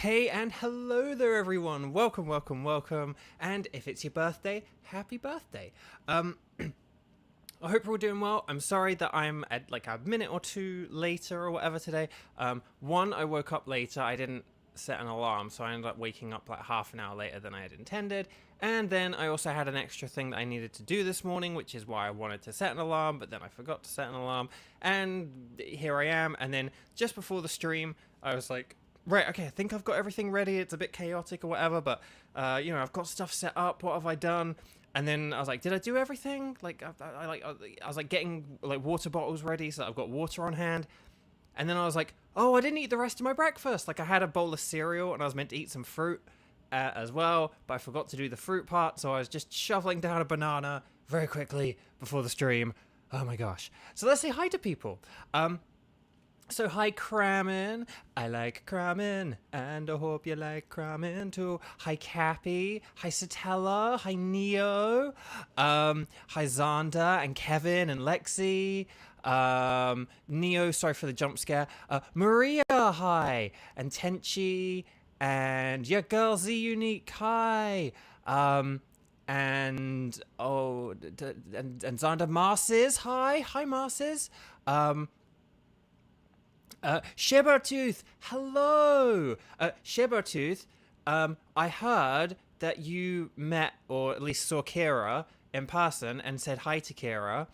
Hey and hello there everyone, welcome, and if it's your birthday, happy birthday. I hope we're all doing well. I'm sorry that I'm at like a minute or two later or whatever today. One, I woke up later, I didn't set an alarm, so I ended up waking up like half an hour later than I had intended. And then I also had an extra thing that I needed to do this morning, which is why I wanted to set an alarm, but then I forgot to set an alarm. And here I am, and then just before the stream, I was like, right, okay, I think I've got everything ready. It's a bit chaotic or whatever, but, I've got stuff set up. What have I done? And then I was like, did I do everything? Like, I was like getting like water bottles ready so that I've got water on hand. And then I was like, oh, I didn't eat the rest of my breakfast. Like, I had a bowl of cereal and I was meant to eat some fruit as well, but I forgot to do the fruit part. So I was just shoveling down a banana very quickly before the stream. Oh my gosh. So let's say hi to people. So hi Kramen, I like Kramen, and I hope you like Kramen too. Hi Cappy, hi Satella, hi Neo, hi Zonda and Kevin and Lexi, Neo, sorry for the jump scare, Maria, hi, and Tenchi, and your girl Z Unique, hi, and Zonda Marses, hi Marses, Shibertooth, hello! Shibertooth, I heard that you met, or at least saw Kira in person and said hi to Kira.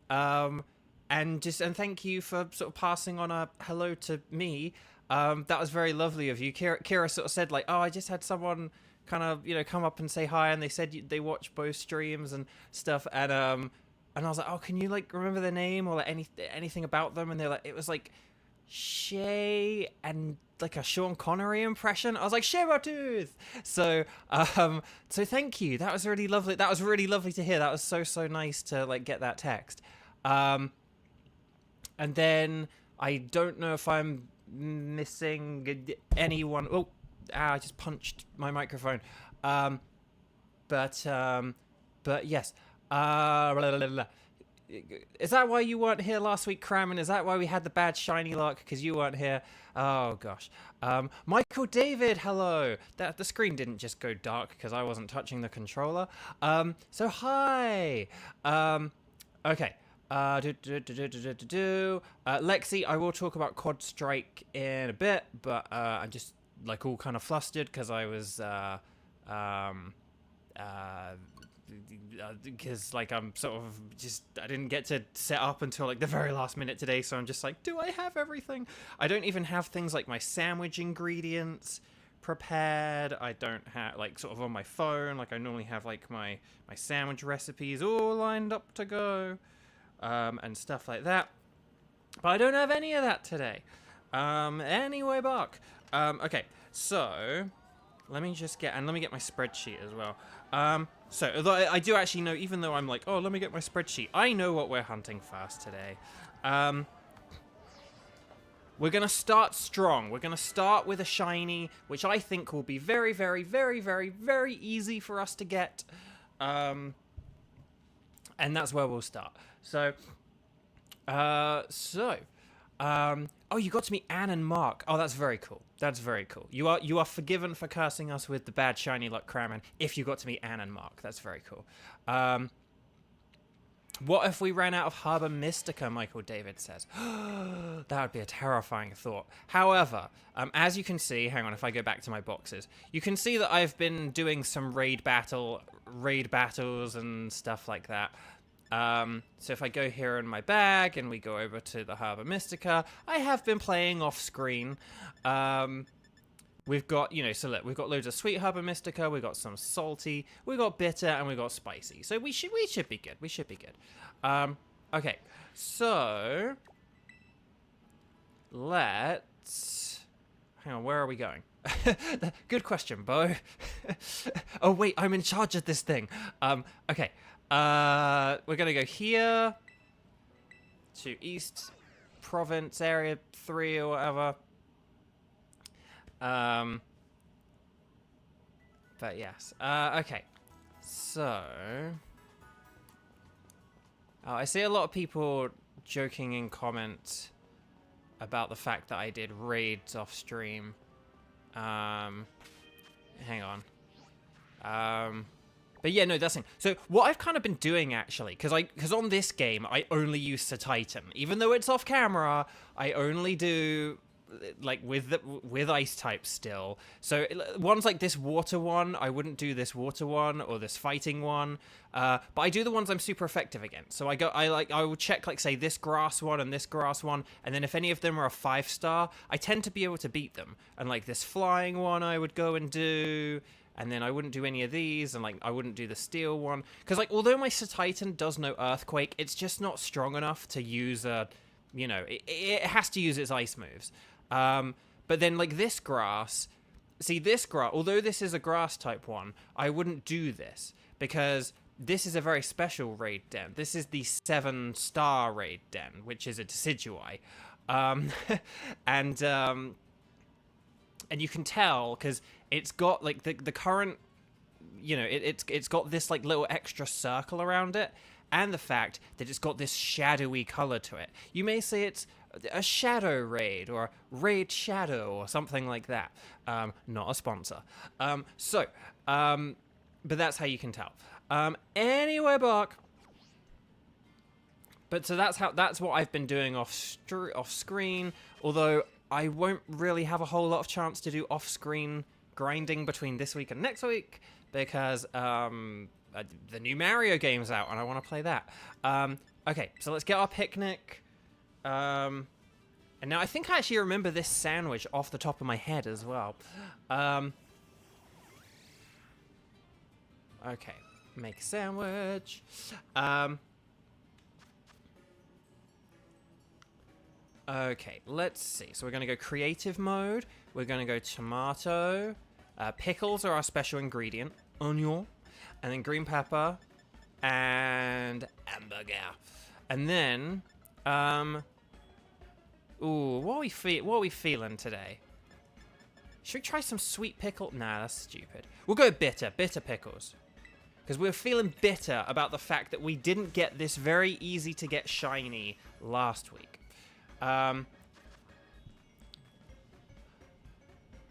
And thank you for sort of passing on a hello to me. That was very lovely of you. Kira sort of said like, oh, I just had someone kind of, come up and say hi, and they said they watch both streams and stuff, and I was like, oh, can you like remember their name or like anything about them? And they're like, it was like Shay and like a Sean Connery impression. I was like, Shabertooth. So thank you. That was really lovely. That was really lovely to hear. That was so nice to like get that text. And then I don't know if I'm missing anyone. Oh, I just punched my microphone. But yes. Is that why you weren't here last week, Kramen? Is that why we had the bad shiny luck? Because you weren't here? Oh, gosh. Michael David, hello. The screen didn't just go dark because I wasn't touching the controller. So, hi. Okay. Lexi, I will talk about Quad Strike in a bit, but I'm just, like, all kind of flustered because I was, because like I'm sort of just I didn't get to set up until like the very last minute today, so I'm just like, do I have everything? I don't even have things like my sandwich ingredients prepared. I don't have like sort of on my phone, like I normally have like my sandwich recipes all lined up to go, and stuff like that, but I don't have any of that today. Anyway, Buck. Okay, so let me get my spreadsheet as well. So although I do actually know, even though I'm like, oh, let me get my spreadsheet, I know what we're hunting first today. We're gonna start strong. We're gonna start with a shiny, which I think will be very, very, very, very, very easy for us to get. And that's where we'll start. So, oh, you got to meet Anne and Mark. Oh, that's very cool. That's very cool. You are forgiven for cursing us with the bad shiny luck, Kramen, if you got to meet Anne and Mark. That's very cool. What if we ran out of Harbor Mystica, Michael David says. That would be a terrifying thought. However, as you can see, hang on, if I go back to my boxes, you can see that I've been doing some raid battles and stuff like that. So if I go here in my bag and we go over to the Harbor Mystica, I have been playing off screen. We've got, so look, we've got loads of sweet Harbor Mystica, we've got some salty, we've got bitter, and we've got spicy. So we should be good. We should be good. Okay, so let's hang on, where are we going? Good question, Beau. Oh wait, I'm in charge of this thing. Okay. We're gonna go here to East Province Area 3 or whatever. But yes. Okay. So, I see a lot of people joking in comments about the fact that I did raids off stream. Hang on. But yeah, no, that's the thing. So what I've kind of been doing actually, because on this game I only use Sir Titan, even though it's off camera, I only do like with ice types still. So ones like this water one, I wouldn't do this water one or this fighting one. But I do the ones I'm super effective against. So I will check like say this grass one and this grass one, and then if any of them are a 5-star, I tend to be able to beat them. And like this flying one, I would go and do. And then I wouldn't do any of these, and like I wouldn't do the steel one, because like although my Sir Titan does no earthquake, it's just not strong enough to use a, you know, it has to use its ice moves. But then like this grass, see this grass, although this is a grass type one, I wouldn't do this because this is a very special raid den. This is the 7-star raid den, which is a Decidui, and you can tell because it's got like the current, you know, it's got this like little extra circle around it, and the fact that it's got this shadowy color to it. You may say it's a shadow raid or a raid shadow or something like that. Not a sponsor. But that's how you can tell. Anyway, Bark. But so that's what I've been doing off screen. Although I won't really have a whole lot of chance to do off screen grinding between this week and next week because the new Mario game's out and I want to play that. Okay, so let's get our picnic. And now I think I actually remember this sandwich off the top of my head as well. Okay, make a sandwich. Okay, let's see. So we're going to go creative mode. We're going to go tomato. Pickles are our special ingredient. Onion. And then green pepper. And hamburger. And then, ooh, what are we feeling today? Should we try some sweet pickle? Nah, that's stupid. We'll go bitter pickles. Because we're feeling bitter about the fact that we didn't get this very easy to get shiny last week.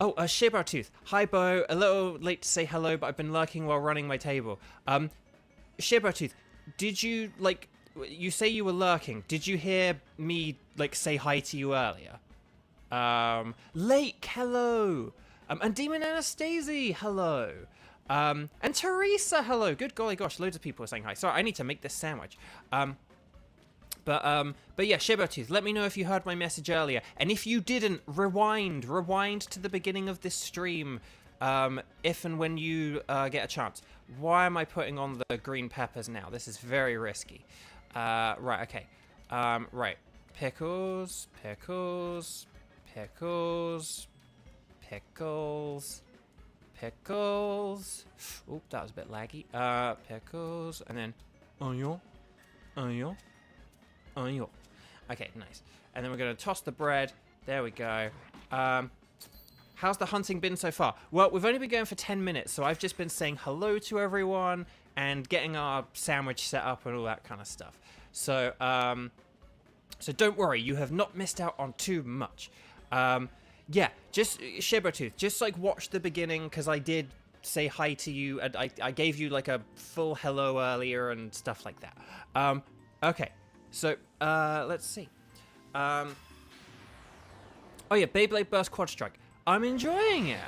Shibartooth. Hi, Beau. A little late to say hello, but I've been lurking while running my table. Shibartooth, did you, like, you say you were lurking. Did you hear me, like, say hi to you earlier? Lake, hello. And Demon Anastasia, hello. And Teresa, hello. Good golly gosh, loads of people are saying hi. Sorry, I need to make this sandwich. But yeah, Shibartooth, let me know if you heard my message earlier. And if you didn't, rewind to the beginning of this stream, if and when you get a chance. Why am I putting on the green peppers now? This is very risky. Right, okay. Right. Pickles. Oop, that was a bit laggy. Pickles, and then onion. Okay, nice. And then we're going to toss the bread. There we go. How's the hunting been so far? Well, we've only been going for 10 minutes, so I've just been saying hello to everyone and getting our sandwich set up and all that kind of stuff. So, so don't worry, you have not missed out on too much. Yeah, just Shibartooth, just like watch the beginning because I did say hi to you and I gave you like a full hello earlier and stuff like that. Okay. So, let's see. Oh yeah, Beyblade Burst Quad Strike. I'm enjoying it.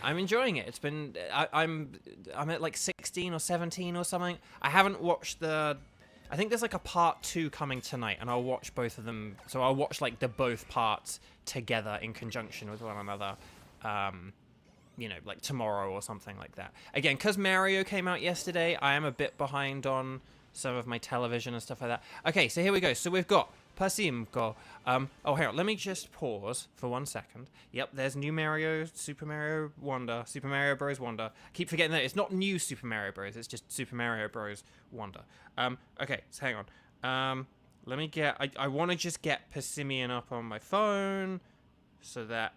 It's been, I'm at like 16 or 17 or something. I haven't watched I think there's like a part 2 coming tonight, and I'll watch both of them. So I'll watch like the both parts together in conjunction with one another. You know, like tomorrow or something like that. Again, because Mario came out yesterday, I am a bit behind on some of my television and stuff like that. Okay, so here we go. So we've got Pasimko. Oh, hang on. Let me just pause for 1 second. Yep, there's new Mario, Super Mario Wonder, Super Mario Bros. Wonder. I keep forgetting that it's not new Super Mario Bros. It's just Super Mario Bros. Wonder. Okay, so hang on. Let me get... I want to just get Passimian up on my phone so that...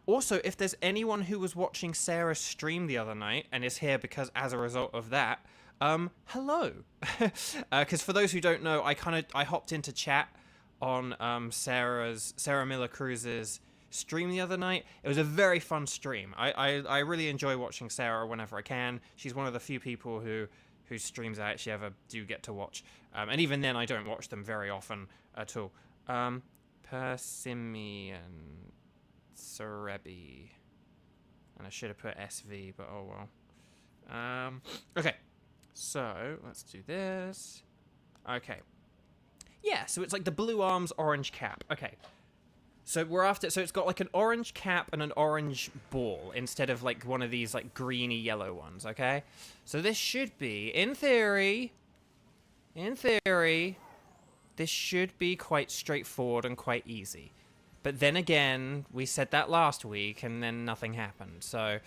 Also, if there's anyone who was watching Sarah's stream the other night and is here because as a result of that... hello. Because for those who don't know, I hopped into chat on Sarah Miller Cruz's stream the other night. It was a very fun stream. I really enjoy watching Sarah whenever I can. She's one of the few people whose streams I actually ever do get to watch. And even then, I don't watch them very often at all. Persimmon Cerebi. And I should have put SV, but oh well. Okay. So, let's do this. Okay. Yeah, so it's like the blue arms, orange cap. Okay. So so it's got like an orange cap and an orange ball instead of like one of these like greeny yellow ones, okay? So this should be, in theory, this should be quite straightforward and quite easy. But then again, we said that last week and then nothing happened. So,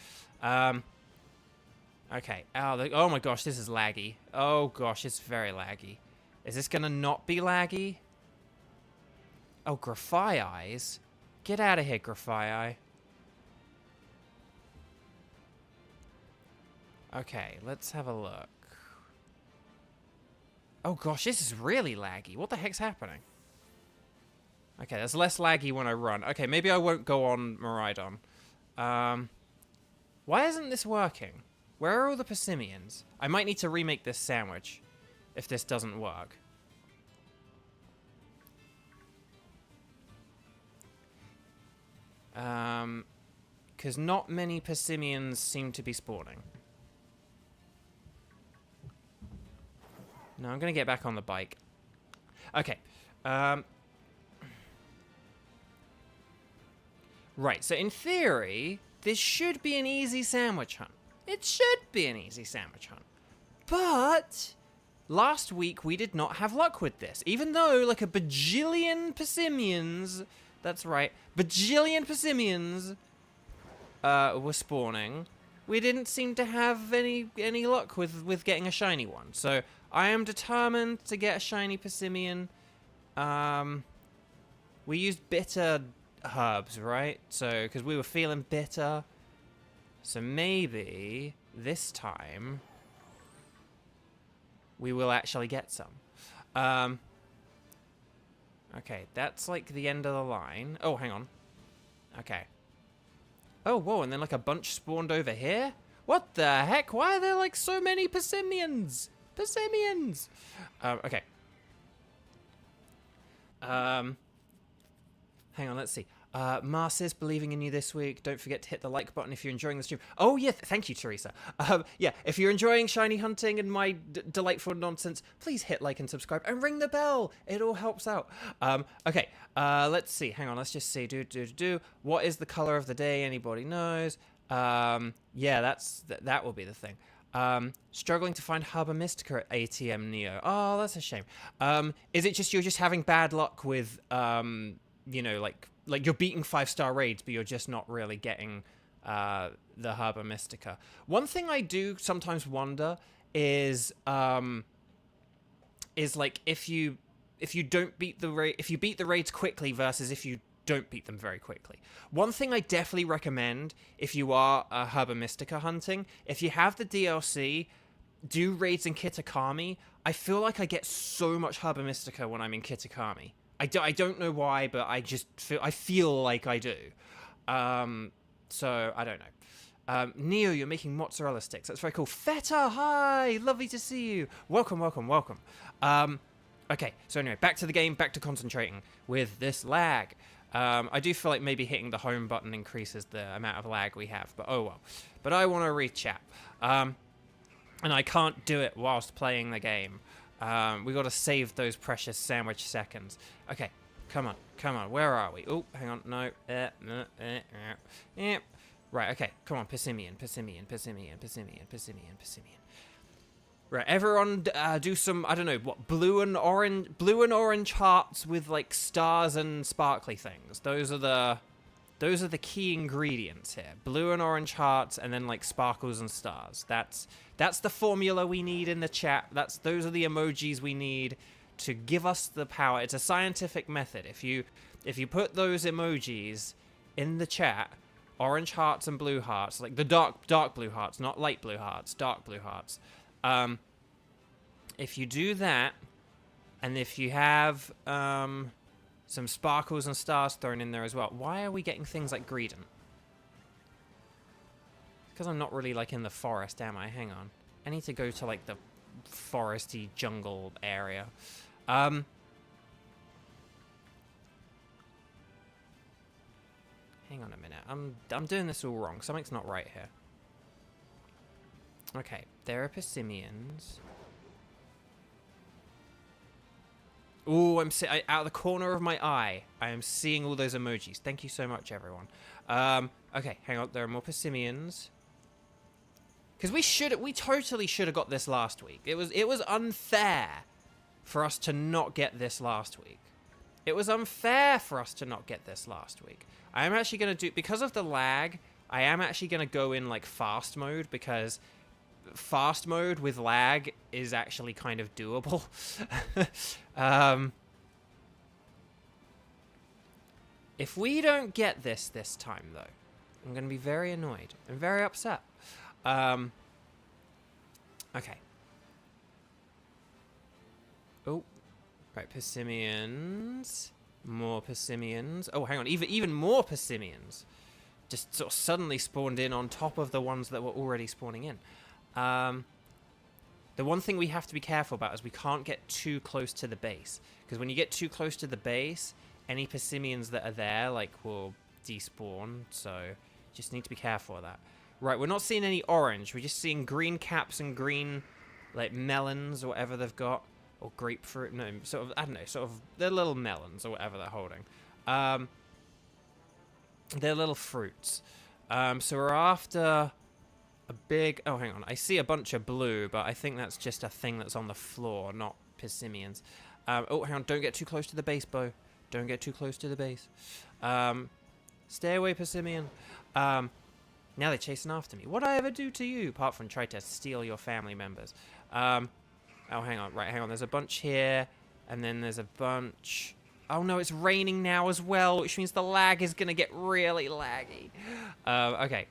okay. Oh my gosh, this is laggy. Oh gosh, it's very laggy. Is this gonna not be laggy? Oh, Graphai Eyes? Get out of here, Graphai Eye. Okay, let's have a look. Oh gosh, this is really laggy. What the heck's happening? Okay, that's less laggy when I run. Okay, maybe I won't go on Miraidon. Why isn't this working? Where are all the Persimmons? I might need to remake this sandwich if this doesn't work. Because not many Persimmons seem to be spawning. No, I'm going to get back on the bike. Okay. Right, so in theory, this should be an easy sandwich hunt. It should be an easy sandwich hunt. But last week we did not have luck with this. Even though like a bajillion Persimmons, that's right, bajillion Persimmons were spawning, we didn't seem to have any luck with getting a shiny one. So I am determined to get a shiny Persimmon. We used bitter herbs, right? So, because we were feeling bitter. So maybe this time we will actually get some. Okay, that's like the end of the line. Oh, hang on. Okay. Oh, whoa, and then like a bunch spawned over here? What the heck? Why are there like so many Persimmons? Persimmons! Okay. Hang on, let's see. Marcis, believing in you this week. Don't forget to hit the like button if you're enjoying the stream. Oh, yeah, thank you, Teresa. Yeah, if you're enjoying shiny hunting and my delightful nonsense, please hit like and subscribe and ring the bell. It all helps out. Okay, let's see. Hang on, let's just see. What is the color of the day? Anybody knows? Yeah, that will be the thing. Struggling to find Harbor Mystica at ATM Neo. Oh, that's a shame. Is it just you're just having bad luck with, you know, like you're beating 5-star raids, but you're just not really getting the Harbor Mystica? One thing I do sometimes wonder is like if you don't beat the raid, if you beat the raids quickly versus if you don't beat them very quickly. One thing I definitely recommend if you are Harbor Mystica hunting, if you have the DLC, do raids in Kitakami. I feel like I get so much Harbor Mystica when I'm in Kitakami. I don't know why, but I just feel like I do. So I don't know. Neo, you're making mozzarella sticks. That's very cool. Feta, hi, lovely to see you. Welcome. Okay, so anyway, back to the game, back to concentrating with this lag. I do feel like maybe hitting the home button increases the amount of lag we have, but oh well. But I want to read chat. And I can't do it whilst playing the game. We got to save those precious sandwich seconds. Okay, come on. Where are we? Oh, hang on. No. Right. Okay. Come on. Persimmon. Right. Everyone, do some. I don't know what blue and orange hearts with like stars and sparkly things. Those are the key ingredients here. Blue and orange hearts, and then like sparkles and stars. That's the formula we need in the chat. Those are the emojis we need to give us the power. It's a scientific method. If you put those emojis in the chat, orange hearts and blue hearts, like the dark blue hearts, not light blue hearts, dark blue hearts. If you do that, and if you have some sparkles and stars thrown in there as well. Why are we getting things like Greedent? Because I'm not really like in the forest, am I? Hang on. I need to go to like the foresty jungle area. Hang on a minute. I'm doing this all wrong. Something's not right here. Okay, there are Persimmons. Ooh, out of the corner of my eye, I am seeing all those emojis. Thank you so much, everyone. Okay, hang on. There are more Persimmons. Because we totally should have got this last week. It was unfair for us to not get this last week. It was unfair for us to not get this last week. I am actually going to do, because of the lag, I am actually going to go in like fast mode, because fast mode with lag is actually kind of doable. If we don't get this time, though, I'm going to be very annoyed and very upset. Okay. Oh, right, Persimmons. More Persimmons. Oh, hang on, even more Persimmons. Just sort of suddenly spawned in on top of the ones that were already spawning in. The one thing we have to be careful about is we can't get too close to the base. Because when you get too close to the base, any Persimmons that are there, like, will despawn. So, just need to be careful of that. Right, we're not seeing any orange. We're just seeing green caps and green, like, melons or whatever they've got. Or grapefruit. No, sort of, I don't know, sort of, they're little melons or whatever they're holding. They're little fruits. So we're after a big... Oh, hang on. I see a bunch of blue, but I think that's just a thing that's on the floor, not Persimmons. Oh, hang on. Don't get too close to the base, Beau. Don't get too close to the base. Stay away, Persimmon. Now they're chasing after me. What'd I ever do to you, apart from try to steal your family members? Oh, hang on. Right, hang on. There's a bunch here, and then there's a bunch... Oh, no, it's raining now as well, which means the lag is going to get really laggy. Okay.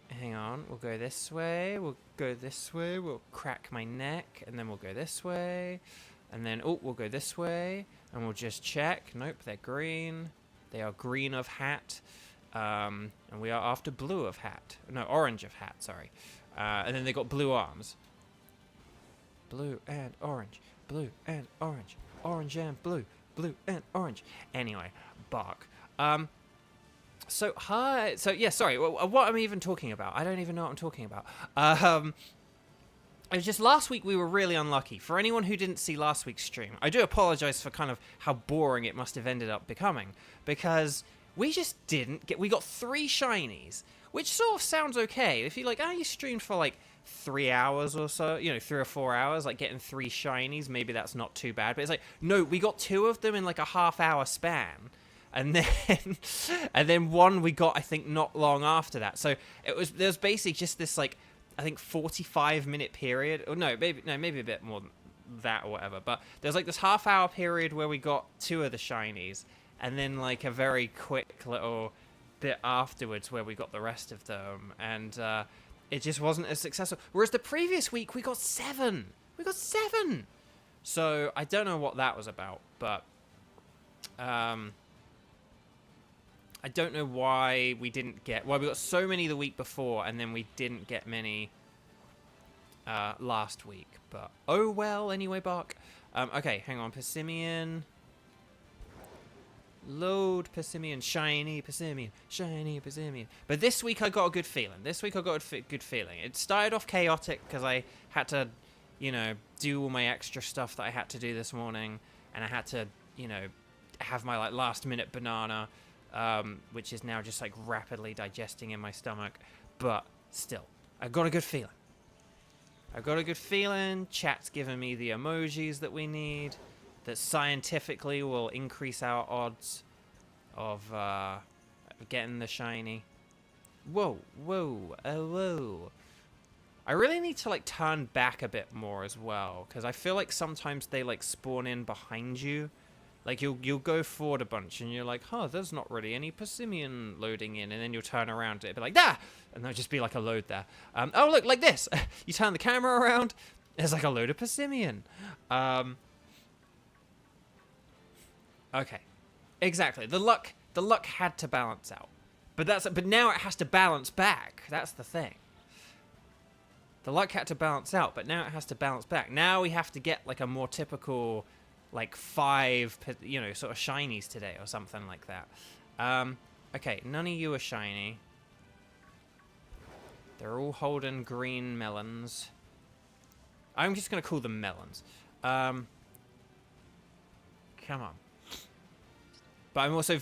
Hang on. We'll go this way. We'll go this way. We'll crack my neck, and then we'll go this way. And then, oh, we'll go this way, and we'll just check. Nope, they're green. They are green of hat. And we are after blue of hat. No, orange of hat, sorry. And then they got blue arms. Blue and orange. Blue and orange. Orange and blue. Blue and orange. Anyway, bark. So, hi. So, yeah, sorry. What am I even talking about? I don't even know what I'm talking about. It was just last week we were really unlucky. For anyone who didn't see last week's stream, I do apologize for kind of how boring it must have ended up becoming. Because we just didn't get... We got 3 shinies, which sort of sounds okay. If you're like, you streamed for like 3 hours or so, 3 or 4 hours, like getting 3 shinies, maybe that's not too bad. But it's like, no, we got 2 of them in like a half-hour span. And then, and then one we got, I think, not long after that. So there was basically just this like, I think 45-minute period. Or no, maybe a bit more than that or whatever. But there's like this half-hour period where we got 2 of the shinies. And then like a very quick little bit afterwards where we got the rest of them. And it just wasn't as successful. Whereas the previous week, we got 7. We got 7! So I don't know what that was about. But... I don't know why we didn't get... Well, we got so many the week before, and then we didn't get many last week. But, oh well, anyway, bark. Okay, hang on. Persimmon. Load Persimmon. Shiny Persimmon. Shiny Persimmon. But this week I got a good feeling. Good feeling. It started off chaotic, because I had to, do all my extra stuff that I had to do this morning. And I had to, have my, like, last-minute banana... which is now just like rapidly digesting in my stomach, but still, I got a good feeling. Chat's giving me the emojis that we need, that scientifically will increase our odds of getting the shiny. Whoa. I really need to like turn back a bit more as well, because I feel like sometimes they like spawn in behind you. Like, you'll go forward a bunch, and you're like, there's not really any Persimmon loading in, and then you'll turn around, it'll be like, and there'll just be, like, a load there. Oh, look, like this! You turn the camera around, there's, like, a load of Persimmon. Okay. Exactly. The luck had to balance out. But now it has to balance back. That's the thing. The luck had to balance out, but now it has to balance back. Now we have to get like a more typical, like 5, you know, sort of shinies today or something like that. Okay, none of you are shiny. They're all holding green melons. I'm just gonna call them melons. Come on. But I'm also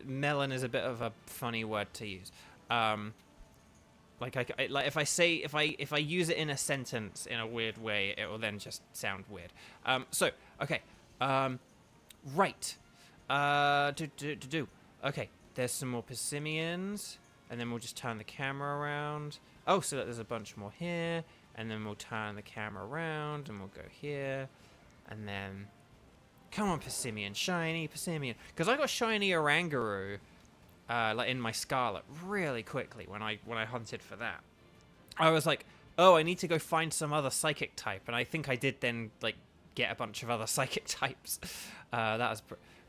melon is a bit of a funny word to use. Like if I use it in a sentence in a weird way, it will then just sound weird. So okay. Right. Okay. There's some more Persimmons, and then we'll just turn the camera around. Oh, so there's a bunch more here, and then we'll turn the camera around, and we'll go here, and then. Come on, Persimmon, shiny Persimmon. Because I got shiny Oranguru, like in my Scarlet, really quickly when I hunted for that. I was like, oh, I need to go find some other psychic type, and I think I did then like get a bunch of other psychic types. That was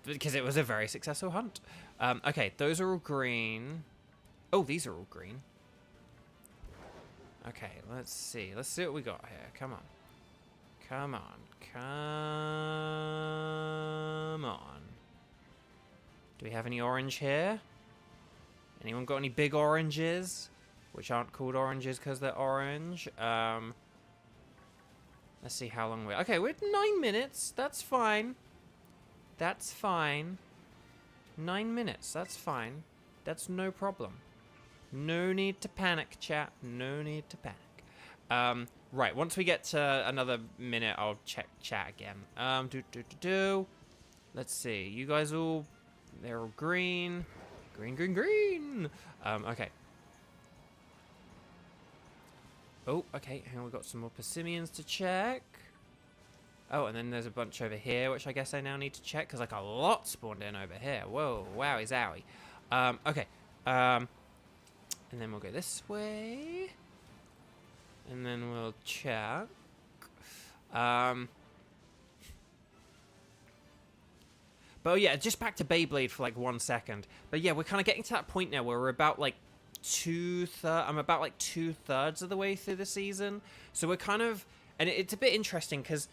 because it was a very successful hunt. Okay, those are all green. Oh, these are all green. Okay, let's see. Let's see what we got here. Come on. Come on. Come on. Do we have any orange here? Anyone got any big oranges? Which aren't called oranges because they're orange. Let's see how long we're... Okay, we're at 9 minutes. That's fine. That's fine. 9 minutes. That's fine. That's no problem. No need to panic, chat. No need to panic. Right, once we get to another minute, I'll check chat again. Let's see. You guys all... They're all green. Green. Okay. Oh, okay. Hang on, we've got some more Persimmons to check. Oh, and then there's a bunch over here, which I guess I now need to check, because like a lot spawned in over here. Whoa, wowie zowie. Okay. And then we'll go this way. And then we'll check. But yeah, just back to Beyblade for like 1 second. But yeah, we're kind of getting to that point now where we're about like I'm about like 2/3 of the way through the season. So we're kind of, and it's a bit interesting because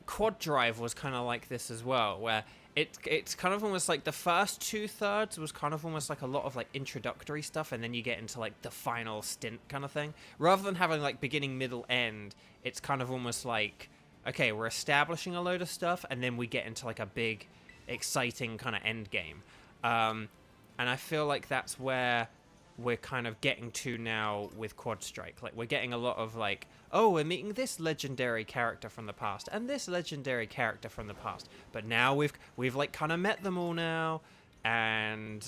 Quad Drive was kind of like this as well, where it's kind of almost like the first 2/3 was kind of almost like a lot of like introductory stuff, and then you get into like the final stint kind of thing. Rather than having like beginning, middle, end, it's kind of almost like, okay, we're establishing a load of stuff, and then we get into like a big, exciting kind of end game. And I feel like that's where we're kind of getting to now with Quad Strike. Like, we're getting a lot of like, oh, we're meeting this legendary character from the past and this legendary character from the past. But now we've like kind of met them all now, and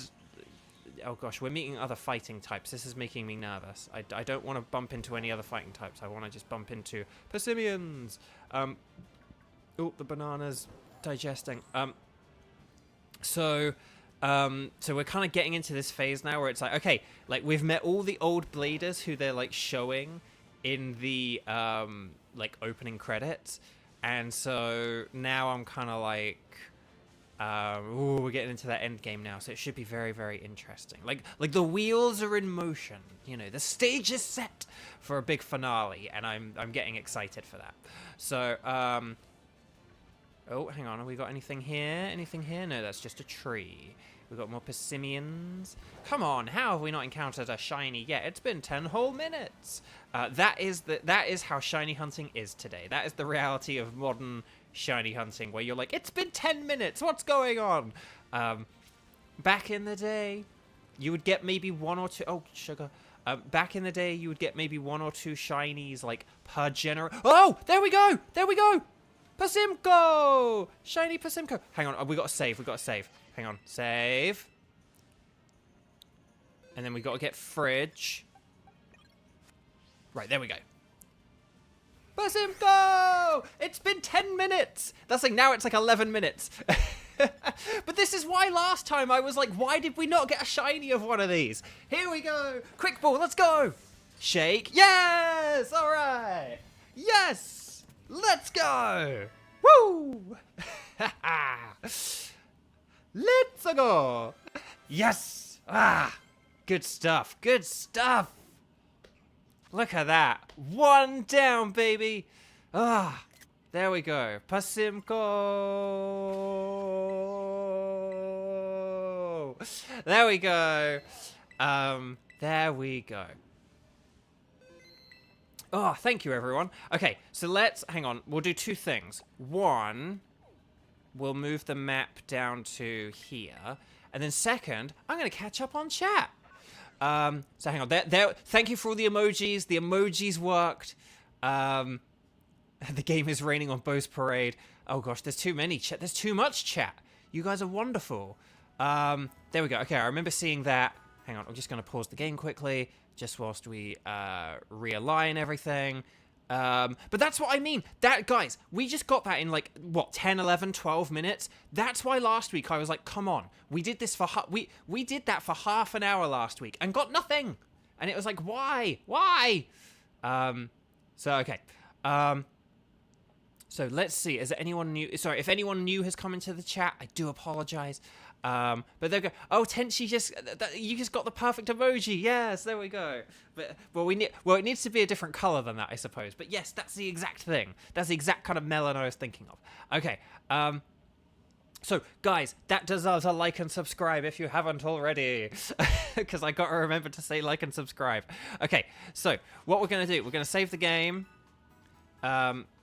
oh gosh, we're meeting other fighting types. This is making me nervous. I don't want to bump into any other fighting types. I want to just bump into Persimmons. Oh, the banana's digesting. So we're kind of getting into this phase now where it's like, okay, like we've met all the old bladers who they're like showing in the like opening credits, and so now I'm kind of like, we're getting into that end game now, so it should be very, very interesting. Like the wheels are in motion, you know, the stage is set for a big finale, and I'm getting excited for that. So oh, hang on, have we got anything here? Anything here? No, that's just a tree. We've got more Persimmons. Come on, how have we not encountered a shiny yet? It's been 10 whole minutes. That is how shiny hunting is today. That is the reality of modern shiny hunting, where you're like, it's been 10 minutes, what's going on? Back in the day, you would get maybe 1 or 2... Oh, sugar. Back in the day, you would get maybe 1 or 2 shinies, like, per Oh, there we go! There we go! Persimco! Shiny Persimco. Hang on, we got to save. Hang on, save. And then we got to get fridge. Right, there we go. Persimco! It's been 10 minutes! That's like, now it's like 11 minutes. But this is why last time I was like, why did we not get a shiny of one of these? Here we go! Quick ball, let's go! Shake. Yes! Alright! Yes! Let's go! Woo! Let's go. Yes. Good stuff. Good stuff. Look at that. One down, baby. There we go. Pasimko. There we go. There we go. Oh, thank you, everyone. Okay, so hang on. We'll do two things. One, we'll move the map down to here. And then second, I'm going to catch up on chat. So hang on. Thank you for all the emojis. The emojis worked. The game is raining on Beau's parade. Oh gosh, there's too many chat. There's too much chat. You guys are wonderful. There we go. Okay, I remember seeing that. Hang on, I'm just going to pause the game quickly, just whilst we realign everything. But that's what I mean. Guys, we just got that in like, what, 10, 11, 12 minutes? That's why last week I was like, come on. We did this for, we did that for half an hour last week and got nothing. And it was like, why? Why? Okay. So let's see. Is there anyone new? Sorry, if anyone new has come into the chat, I do apologize. But there we go. Oh, Tenchi you just got the perfect emoji. Yes, there we go. But it needs to be a different color than that, I suppose. But yes, that's the exact thing. That's the exact kind of melon I was thinking of. Okay. So guys, that deserves a like and subscribe if you haven't already, because I got to remember to say like and subscribe. Okay. So what we're gonna do? We're gonna save the game.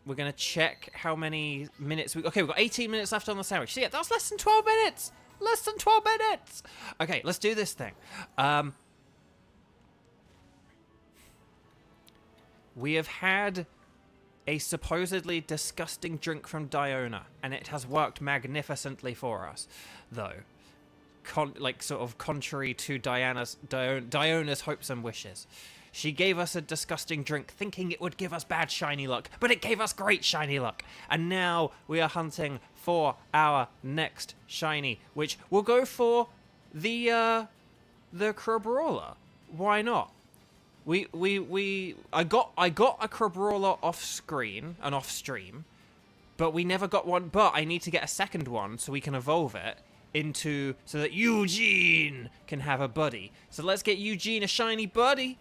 We're going to check how many minutes okay, we've got 18 minutes left on the sandwich. So yeah, that's less than 12 minutes. Less than 12 minutes. Okay, let's do this thing. We have had a supposedly disgusting drink from Diona, and it has worked magnificently for us, though. Sort of contrary to Diona's hopes and wishes. She gave us a disgusting drink thinking it would give us bad shiny luck, but it gave us great shiny luck. And now we are hunting for our next shiny, which we'll go for the Crabrawler. Why not? I got a Crabrawler off screen and off stream, but we never got one. But I need to get a second one so we can evolve it so that Eugene can have a buddy. So let's get Eugene a shiny buddy.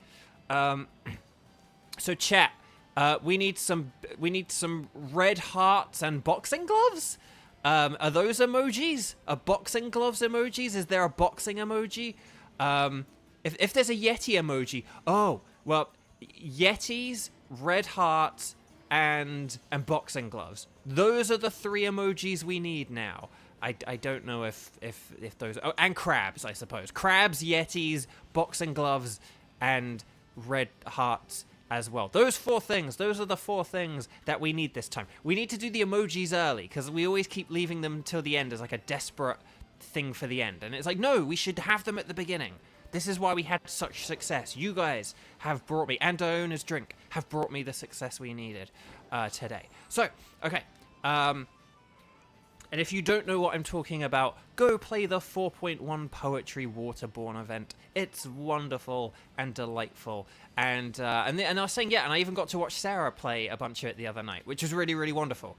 So chat, we need some red hearts and boxing gloves. Are those emojis? Are boxing gloves emojis? Is there a boxing emoji? If there's a Yeti emoji, oh well, Yetis, red hearts, and boxing gloves. Those are the three emojis we need now. I don't know if those, oh, and crabs, I suppose. Crabs, Yetis, boxing gloves, and red hearts as well. Those are the four things that we need this time. We need to do the emojis early, because we always keep leaving them till the end as like a desperate thing for the end. And it's like, no, we should have them at the beginning. This is why we had such success. You guys have brought me, and Diona's drink, have brought me the success we needed today. So, okay. And if you don't know what I'm talking about, go play the 4.1 Poetry Waterborne event. It's wonderful and delightful. And I was saying, yeah, and I even got to watch Sarah play a bunch of it the other night, which was really, really wonderful.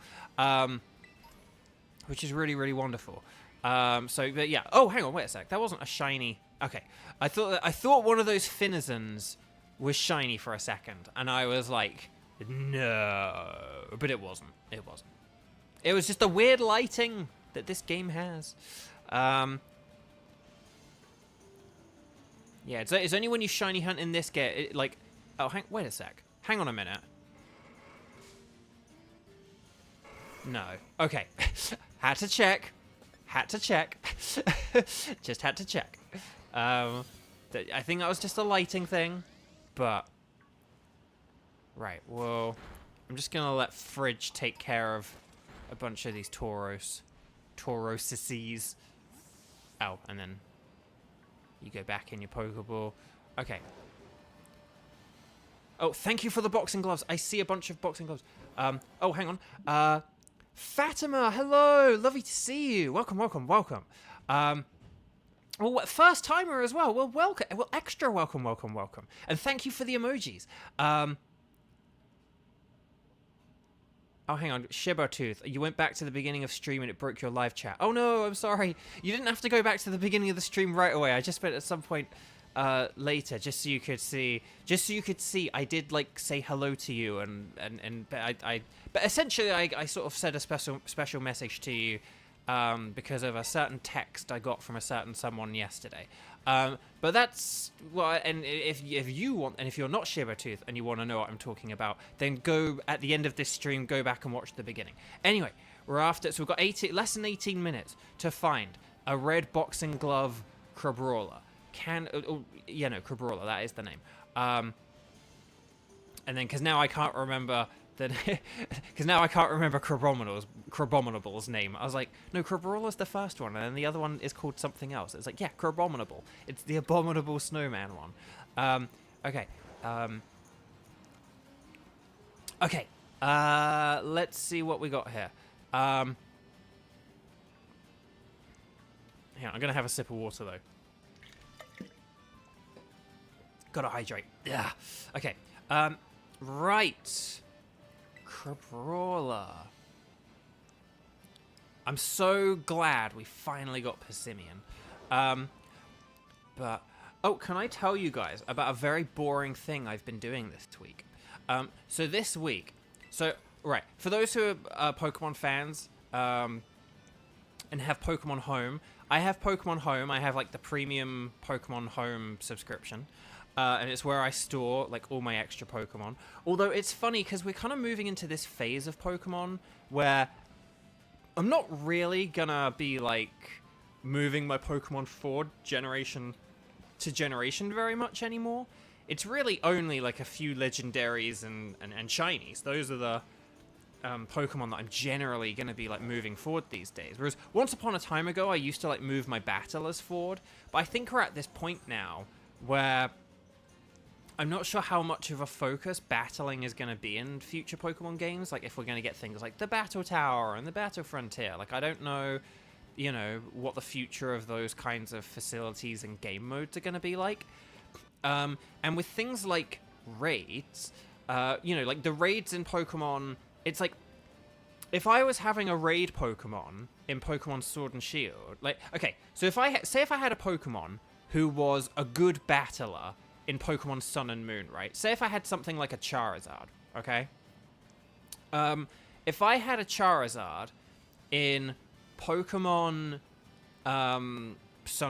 Which is really, really wonderful. But yeah. Oh, hang on, wait a sec. That wasn't a shiny. Okay, I thought one of those Finizons was shiny for a second, and I was like, no, but it wasn't. It wasn't. It was just the weird lighting that this game has. Yeah, it's only when you shiny hunt in this game, wait a sec. Hang on a minute. No. Okay. Had to check. Just had to check. I think that was just a lighting thing, but... Right, well... I'm just gonna let Fridge take care of a bunch of these Taurosises. Oh, and then you go back in your Pokeball. Okay. Oh, thank you for the boxing gloves. I see a bunch of boxing gloves. Oh, hang on. Fatima, hello. Lovely to see you. Welcome, welcome, welcome. Well, first timer as well. Well, welcome. Well, extra welcome, welcome, welcome. And thank you for the emojis. Oh, hang on. Shibertooth, you went back to the beginning of stream and it broke your live chat. Oh, no, I'm sorry. You didn't have to go back to the beginning of the stream right away. I just meant at some point later, just so you could see. Just so you could see, I did, like, say hello to you. But essentially, I sort of said a special message to you because of a certain text I got from a certain someone yesterday. But that's well, and if you want, and if you're not Shibertooth and you want to know what I'm talking about, then go at the end of this stream, go back and watch the beginning. Anyway, we're after, so we've got less than 18 minutes to find a red boxing glove Crabrawler. Crabrawler, that is the name. And then, because now I can't remember Crabominable's name. I was like, no, Crabrawler's the first one, and then the other one is called something else. It's like, yeah, Crabominable. It's the Abominable Snowman one. Okay. Okay. Let's see what we got here. Hang on, I'm gonna have a sip of water though. Gotta hydrate. Yeah. Okay. Right. Crabrawler. I'm so glad we finally got Persimmon. But oh, can I tell you guys about a very boring thing I've been doing this week? So this week, right, for those who are Pokemon fans and have Pokemon Home, I have Pokemon Home. I have like the premium Pokemon Home subscription. And it's where I store like all my extra Pokemon. Although it's funny because we're kind of moving into this phase of Pokemon where I'm not really gonna be like moving my Pokemon forward generation to generation very much anymore. It's really only like a few legendaries and shinies. Those are the Pokemon that I'm generally gonna be like moving forward these days. Whereas once upon a time ago, I used to like move my battlers forward. But I think we're at this point now where I'm not sure how much of a focus battling is going to be in future Pokemon games. Like, if we're going to get things like the Battle Tower and the Battle Frontier. Like, I don't know, you know, what the future of those kinds of facilities and game modes are going to be like. And with things like raids, you know, like the raids in Pokemon, it's like, if I was having a raid Pokemon in Pokemon Sword and Shield, like, okay, so if I had a Pokemon who was a good battler in Pokemon Sun and Moon, right? Say if I had something like a Charizard, okay? If I had a Charizard in Pokemon Sun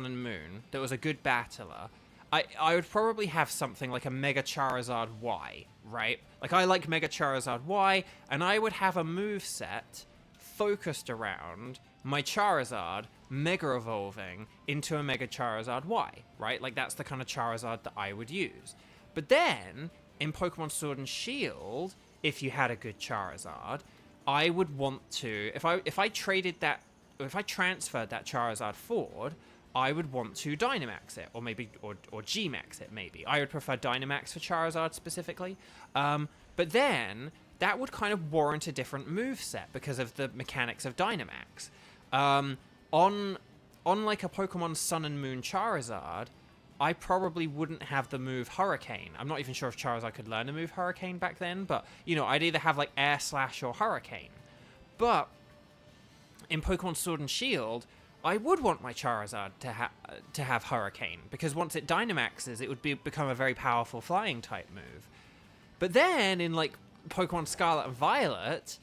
and Moon that was a good battler, I would probably have something like a Mega Charizard Y, right? Like, I like Mega Charizard Y, and I would have a moveset focused around my Charizard Mega Evolving into a Mega Charizard Y, right? Like, that's the kind of Charizard that I would use. But then, in Pokemon Sword and Shield, if you had a good Charizard, I would want to, if I transferred that Charizard forward, I would want to Dynamax it, or maybe, or G-Max it, maybe. I would prefer Dynamax for Charizard specifically. But then, that would kind of warrant a different moveset because of the mechanics of Dynamax. On like a Pokemon Sun and Moon Charizard, I probably wouldn't have the move Hurricane. I'm not even sure if Charizard could learn to move Hurricane back then, but, you know, I'd either have like Air Slash or Hurricane. But in Pokemon Sword and Shield, I would want my Charizard to have Hurricane, because once it Dynamaxes, it would become a very powerful flying type move. But then in like Pokemon Scarlet and Violet,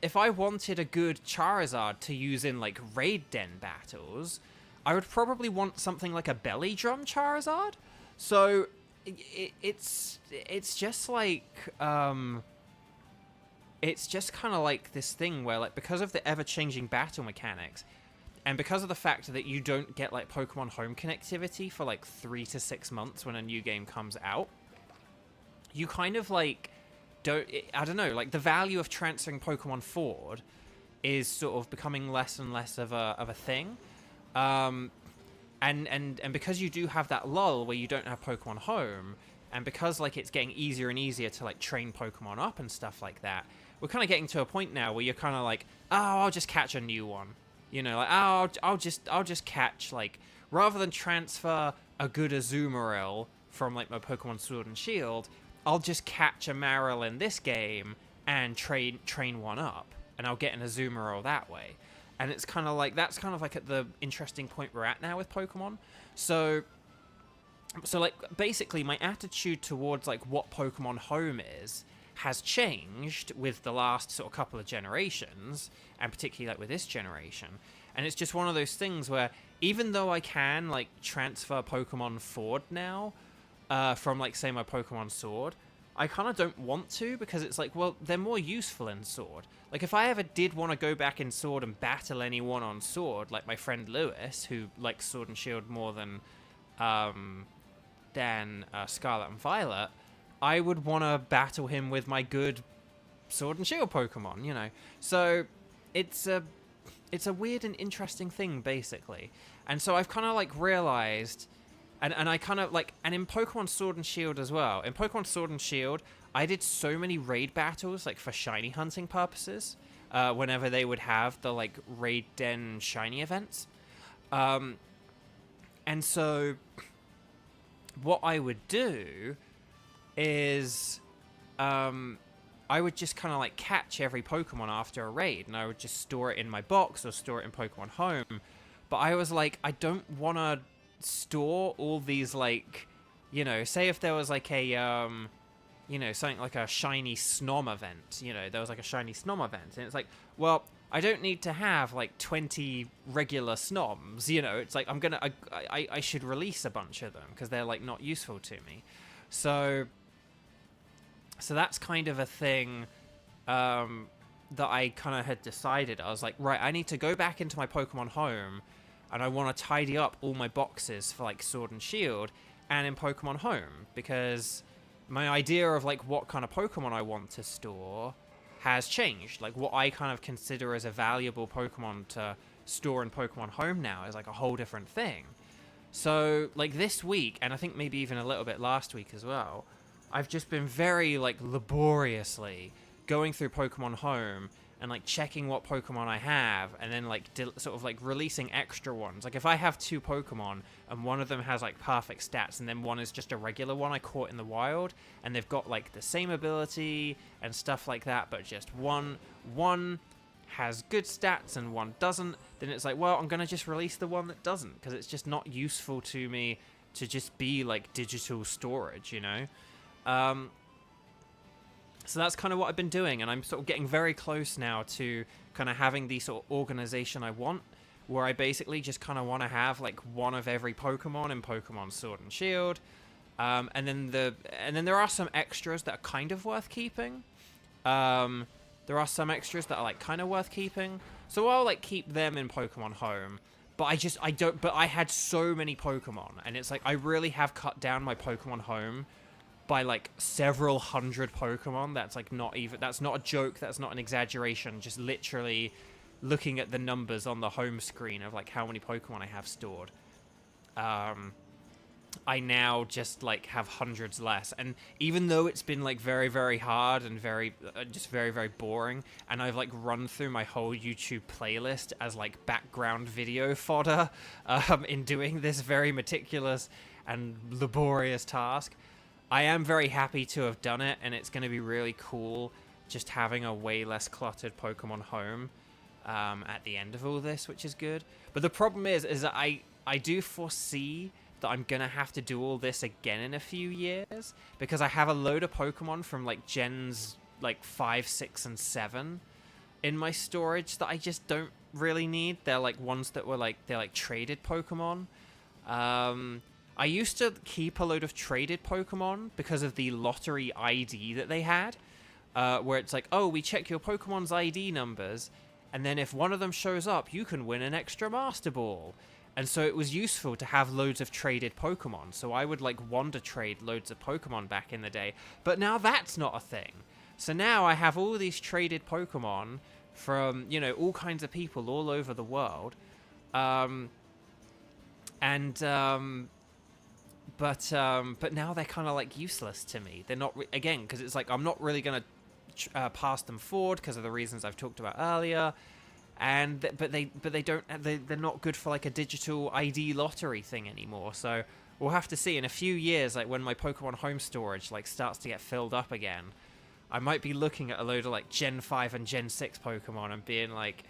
if I wanted a good Charizard to use in like raid den battles, I would probably want something like a Belly Drum Charizard. So it's just like it's just kind of like this thing where, like, because of the ever-changing battle mechanics, and because of the fact that you don't get like Pokemon Home connectivity for like 3 to 6 months when a new game comes out, you kind of like I don't know, like the value of transferring Pokemon forward is sort of becoming less and less of a thing. And because you do have that lull where you don't have Pokemon Home, and because like it's getting easier and easier to like train Pokemon up and stuff like that, we're kind of getting to a point now where you're kind of like, oh, I'll just catch a new one. You know, like, oh, I'll just catch, like, rather than transfer a good Azumarill from like my Pokemon Sword and Shield, I'll just catch a Marill in this game, and train one up, and I'll get an Azumarill that way. And it's kind of like, that's kind of like at the interesting point we're at now with Pokemon. So like basically my attitude towards like what Pokemon Home is has changed with the last sort of couple of generations, and particularly like with this generation. And it's just one of those things where even though I can like transfer Pokemon forward now from like say my Pokemon Sword, I kind of don't want to, because it's like, well, they're more useful in Sword. Like, if I ever did want to go back in Sword and battle anyone on Sword, like my friend Lewis, who likes Sword and Shield more than Scarlet and Violet, I would want to battle him with my good Sword and Shield Pokemon, you know? So, it's a weird and interesting thing, basically. And so I've kind of, like, realized... And I kind of, like... And in Pokemon Sword and Shield as well. In Pokemon Sword and Shield, I did so many raid battles, like, for shiny hunting purposes. Whenever they would have the, like, Raid Den shiny events. And so... What I would do is... I would just kind of, like, catch every Pokemon after a raid. And I would just store it in my box or store it in Pokemon Home. But I was like, I don't want to... store all these, like, you know, say if there was like a you know, something like a shiny Snom event, you know, there was like a shiny Snom event, and it's like, well, I don't need to have like 20 regular Snoms, you know. It's like I should release a bunch of them because they're like not useful to me. So that's kind of a thing that I kind of had decided. I was like, right, I need to go back into my Pokemon Home, and I want to tidy up all my boxes for, like, Sword and Shield and in Pokemon Home, because my idea of, like, what kind of Pokemon I want to store has changed. Like, what I kind of consider as a valuable Pokemon to store in Pokemon Home now is, like, a whole different thing. So, like, this week, and I think maybe even a little bit last week as well, I've just been very, like, laboriously going through Pokemon Home and, like, checking what Pokemon I have, and then, like, sort of, like, releasing extra ones. Like, if I have 2 Pokemon, and one of them has, like, perfect stats, and then one is just a regular one I caught in the wild, and they've got, like, the same ability and stuff like that, but just one has good stats and one doesn't, then it's like, well, I'm gonna just release the one that doesn't, because it's just not useful to me to just be, like, digital storage, you know? So that's kind of what I've been doing, and I'm sort of getting very close now to kind of having the sort of organization I want, where I basically just kind of want to have like one of every Pokemon in Pokemon Sword and Shield, and then there are some extras that are kind of worth keeping. There are some extras that are like kind of worth keeping, so I'll like keep them in Pokemon Home. But I had so many Pokemon, and it's like I really have cut down my Pokemon Home by like several hundred Pokemon. That's like that's not a joke, that's not an exaggeration, just literally looking at the numbers on the home screen of like how many Pokemon I have stored. I now just like have hundreds less, and even though it's been like very, very hard and very very, very boring, and I've like run through my whole YouTube playlist as like background video fodder in doing this very meticulous and laborious task, I am very happy to have done it, and it's going to be really cool just having a way less cluttered Pokemon Home at the end of all this, which is good. But the problem is that I do foresee that I'm going to have to do all this again in a few years, because I have a load of Pokemon from like gens like 5, 6, and 7 in my storage that I just don't really need. They're like ones that were like, they're like traded Pokemon. I used to keep a load of traded Pokemon because of the lottery ID that they had, where it's like, oh, we check your Pokemon's ID numbers, and then if one of them shows up, you can win an extra Master Ball. And so it was useful to have loads of traded Pokemon, so I would like Wonder Trade loads of Pokemon back in the day, but now that's not a thing. So now I have all these traded Pokemon from, you know, all kinds of people all over the world, But now they're kind of like useless to me. They're not again, because it's like I'm not really gonna pass them forward because of the reasons I've talked about earlier, and they're not good for like a digital ID lottery thing anymore. So we'll have to see in a few years, like when my Pokemon Home storage like starts to get filled up again. I might be looking at a load of like Gen 5 and Gen 6 Pokemon and being like,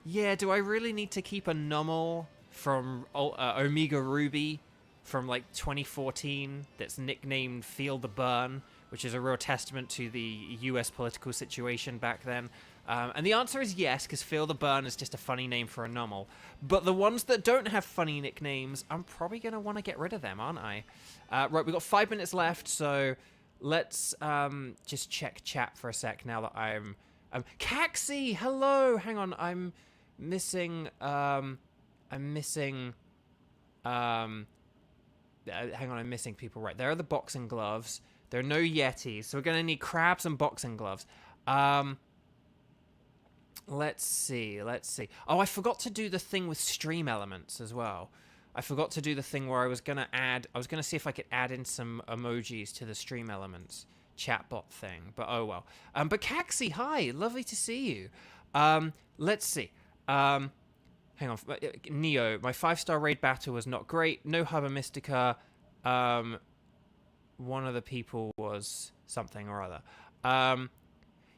yeah, do I really need to keep a Numel from Omega Ruby from like 2014 that's nicknamed Feel the Burn, which is a real testament to the US political situation back then? And the answer is yes, because Feel the Burn is just a funny name for a Numel. But the ones that don't have funny nicknames, I'm probably going to want to get rid of them, aren't I? Right, we've got 5 minutes left, so let's just check chat for a sec now that I'm... Caxi, hello! Hang on, I'm missing... hang on, I'm missing people. Right, there are the boxing gloves. There are no Yetis, so we're going to need crabs and boxing gloves. Let's see. Oh, I forgot to do the thing with stream elements as well. I forgot to do the thing where I was going to see if I could add in some emojis to the stream elements chatbot thing, but oh well. But Caxi, hi, lovely to see you. Let's see. Hang on. Neo, my 5-star raid battle was not great. No Hubba Mystica. One of the people was something or other.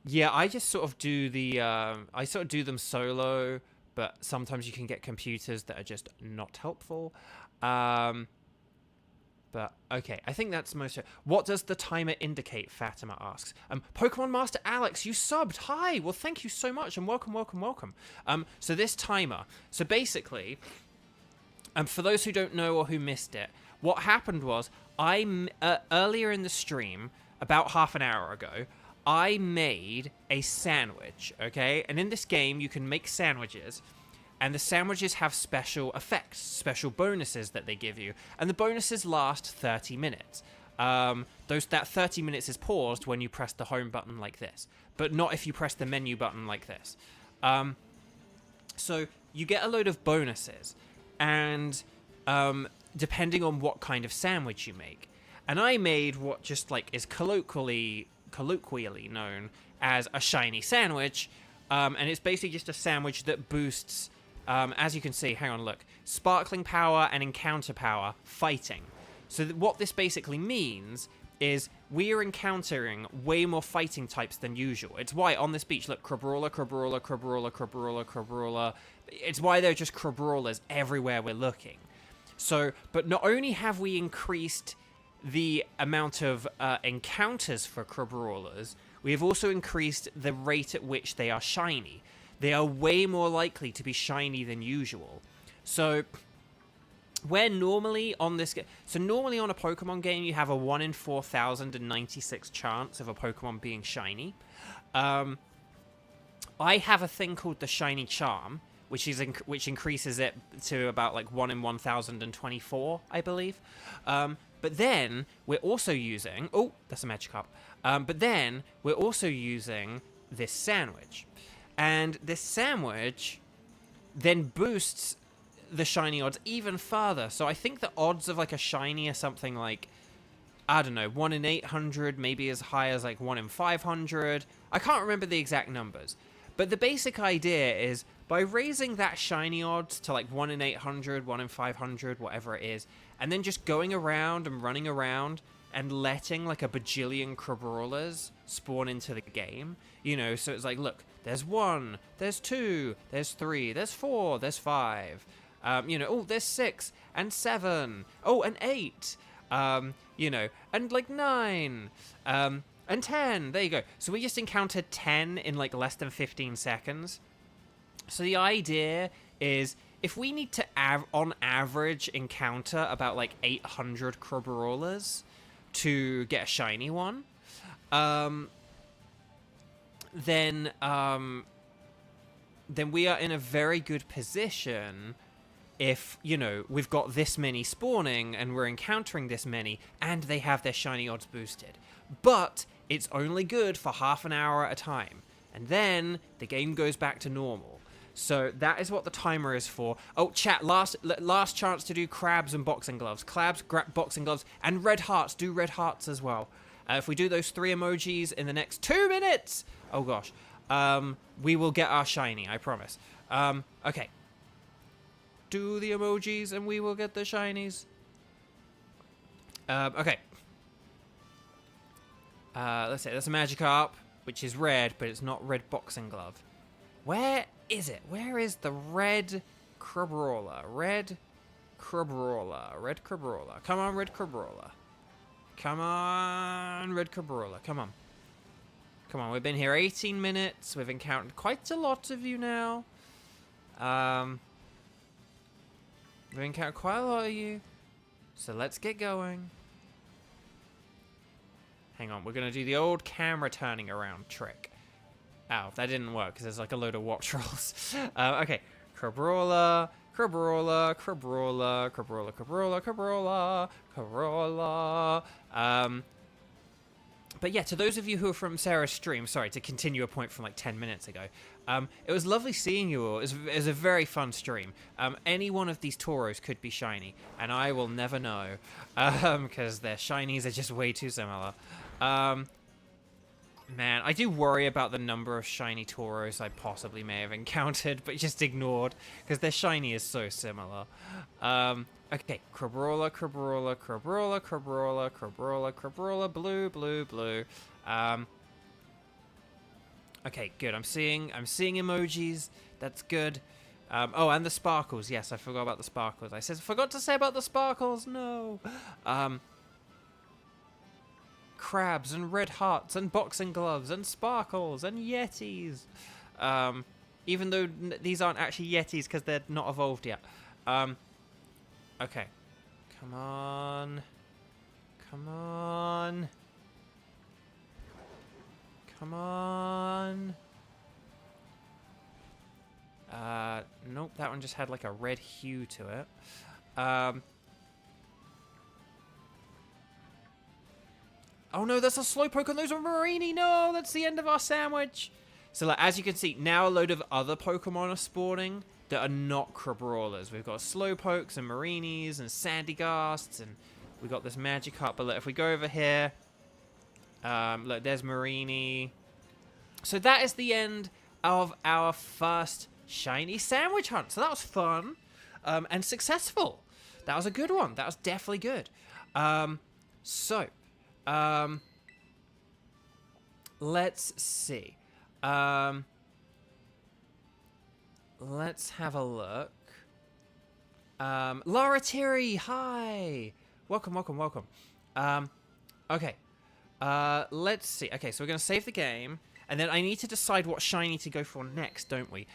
Yeah, I just sort of do the, I sort of do them solo, but sometimes you can get computers that are just not helpful. But, okay, I think that's most... What does the timer indicate, Fatima asks. Pokemon Master Alex, you subbed. Hi, well, thank you so much, and welcome. So this timer, so basically, for those who don't know or who missed it, what happened was, earlier in the stream, about half an hour ago, I made a sandwich, okay? And in this game, you can make sandwiches, and the sandwiches have special effects, special bonuses that they give you, and the bonuses last 30 minutes. That 30 minutes is paused when you press the home button like this, but not if you press the menu button like this. So you get a load of bonuses, and depending on what kind of sandwich you make. And I made what just like is colloquially known as a shiny sandwich, and it's basically just a sandwich that boosts, as you can see, hang on, look, sparkling power and encounter power fighting. So what this basically means is we are encountering way more fighting types than usual. It's why on this beach, look, Crabrawler. It's why there are just Crabrawlers everywhere we're looking. So, but not only have we increased the amount of encounters for Crabrawlers, we have also increased the rate at which they are shiny. They are way more likely to be shiny than usual. So, where normally on this normally on a Pokemon game you have a 1 in 4,096 chance of a Pokemon being shiny. I have a thing called the Shiny Charm, which increases it to about like 1 in 1,024, I believe. But then we're also using... Oh, that's a Magikarp. But then we're also using this sandwich. And this sandwich then boosts the shiny odds even further. So I think the odds of like a shiny are something like, I don't know, 1 in 800, maybe as high as like 1 in 500. I can't remember the exact numbers. But the basic idea is by raising that shiny odds to like 1 in 800, 1 in 500, whatever it is, and then just going around and running around and letting like a bajillion Crabrawlers spawn into the game, you know, so it's like, look, there's 1, there's 2, there's 3, there's 4, there's 5, you know, oh, there's 6 and 7, oh, and 8, you know, and like 9, and 10, there you go. So we just encountered 10 in like less than 15 seconds. So the idea is if we need to, on average, encounter about like 800 Crabrawlers to get a shiny one, then we are in a very good position if, you know, we've got this many spawning and we're encountering this many and they have their shiny odds boosted. But it's only good for half an hour at a time. And then the game goes back to normal. So that is what the timer is for. Oh, chat, last chance to do crabs and boxing gloves. Crabs, boxing gloves, and red hearts. Do red hearts as well. If we do those 3 emojis in the next 2 minutes, oh gosh, we will get our shiny, I promise. Okay. Do the emojis and we will get the shinies. Okay. Let's say that's a Magikarp. which is red, but it's not red boxing glove. Where is it? Where is the red Crabrawler? Red Crabrawler. Red Crabrawler. Come on, red Crabrawler. Come on, red Crabrawler. Come on. Come on, we've been here 18 minutes. We've encountered quite a lot of you now. We've encountered quite a lot of you. So let's get going. Hang on, we're going to do the old camera turning around trick. Ow, that didn't work because there's like a load of watch rolls. Okay, Crabrawler, Crabrawler, Crabrawler, Crabrawler, Crabrawler, Crabrawler, Crabrawler. But yeah, to those of you who are from Sarah's stream, sorry, to continue a point from like 10 minutes ago, it was lovely seeing you all. It was a very fun stream. Any one of these Tauros could be shiny, and I will never know, because their shinies are just way too similar. Man, I do worry about the number of shiny Tauros I possibly may have encountered, but just ignored, because their shiny is so similar. Okay, Crabrawler, Crabrawler, Crabrawler, Crabrawler, Crabrawler, Crabrawler, blue, blue, blue. Okay, good. I'm seeing emojis. That's good. Oh, and the sparkles. Yes, I forgot about the sparkles. I forgot to say about the sparkles. No. Crabs and red hearts and boxing gloves and sparkles and yetis. Even though these aren't actually yetis because they're not evolved yet. Okay. Come on. Come on. Come on. Nope, that one just had like a red hue to it. Oh no, that's a Slowpoke and those are Marini. No, that's the end of our sandwich. So like, as you can see, now a load of other Pokemon are spawning that are not Crabrawlers. We've got Slowpokes and Marinis and Sandyghasts, and we got this Magikarp. But look, if we go over here, look, there's Marini. So that is the end of our first shiny sandwich hunt. So that was fun and successful. That was a good one. That was definitely good. Let's see. Let's have a look. Lara Thierry, hi! Welcome, welcome, welcome. Okay. Let's see. Okay, so we're going to save the game. And then I need to decide what shiny to go for next, don't we?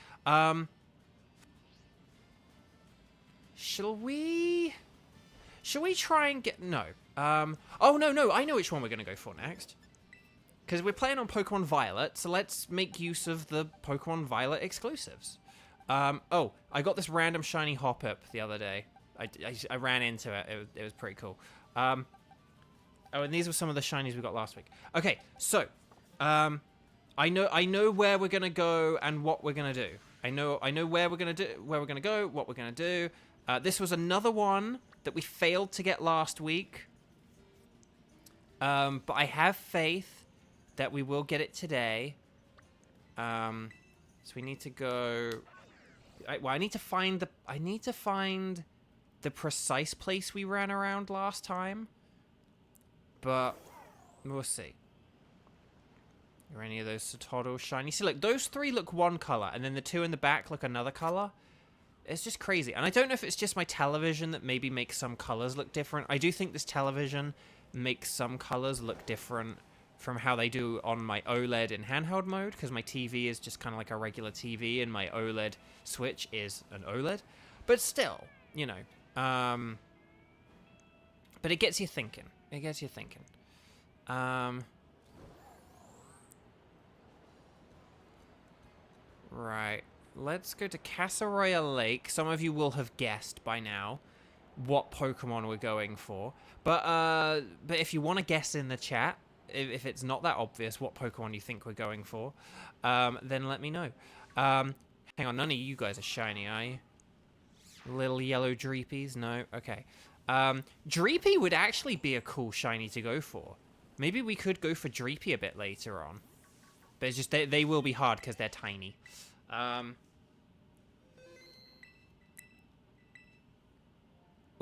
Shall we try and get... No. Oh, no. I know which one we're going to go for next. Because we're playing on Pokemon Violet, so let's make use of the Pokemon Violet exclusives. Oh, I got this random shiny Hoppip the other day. I ran into it. It was pretty cool. Oh, and these were some of the shinies we got last week. Okay, so, I know where we're gonna go and what we're gonna do. I know where we're gonna go, what we're gonna do. This was another one that we failed to get last week. But I have faith that we will get it today. So we need to go. I need to find the precise place we ran around last time. But we'll see. Are any of those Sotodle shiny? See, look, those three look one color, and then the two in the back look another color. It's just crazy. And I don't know if it's just my television that maybe makes some colors look different. I do think this television makes some colors look different from how they do on my OLED in handheld mode, because my TV is just kind of like a regular TV, and my OLED Switch is an OLED. But still, you know. But it gets you thinking. It gets you thinking. Right. Let's go to Casaroya Lake. Some of you will have guessed by now what Pokemon we're going for. But if you want to guess in the chat, if it's not that obvious what Pokemon you think we're going for, then let me know. Hang on, none of you guys are shiny, are you? Little yellow Dreepies? No? Okay. Dreepy would actually be a cool shiny to go for. Maybe we could go for Dreepy a bit later on. But it's just, they will be hard because they're tiny.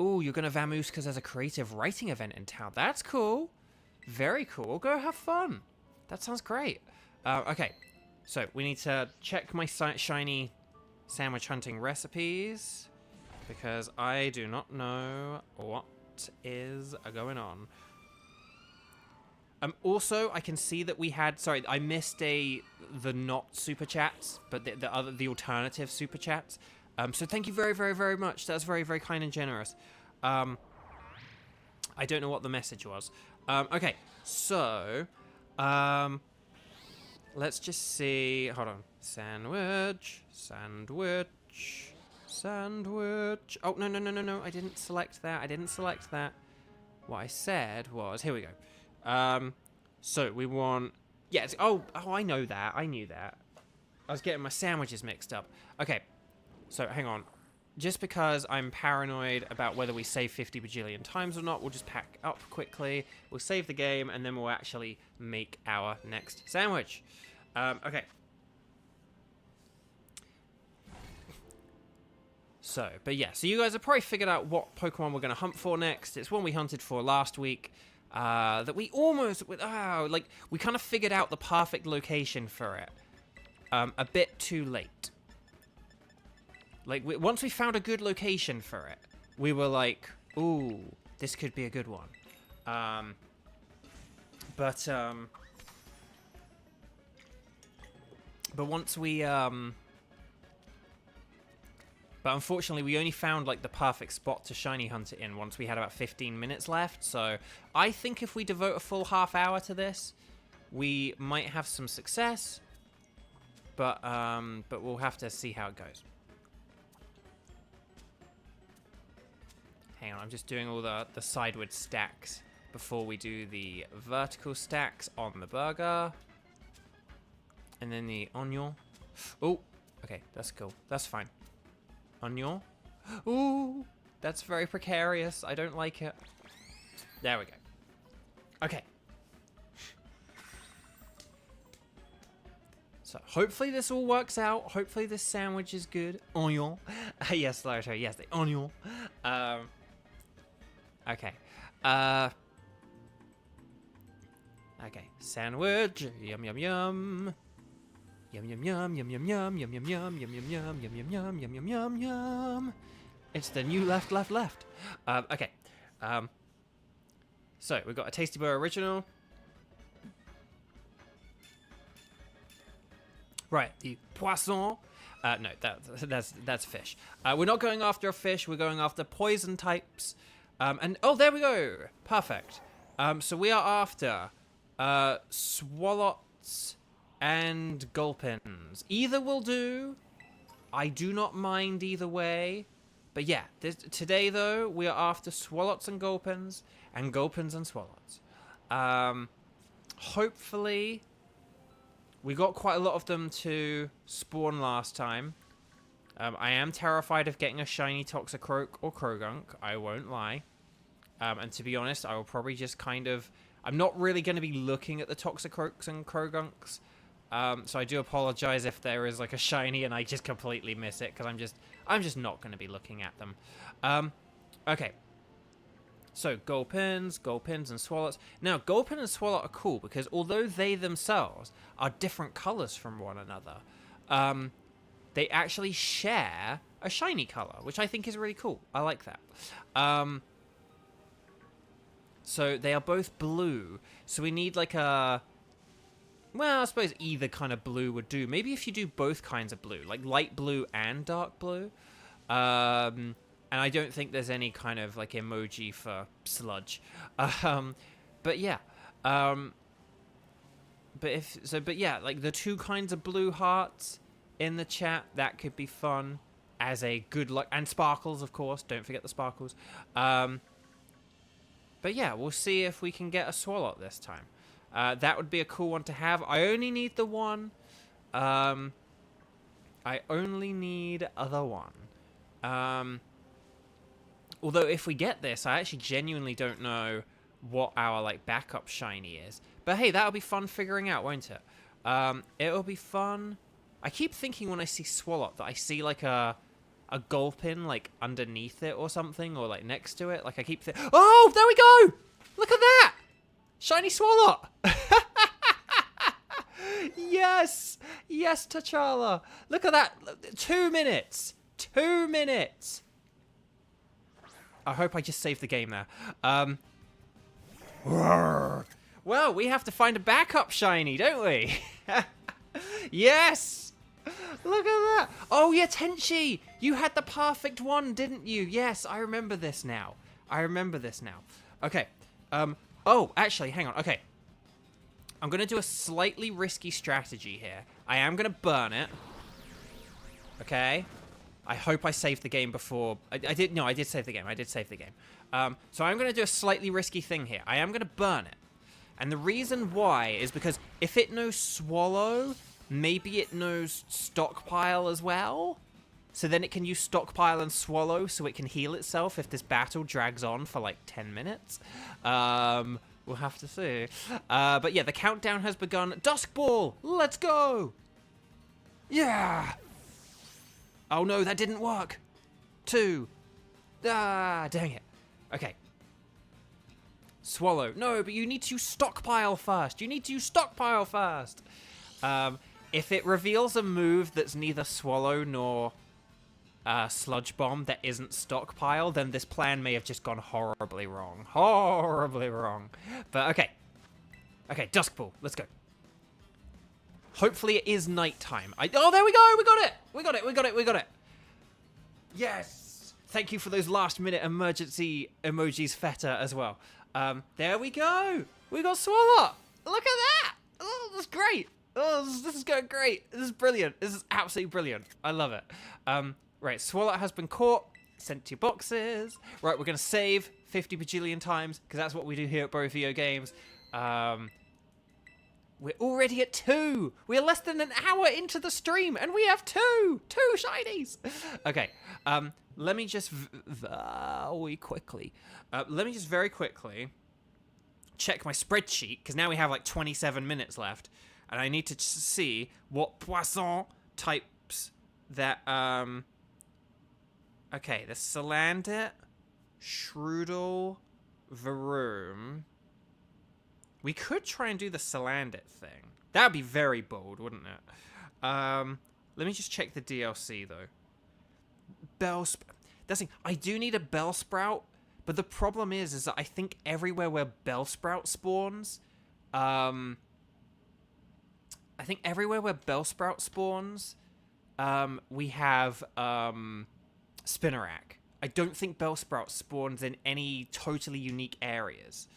Ooh, you're going to Vamoose because there's a creative writing event in town. That's cool. Very cool. Go have fun. That sounds great. Okay, so we need to check my shiny sandwich hunting recipes because I do not know what is going on. Also, I can see that we had. Sorry, I missed the not super chats, but the alternative super chats. So thank you very, very, very much. That's very, very kind and generous. I don't know what the message was. Okay, so let's just see. Hold on. Sandwich. Oh, no. I didn't select that. What I said was, here we go. So we want, yes. Oh, I know that. I knew that. I was getting my sandwiches mixed up. Okay. So hang on. Just because I'm paranoid about whether we save 50 bajillion times or not, we'll just pack up quickly. We'll save the game, and then we'll actually make our next sandwich. Okay. So, but yeah, so you guys have probably figured out what Pokemon we're going to hunt for next. It's one we hunted for last week. That we almost, we kind of figured out the perfect location for it. A bit too late. Like, once we found a good location for it, we were like, ooh, this could be a good one. But once we, but unfortunately, we only found, like, the perfect spot to shiny hunt it in once we had about 15 minutes left. So I think if we devote a full half hour to this, we might have some success. But we'll have to see how it goes. Hang on, I'm just doing all the sideward stacks before we do the vertical stacks on the burger. And then the onion. Oh, okay, that's cool. That's fine. Onion. Ooh, that's very precarious. I don't like it. There we go. Okay. So hopefully this all works out. Hopefully this sandwich is good. Onion. Yes, Laboratory. Yes, the onion. Okay. Okay. Sandwich. Yum yum yum. Yum yum yum yum yum yum yum yum yum yum yum yum yum yum yum yum yum yum yum. It's the new left. Okay. So we've got a Tasty Beau original. Right, the poisson. No, that's fish. We're not going after a fish. We're going after poison types. And oh, there we go. Perfect. So we are after swallots and gulpins. Either will do. I do not mind either way. But yeah, today though we are after swallots and gulpins and swallots. Hopefully. We got quite a lot of them to spawn last time. I am terrified of getting a shiny Toxicroak or Krogunk, I won't lie. And to be honest, I will probably just kind of... I'm not really going to be looking at the Toxicroaks and Krogunks. So I do apologize if there is like a shiny and I just completely miss it, because I'm just not going to be looking at them. Okay. So, Gulpins, and Swallots. Now, Gulpin and Swalot are cool because although they themselves are different colors from one another, they actually share a shiny color, which I think is really cool. I like that. So, they are both blue. So, we need like a... Well, I suppose either kind of blue would do. Maybe if you do both kinds of blue, like light blue and dark blue. And I don't think there's any kind of like emoji for sludge. But yeah. But yeah, like the two kinds of blue hearts in the chat, that could be fun as a good luck. And sparkles, of course. Don't forget the sparkles. But yeah, we'll see if we can get a Swalot this time. That would be a cool one to have. I only need the one. I only need the one. Although if we get this, I actually genuinely don't know what our like backup shiny is. But hey, that'll be fun figuring out, won't it? It'll be fun. I keep thinking when I see Swalot that I see like a Gulpin like underneath it or something, or like next to it. Like I keep thinking, oh, there we go! Look at that! Shiny Swalot! Yes! Yes, T'Challa! Look at that! 2 minutes! 2 minutes! I hope I just saved the game there. Well, we have to find a backup shiny, don't we? Yes! Look at that! Oh, yeah, Tenchi! You had the perfect one, didn't you? Yes, I remember this now. I remember this now. Okay. Oh, actually, hang on. Okay. I'm going to do a slightly risky strategy here. I am going to burn it. Okay. I hope I saved the game before... I did save the game. I did save the game. So I'm going to do a slightly risky thing here. I am going to burn it. And the reason why is because if it knows Swallow, maybe it knows Stockpile as well. So then it can use Stockpile and Swallow so it can heal itself if this battle drags on for like 10 minutes. We'll have to see. But yeah, the countdown has begun. Dusk Ball! Let's go! Yeah! Oh no, that didn't work. 2. Ah, dang it. Okay. Swallow. No, but you need to Stockpile first. You need to Stockpile first. If it reveals a move that's neither Swallow nor Sludge Bomb that isn't Stockpile, then this plan may have just gone horribly wrong. Horribly wrong. But okay. Okay, Dusk Ball. Let's go. Hopefully it is nighttime. Oh, there we go. We got it. We got it. We got it. We got it. Yes. Thank you for those last minute emergency emojis, Feta, as well. There we go. We got Swallow. Look at that. Oh, that's great. Oh, this is going great. This is brilliant. This is absolutely brilliant. I love it. Right, Swallow has been caught. Sent to boxes. Right, we're going to save 50 bajillion times, because that's what we do here at Beau Video Games. We're already at 2. We're less than an hour into the stream, and we have 2 shinies. Okay, let me just very quickly check my spreadsheet, because now we have like 27 minutes left, and I need to see what poisson types that, okay, the Salandit, Shroodle, Varoom. We could try and do the Salandit thing. That would be very bold, wouldn't it? Let me just check the DLC, though. That's the thing. I do need a Bellsprout, but the problem is that I think everywhere where Bellsprout spawns, we have, Spinarak. I don't think Bellsprout spawns in any totally unique areas.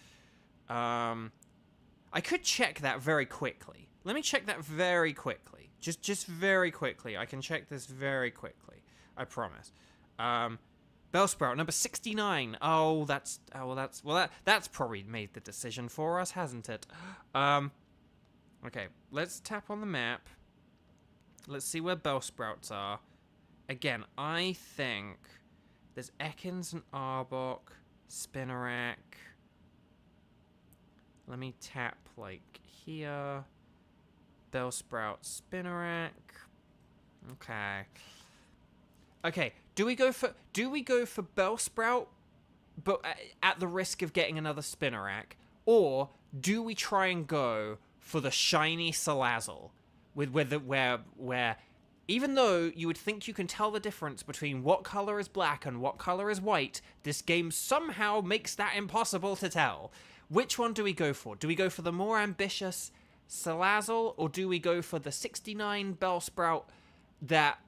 I could check that very quickly. Let me check that very quickly. Just very quickly. I can check this very quickly. I promise. Bellsprout, number 69. That's probably made the decision for us, hasn't it? Okay, let's tap on the map. Let's see where Bellsprouts are. Again, I think there's Ekans and Arbok, Spinarak. Let me tap, like, here. Bellsprout, Spinarak. Okay. Okay, do we go for Bellsprout, but at the risk of getting another Spinarak? Or do we try and go for the shiny Salazzle? Where even though you would think you can tell the difference between what color is black and what color is white, this game somehow makes that impossible to tell. Which one do we go for? Do we go for the more ambitious Salazzle, or do we go for the 69 Bellsprout that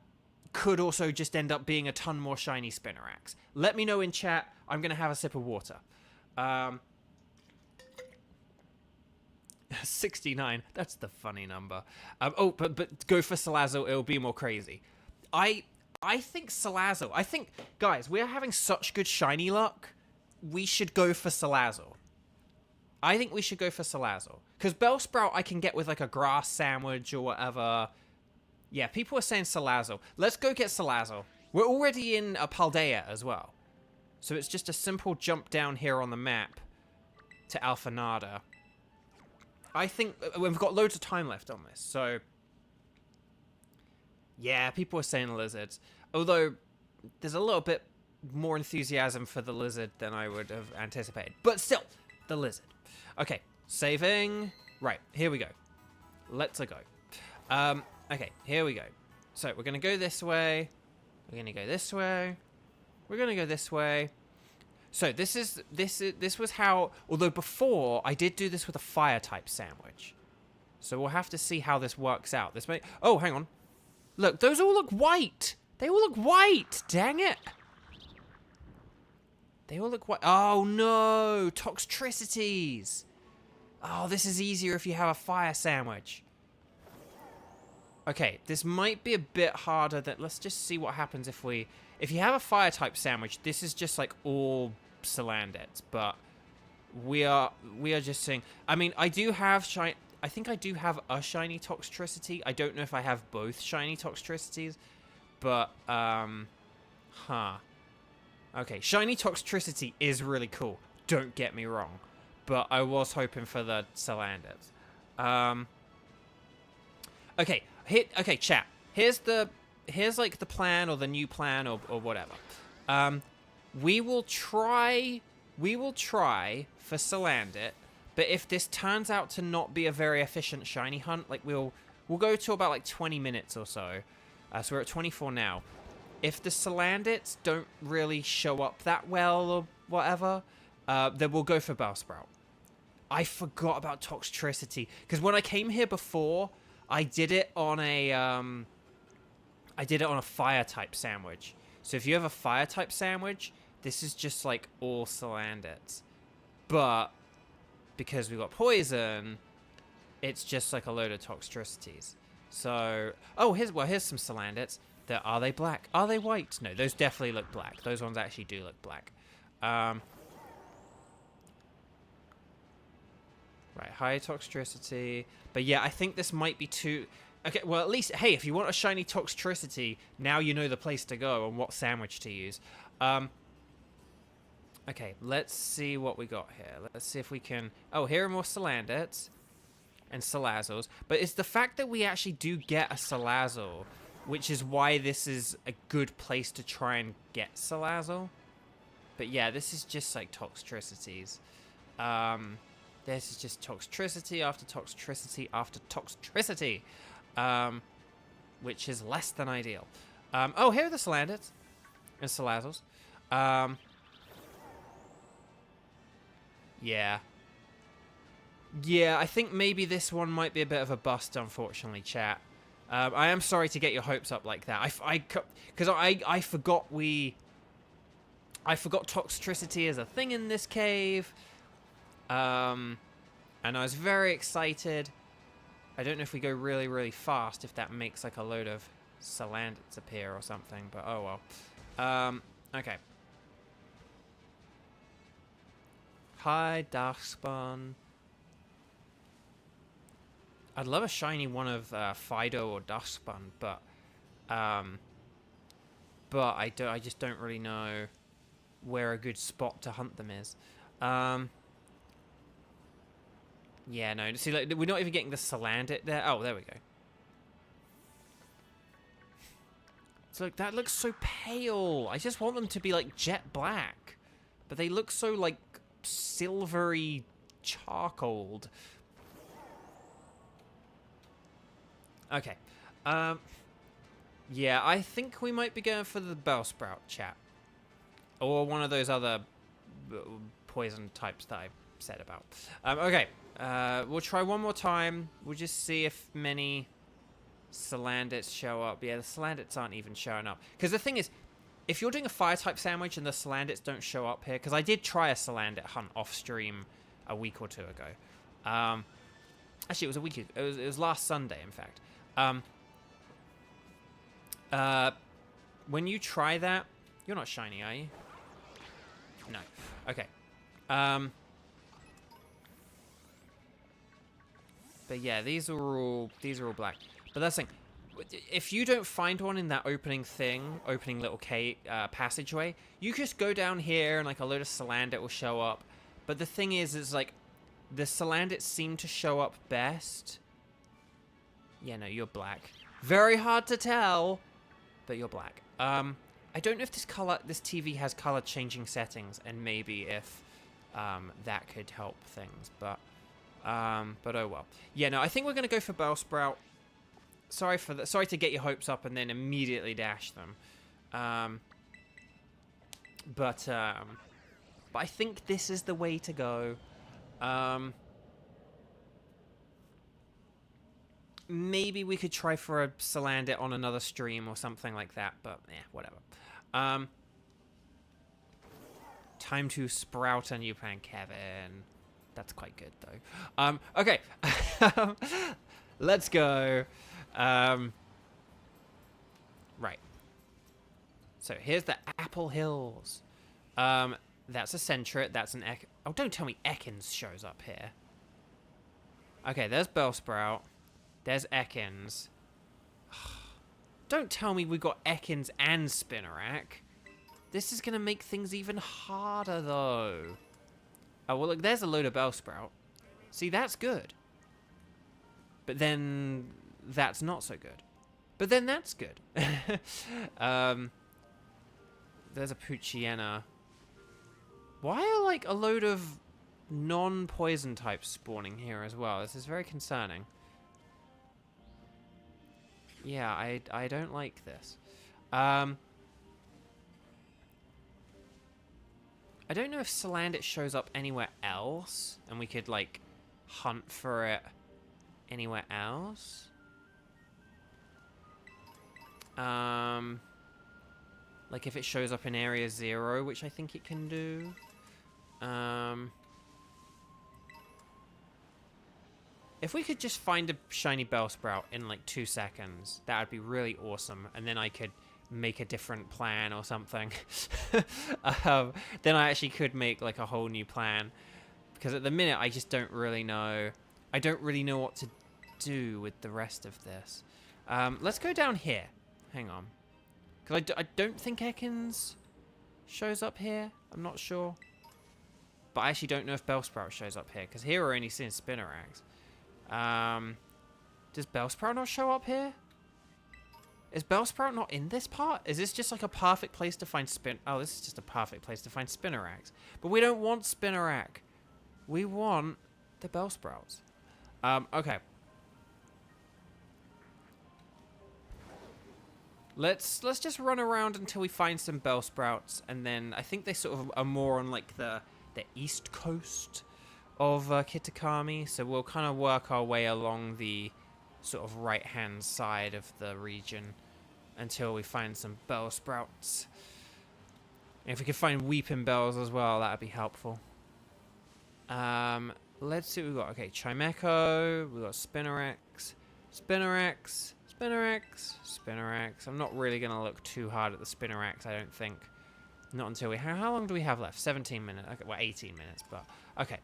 could also just end up being a ton more shiny Spinaraks? Let me know in chat. I'm going to have a sip of water. 69. That's the funny number. But go for Salazzle. It'll be more crazy. I think Salazzle. I think, guys, we're having such good shiny luck. We should go for Salazzle. I think we should go for Salazzle. Because Bellsprout I can get with like a grass sandwich or whatever. Yeah, people are saying Salazzle. Let's go get Salazzle. We're already in Paldea as well. So it's just a simple jump down here on the map to Alphanada. I think we've got loads of time left on this, so... Yeah, people are saying lizards. Although, there's a little bit more enthusiasm for the lizard than I would have anticipated. But still, the lizard. Okay, saving. Right, here we go. Let's go. Okay, here we go. So we're gonna go this way. We're gonna go this way. We're gonna go this way. So this was how. Although before I did do this with a fire type sandwich, so we'll have to see how this works out. This may. Oh, hang on. Look, those all look white. They all look white. Dang it. They all look white. Oh no, toxtricities. Oh, this is easier if you have a fire sandwich. Okay, this might be a bit harder. Let's just see what happens if you have a fire type sandwich. This is just like all Salandits, but we are just saying. I mean, I do have I think I do have a shiny toxtricity. I don't know if I have both shiny toxtricities, but okay, shiny toxtricity is really cool. Don't get me wrong, but I was hoping for the Salandits. Okay. Okay, chat. Here's like the plan or the new plan or whatever. We will try for Salandit, but if this turns out to not be a very efficient shiny hunt, like we'll go to about like 20 minutes or so. So we're at 24 now. If the Salandits don't really show up that well or whatever, then we'll go for Bellsprout. I forgot about Toxtricity because when I came here before, I did it on a fire type sandwich. So if you have a fire type sandwich, this is just like all Salandits. But because we got poison, it's just like a load of toxtricities. So here's some Salandits. Are they black? Are they white? No, those definitely look black. Those ones actually do look black. Right, high toxtricity. But yeah, I think this might be too... Okay, well, at least, hey, if you want a shiny toxtricity, now you know the place to go and what sandwich to use. Okay, let's see what we got here. Let's see if we can... Oh, here are more Salandits and Salazzles. But it's the fact that we actually do get a Salazzle, which is why this is a good place to try and get Salazzle. But yeah, this is just like toxtricities. This is just toxtricity after toxtricity after toxtricity. Which is less than ideal. Oh, here are the Salandits and Salazzles. Yeah. Yeah, I think maybe this one might be a bit of a bust, unfortunately, chat. I am sorry to get your hopes up like that. Because I forgot I forgot toxtricity as a thing in this cave. And I was very excited. I don't know if we go really, really fast, if that makes like a load of Salandits appear or something, but oh well. Okay. Hi, Darkspawn. I'd love a shiny one of Fido or Darkspawn, but I just don't really know where a good spot to hunt them is. Yeah, no. See, like, we're not even getting the Salandit there. Oh, there we go. So, look, that looks so pale. I just want them to be, like, jet black. But they look so, like, silvery charcoaled. Okay. Yeah, I think we might be going for the Bellsprout, chat. Or one of those other poison types that I said about. Okay. We'll try one more time. We'll just see if many Salandits show up. Yeah, the Salandits aren't even showing up. Because the thing is, if you're doing a fire-type sandwich and the Salandits don't show up here... Because I did try a Salandit hunt off-stream a week or two ago. Actually, it was a week... It was last Sunday, in fact. When you try that... You're not shiny, are you? No. Okay. But yeah, these are all black. But that's the thing. If you don't find one in that opening little passageway, you just go down here and like a load of Salandit will show up. But the thing is like the Salandit seem to show up best. Yeah, no, you're black. Very hard to tell, but you're black. I don't know if this TV has color changing settings, and maybe if that could help things, but oh well. Yeah, no, I think we're gonna go for Bellsprout. Sorry for that. Sorry to get your hopes up and then immediately dash them. But I think this is the way to go. Maybe we could try for a Salandit on another stream or something like that, but whatever. Time to sprout a new plan, Kevin. That's quite good, though. Okay. Let's go. Right. So here's the Apple Hills. That's a Centret. That's an Ek. Oh, don't tell me Ekans shows up here. Okay, there's Bellsprout. There's Ekans. Don't tell me we've got Ekans and Spinarak. This is going to make things even harder, though. Oh, well, look, there's a load of Bellsprout. See, that's good. But then that's not so good. But then that's good. There's a Poochyena. Why are, like, a load of non-poison types spawning here as well? This is very concerning. Yeah, I don't like this. I don't know if Salandit shows up anywhere else, and we could, like, hunt for it anywhere else. Like, if it shows up in Area 0, which I think it can do. If we could just find a shiny Bellsprout in, like, 2 seconds, that would be really awesome, and then I could make a different plan or something. Then I actually could make, like, a whole new plan. Because at the minute, I just don't really know. I don't really know what to do with the rest of this. Let's go down here. Hang on. Because I don't think Ekans shows up here. I'm not sure. But I actually don't know if Bellsprout shows up here. Because here we're only seeing Spinarags. Does Bellsprout not show up here? Is Bellsprout not in this part? Is this just like a perfect place to find Oh, this is just a perfect place to find Spinarags. But we don't want Spinarak. We want the Bellsprouts. Okay. Let's just run around until we find some Bellsprouts, and then I think they sort of are more on like the east coast of Kitakami, so we'll kind of work our way along the sort of right-hand side of the region until we find some Bellsprouts. If we could find Weeping Bells as well, that would be helpful. Let's see what we've got. Okay, Chimecho, we've got Spinarex, Spinarex, Spinarex, Spinarex. I'm not really going to look too hard at the Spinarex, I don't think. Not until we... How long do we have left? 17 minutes. Okay, well, 18 minutes, but... Okay.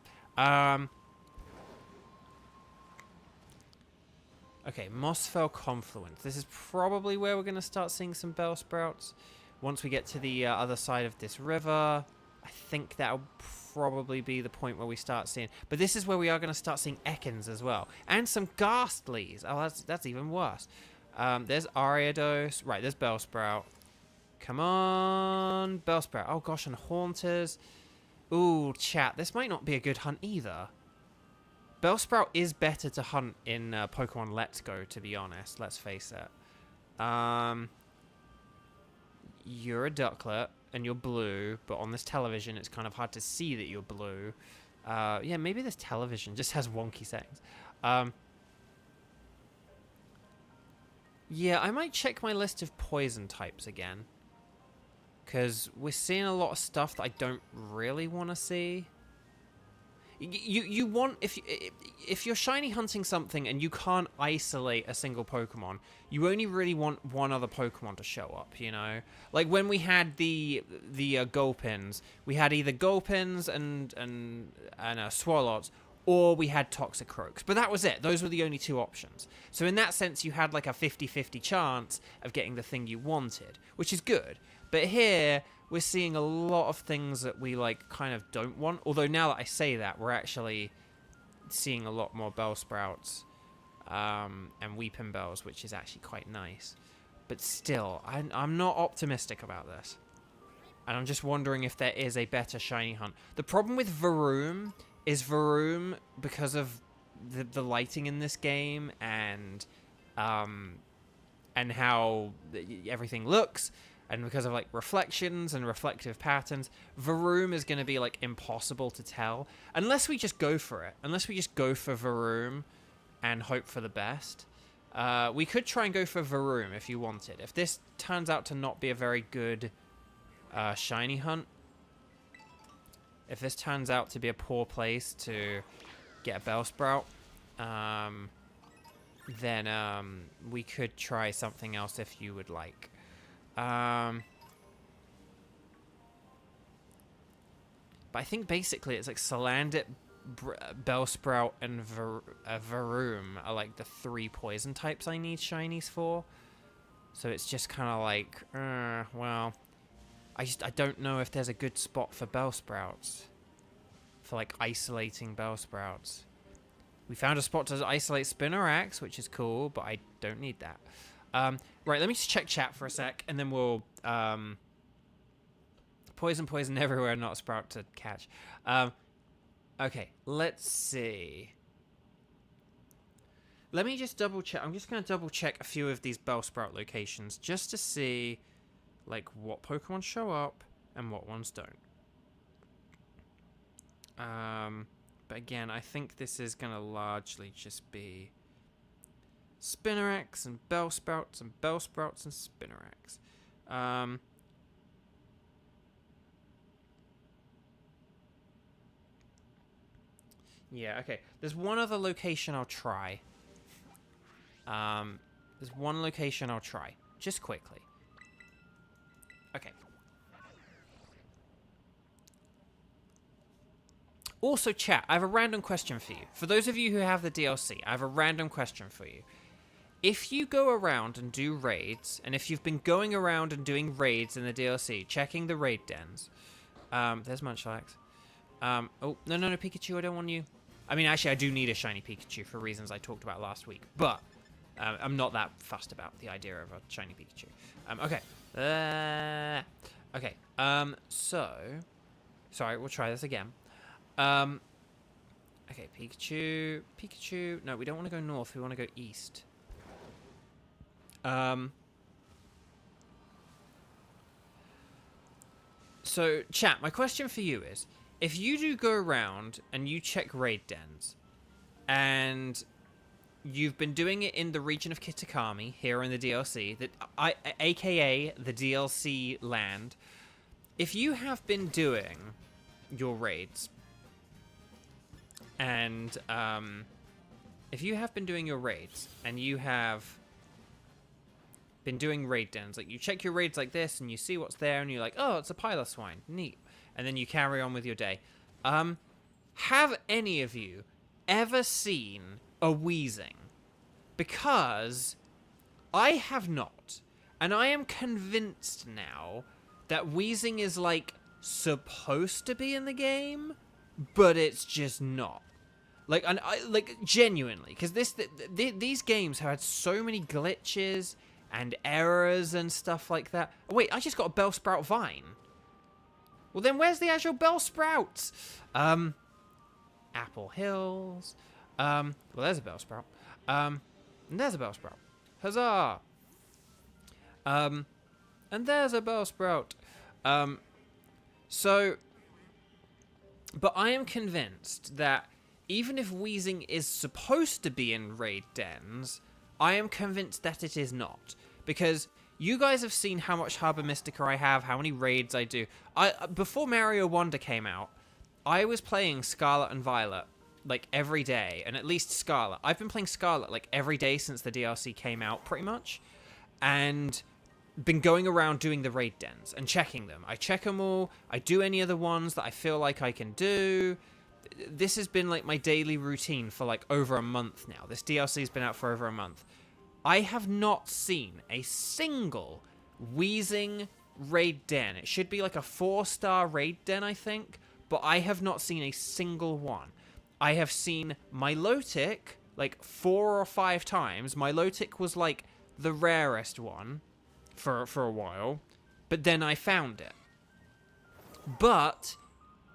Okay, Mossfell Confluence. This is probably where we're going to start seeing some Bellsprouts. Once we get to the other side of this river, I think that'll probably be the point where we start seeing... But this is where we are going to start seeing Ekans as well. And some Ghastlies. Oh, that's even worse. There's Ariados. Right, there's Bellsprout. Come on, Bellsprout. Oh, gosh, and Haunters. Ooh, chat. This might not be a good hunt either. Bellsprout is better to hunt in Pokemon Let's Go, to be honest. Let's face it. You're a Ducklet, and you're blue, but on this television, it's kind of hard to see that you're blue. Yeah, maybe this television just has wonky settings. Yeah, I might check my list of poison types again. Because we're seeing a lot of stuff that I don't really want to see. You want... If you're shiny hunting something and you can't isolate a single Pokemon, you only really want one other Pokemon to show up, you know? Like when we had the Gulpins, we had either Gulpins and Swallows, or we had Toxicroaks. But that was it. Those were the only two options. So in that sense, you had like a 50-50 chance of getting the thing you wanted, which is good. But here, we're seeing a lot of things that we, like, kind of don't want. Although now that I say that, we're actually seeing a lot more Bellsprouts and Weeping Bells, which is actually quite nice. But still, I'm not optimistic about this. And I'm just wondering if there is a better shiny hunt. The problem with Varoom is Varoom, because of the lighting in this game and and how everything looks, and because of like reflections and reflective patterns, Varoom is going to be like impossible to tell unless we just go for it. Unless we just go for Varoom and hope for the best. We could try and go for Varoom if you wanted. If this turns out to not be a very good shiny hunt, if this turns out to be a poor place to get a Bellsprout, then we could try something else if you would like. But I think basically it's like Salandit, Bellsprout, and Varoom are like the 3 poison types I need shinies for. So it's just kind of like, well, I don't know if there's a good spot for Bellsprouts. For like isolating Bellsprouts. We found a spot to isolate Spinarak, which is cool, but I don't need that. Right, let me just check chat for a sec, and then we'll... Poison everywhere, not a Sprout to catch. Okay, let's see. Let me just double check. I'm just going to double check a few of these Bellsprout locations, just to see, like, what Pokemon show up and what ones don't. But again, I think this is going to largely just be Spinarak and Bellsprouts and Bellsprouts and Spinaraks. Yeah, okay. There's one other location I'll try. There's one location I'll try. Just quickly. Okay. Also, chat, I have a random question for you. For those of you who have the DLC, I have a random question for you. If you go around and do raids, and if you've been going around and doing raids in the DLC, checking the raid dens... there's Munchlax. Oh, no, Pikachu, I don't want you. I mean, actually, I do need a shiny Pikachu for reasons I talked about last week, but I'm not that fussed about the idea of a shiny Pikachu. Okay. Okay, so... Sorry, we'll try this again. Okay, Pikachu. No, we don't want to go north. We want to go east. So, chat, my question for you is, if you do go around and you check raid dens, and you've been doing it in the region of Kitakami, here in the DLC, aka the DLC land, if you have been doing your raids, and if you have been doing your raids, and you have been doing raid dens, like you check your raids like this, and you see what's there, and you're like, oh, it's a Piloswine, neat, and then you carry on with your day. Have any of you ever seen a Weezing? Because I have not, and I am convinced now that Weezing is like supposed to be in the game, but it's just not. Like, and like genuinely, because these games have had so many glitches and errors and stuff like that. Oh, wait, I just got a Bellsprout Vine. Well, then where's the actual Bellsprouts? Apple Hills. Well, there's a Bellsprout. And there's a Bellsprout. Huzzah! And there's a Bellsprout. So, but I am convinced that even if Weezing is supposed to be in raid dens, I am convinced that it is not. Because you guys have seen how much Harbor Mystica I have, how many raids I do. Before Mario Wonder came out, I was playing Scarlet and Violet, like, every day. And at least Scarlet. I've been playing Scarlet, like, every day since the DLC came out, pretty much. And been going around doing the raid dens and checking them. I check them all. I do any of the ones that I feel like I can do. This has been, like, my daily routine for, like, over a month now. This DLC's been out for over a month. I have not seen a single Weezing raid den. It should be, like, a 4-star raid den, I think. But I have not seen a single one. I have seen Milotic, like, 4 or 5 times. Milotic was, like, the rarest one for a while. But then I found it. But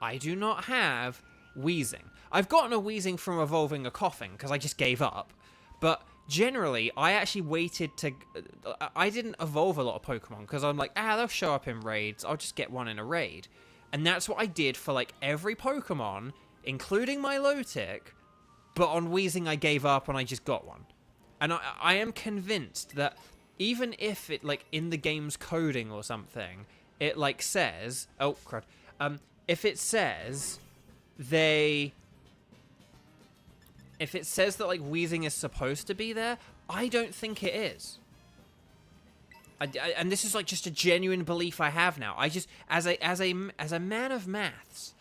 I do not have Weezing. I've gotten a Weezing from evolving a Coughing, because I just gave up. But generally, I actually waited to... I didn't evolve a lot of Pokemon, because I'm like, they'll show up in raids. I'll just get one in a raid. And that's what I did for, like, every Pokemon, including my Lotic, but on Weezing I gave up and I just got one. And I am convinced that even if it, like, in the game's coding or something, it, like, says... Oh, crud. If it says they... If it says that, like, Weezing is supposed to be there, I don't think it is. And this is, like, just a genuine belief I have now. I just, as a man of maths,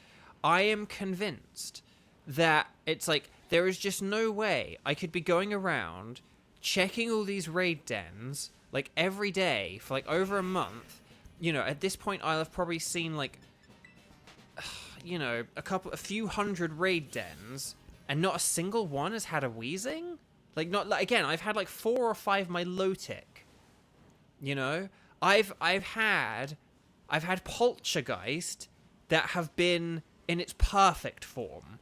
I am convinced that it's, like, there is just no way I could be going around checking all these raid dens, like, every day for, like, over a month. You know, at this point, I'll have probably seen, like, you know, a few hundred raid dens, and not a single one has had a Weezing? Like, not, like, again, I've had, like, 4 or 5 my Lotic. You know? I've had Poltergeist that have been in its perfect form.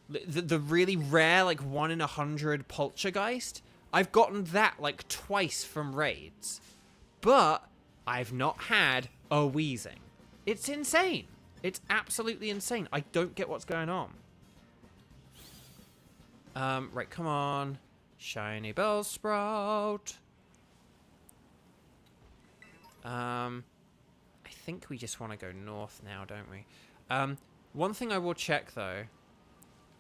The really rare, like, 1 in 100 Poltergeist, I've gotten that, like, twice from raids. But I've not had a Weezing. It's insane. It's absolutely insane. I don't get what's going on. Right, come on. Shiny Bellsprout. I think we just want to go north now, don't we? One thing I will check, though.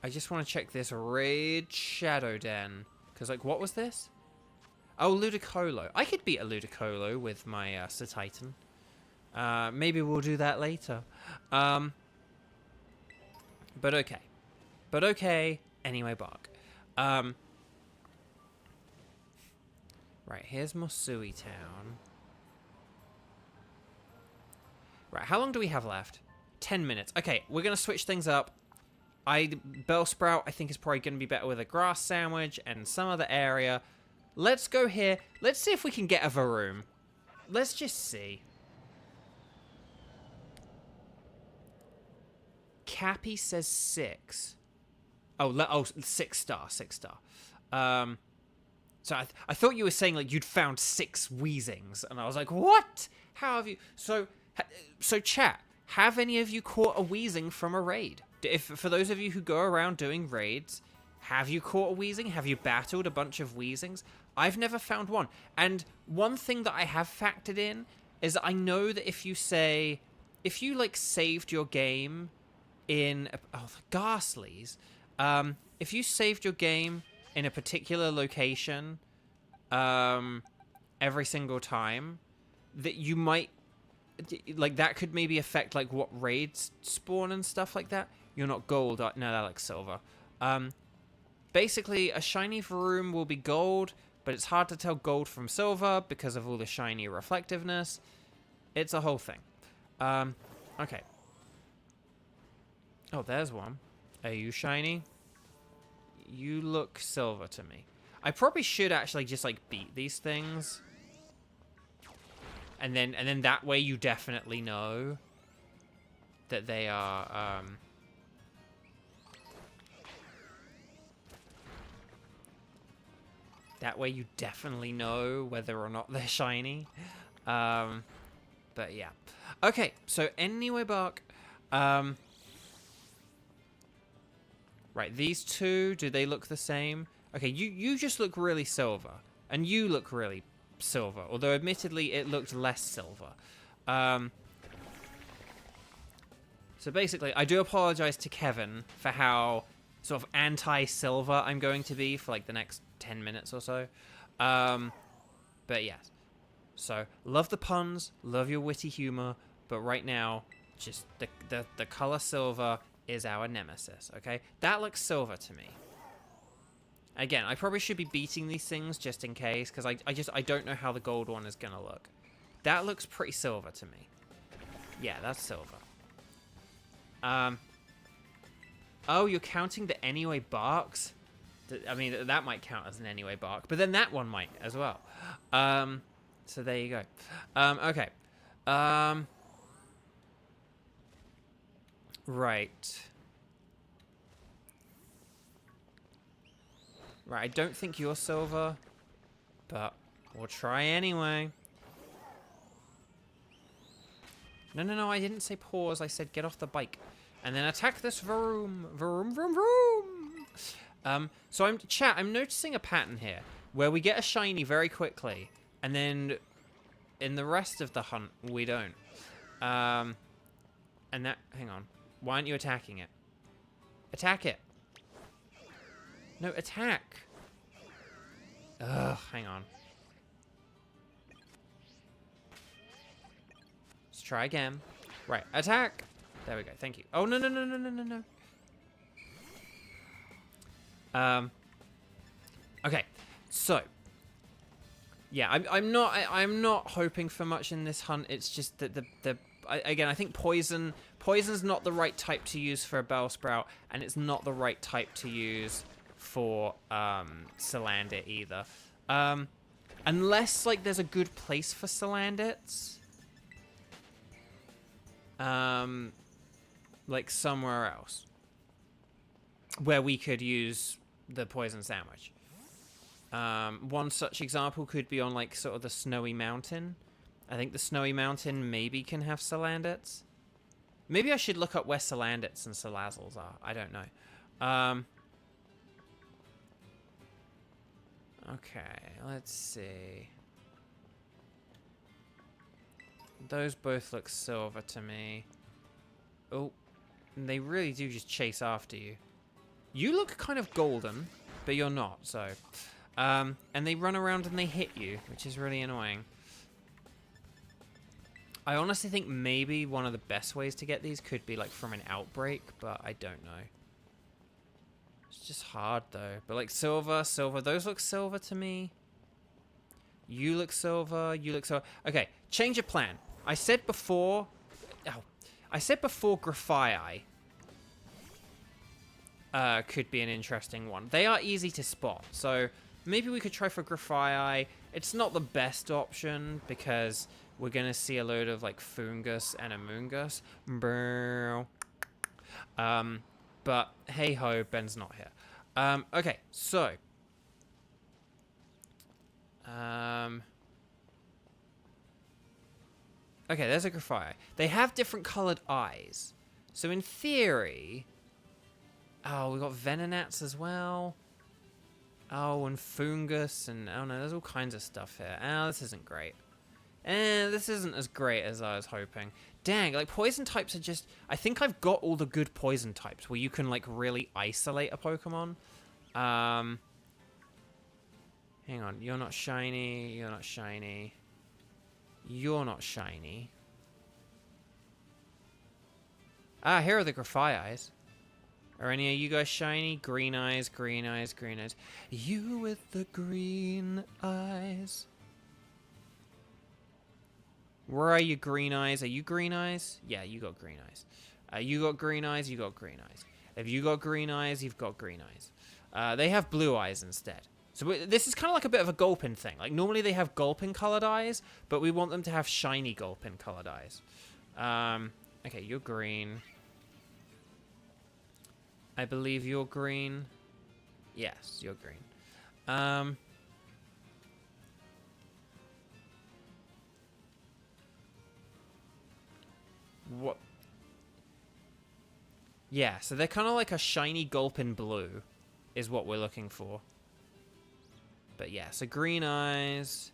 I just want to check this Raid Shadow Den. Because, like, what was this? Oh, Ludicolo. I could beat a Ludicolo with my Satitan. Maybe we'll do that later. But okay. But okay. Anyway, bark. Right, here's Mosui Town. Right, how long do we have left? 10 minutes. Okay, we're going to switch things up. Bellsprout, I think, is probably going to be better with a grass sandwich and some other area. Let's go here. Let's see if we can get a Varoom. Let's just see. Cappy says 6. Oh, 6 star, 6 star. So I thought you were saying, like, you'd found 6 Weezings, and I was like, what? How have you... So chat, have any of you caught a Weezing from a raid? For those of you who go around doing raids, have you caught a Weezing? Have you battled a bunch of Weezings? I've never found one. And one thing that I have factored in is I know that if you, like, saved your game in... Oh, Ghastlies. If you saved your game in a particular location every single time, that you might... Like, that could maybe affect, like, what raids spawn and stuff like that. You're not gold. No, they're, like, silver. Basically, a shiny Varoom will be gold, but it's hard to tell gold from silver because of all the shiny reflectiveness. It's a whole thing. Okay. Oh, there's one. Are you shiny? You look silver to me. I probably should actually just, like, beat these things. And then that way you definitely know that they are, that way you definitely know whether or not they're shiny. But yeah. Okay, so anyway, Bark. Right, these two, do they look the same? Okay, you just look really silver. And you look really silver, although admittedly it looked less silver. So basically, I do apologize to Kevin for how sort of anti-silver I'm going to be for like the next 10 minutes or so. But yes. So, love the puns, love your witty humor, but right now, just the color silver is our nemesis, okay? That looks silver to me. Again, I probably should be beating these things just in case, because I don't know how the gold one is going to look. That looks pretty silver to me. Yeah, that's silver. Oh, you're counting the anyway barks? I mean, that might count as an anyway bark, but then that one might as well. So there you go. Okay. Right. Right, I don't think you're silver. but we'll try anyway. No, I didn't say pause. I said get off the bike. And then attack this vroom. Vroom, vroom, vroom. So I'm noticing a pattern here where we get a shiny very quickly, and then in the rest of the hunt, we don't. And that, hang on. Why aren't you attacking it? Attack it. No, attack. Ugh, hang on. Let's try again. Right, attack. There we go, thank you. Oh, no. Okay, so. Yeah, I'm not hoping for much in this hunt. It's just that again, I think poison's not the right type to use for a Bellsprout, and it's not the right type to use for Salandit either. Unless like there's a good place for Salandits. Like somewhere else where we could use the poison sandwich. One such example could be on like sort of the Snowy Mountain. I think the Snowy Mountain maybe can have Salandits. Maybe I should look up where Salandits and Salazzles are. I don't know. Okay, let's see. Those both look silver to me. Oh, they really do just chase after you. You look kind of golden, but you're not, so. And they run around and they hit you, which is really annoying. I honestly think maybe one of the best ways to get these could be like from an outbreak, but I don't know. It's just hard though. But like silver, those look silver to me. You look silver, you look silver. Okay, change of plan. I said before Grafii could be an interesting one. They are easy to spot, so maybe we could try for Grafii. It's not the best option because we're gonna see a load of like Fungus and Amoongus. But hey ho, Ben's not here. Okay, so okay, there's a Grafii. They have different colored eyes. So in theory... Oh, we got Venonats as well. Oh, and Fungus, and oh no, there's all kinds of stuff here. Oh, this isn't great. This isn't as great as I was hoping. Dang, like poison types are just... I think I've got all the good poison types where you can like really isolate a Pokemon. Hang on, you're not shiny, you're not shiny. You're not shiny. Ah, here are the Grafii eyes. Are any of you guys shiny? Green eyes, green eyes, green eyes. You with the green eyes. Where are you, green eyes? Are you green eyes? Yeah, you got green eyes. You got green eyes, you got green eyes. If you got green eyes, you've got green eyes. They have blue eyes instead. So this is kind of like a bit of a Gulpin thing. Like normally they have Gulpin colored eyes, but we want them to have shiny Gulpin colored eyes. Okay, you're green. I believe you're green. Yes, you're green. What? Yeah, so they're kind of like a shiny Gulpin blue is what we're looking for. But yeah, so green eyes.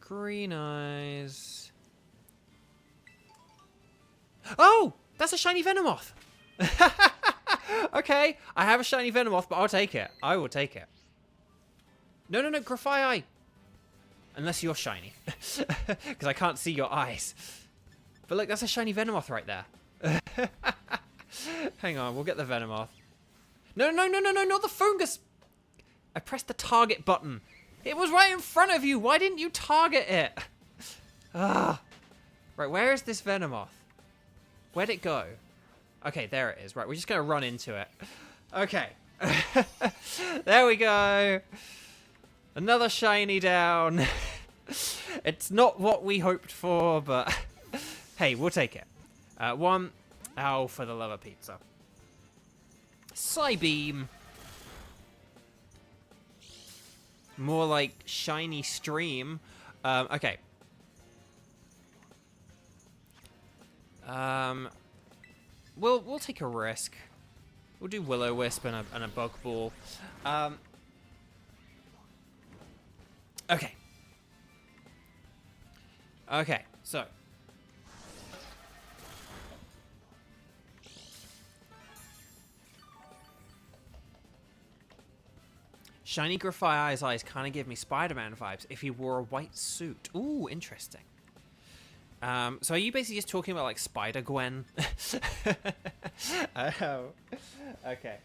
Green eyes. Oh! That's a shiny Venomoth! Okay, I have a shiny Venomoth, but I'll take it. I will take it. No, Grafii. Unless you're shiny. Because I can't see your eyes. But look, that's a shiny Venomoth right there. Hang on, we'll get the Venomoth. No, not the Fungus! I pressed the target button. It was right in front of you. Why didn't you target it? Ah. Right, where is this Venomoth? Where'd it go? Okay, there it is. Right, we're just going to run into it. Okay. There we go. Another shiny down. It's not what we hoped for, but hey, we'll take it. One. Ow, for the love of pizza. Psybeam. More like shiny stream. Okay. We'll take a risk. We'll do Will-O-Wisp and a Bug Ball. Okay. Okay, so. Shiny Graphite's eyes kind of give me Spider-Man vibes if he wore a white suit. Ooh, interesting. So are you basically just talking about, like, Spider-Gwen? Okay.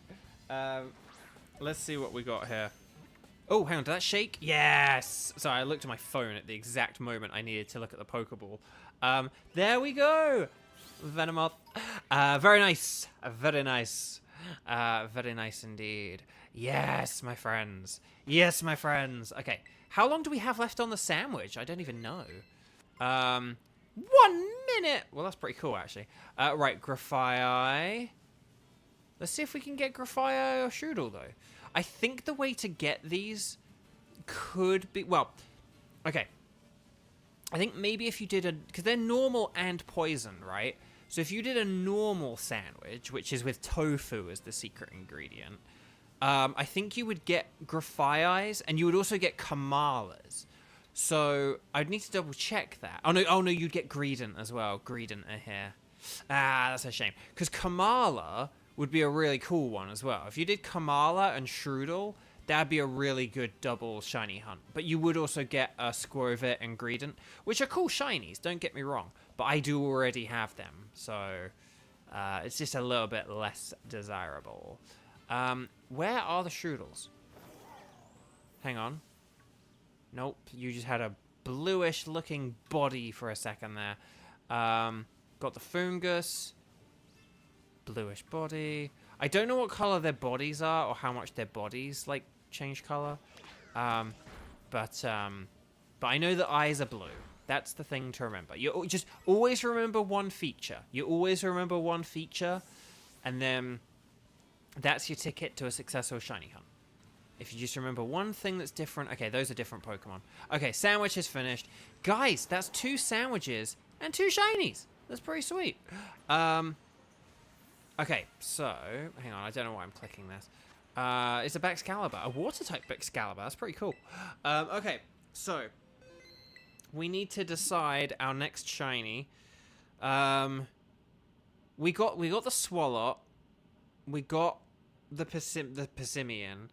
Let's see what we got here. Oh, hang on, did that shake? Yes! Sorry, I looked at my phone at the exact moment I needed to look at the Pokeball. There we go! Venomoth. Very nice. Very nice. Very nice indeed. Yes, my friends. Yes, my friends. Okay, how long do we have left on the sandwich? I don't even know. 1 minute! Well, that's pretty cool, actually. Right, Graphite. Let's see if we can get Graphite or Strudel, though. I think the way to get these could be... Well, okay. I think maybe if you did a... Because they're normal and poison, right? So if you did a normal sandwich, which is with tofu as the secret ingredient, I think you would get Graphite, and you would also get Kamalas. So I'd need to double check that. Oh no, you'd get Greedent as well. Greedent are here. Ah, that's a shame. Because Kamala would be a really cool one as well. If you did Kamala and Strudel, that'd be a really good double shiny hunt. But you would also get Squirvit and Greedent, which are cool shinies, don't get me wrong. But I do already have them, so it's just a little bit less desirable. Where are the Strudels? Hang on. Nope, you just had a bluish looking body for a second there. Got the Fungus. Bluish body. I don't know what color their bodies are or how much their bodies like change color. But I know the eyes are blue. That's the thing to remember. You just always remember one feature. You always remember one feature, and then that's your ticket to a successful shiny hunt. If you just remember one thing that's different. Okay, those are different Pokemon. Okay, sandwich is finished. Guys, that's 2 sandwiches and 2 shinies. That's pretty sweet. Okay, so, hang on, I don't know why I'm clicking this. It's a Baxcalibur, a water-type Baxcalibur. That's pretty cool. Okay, so, we need to decide our next shiny. We got the Swalot. We got the Persimmon.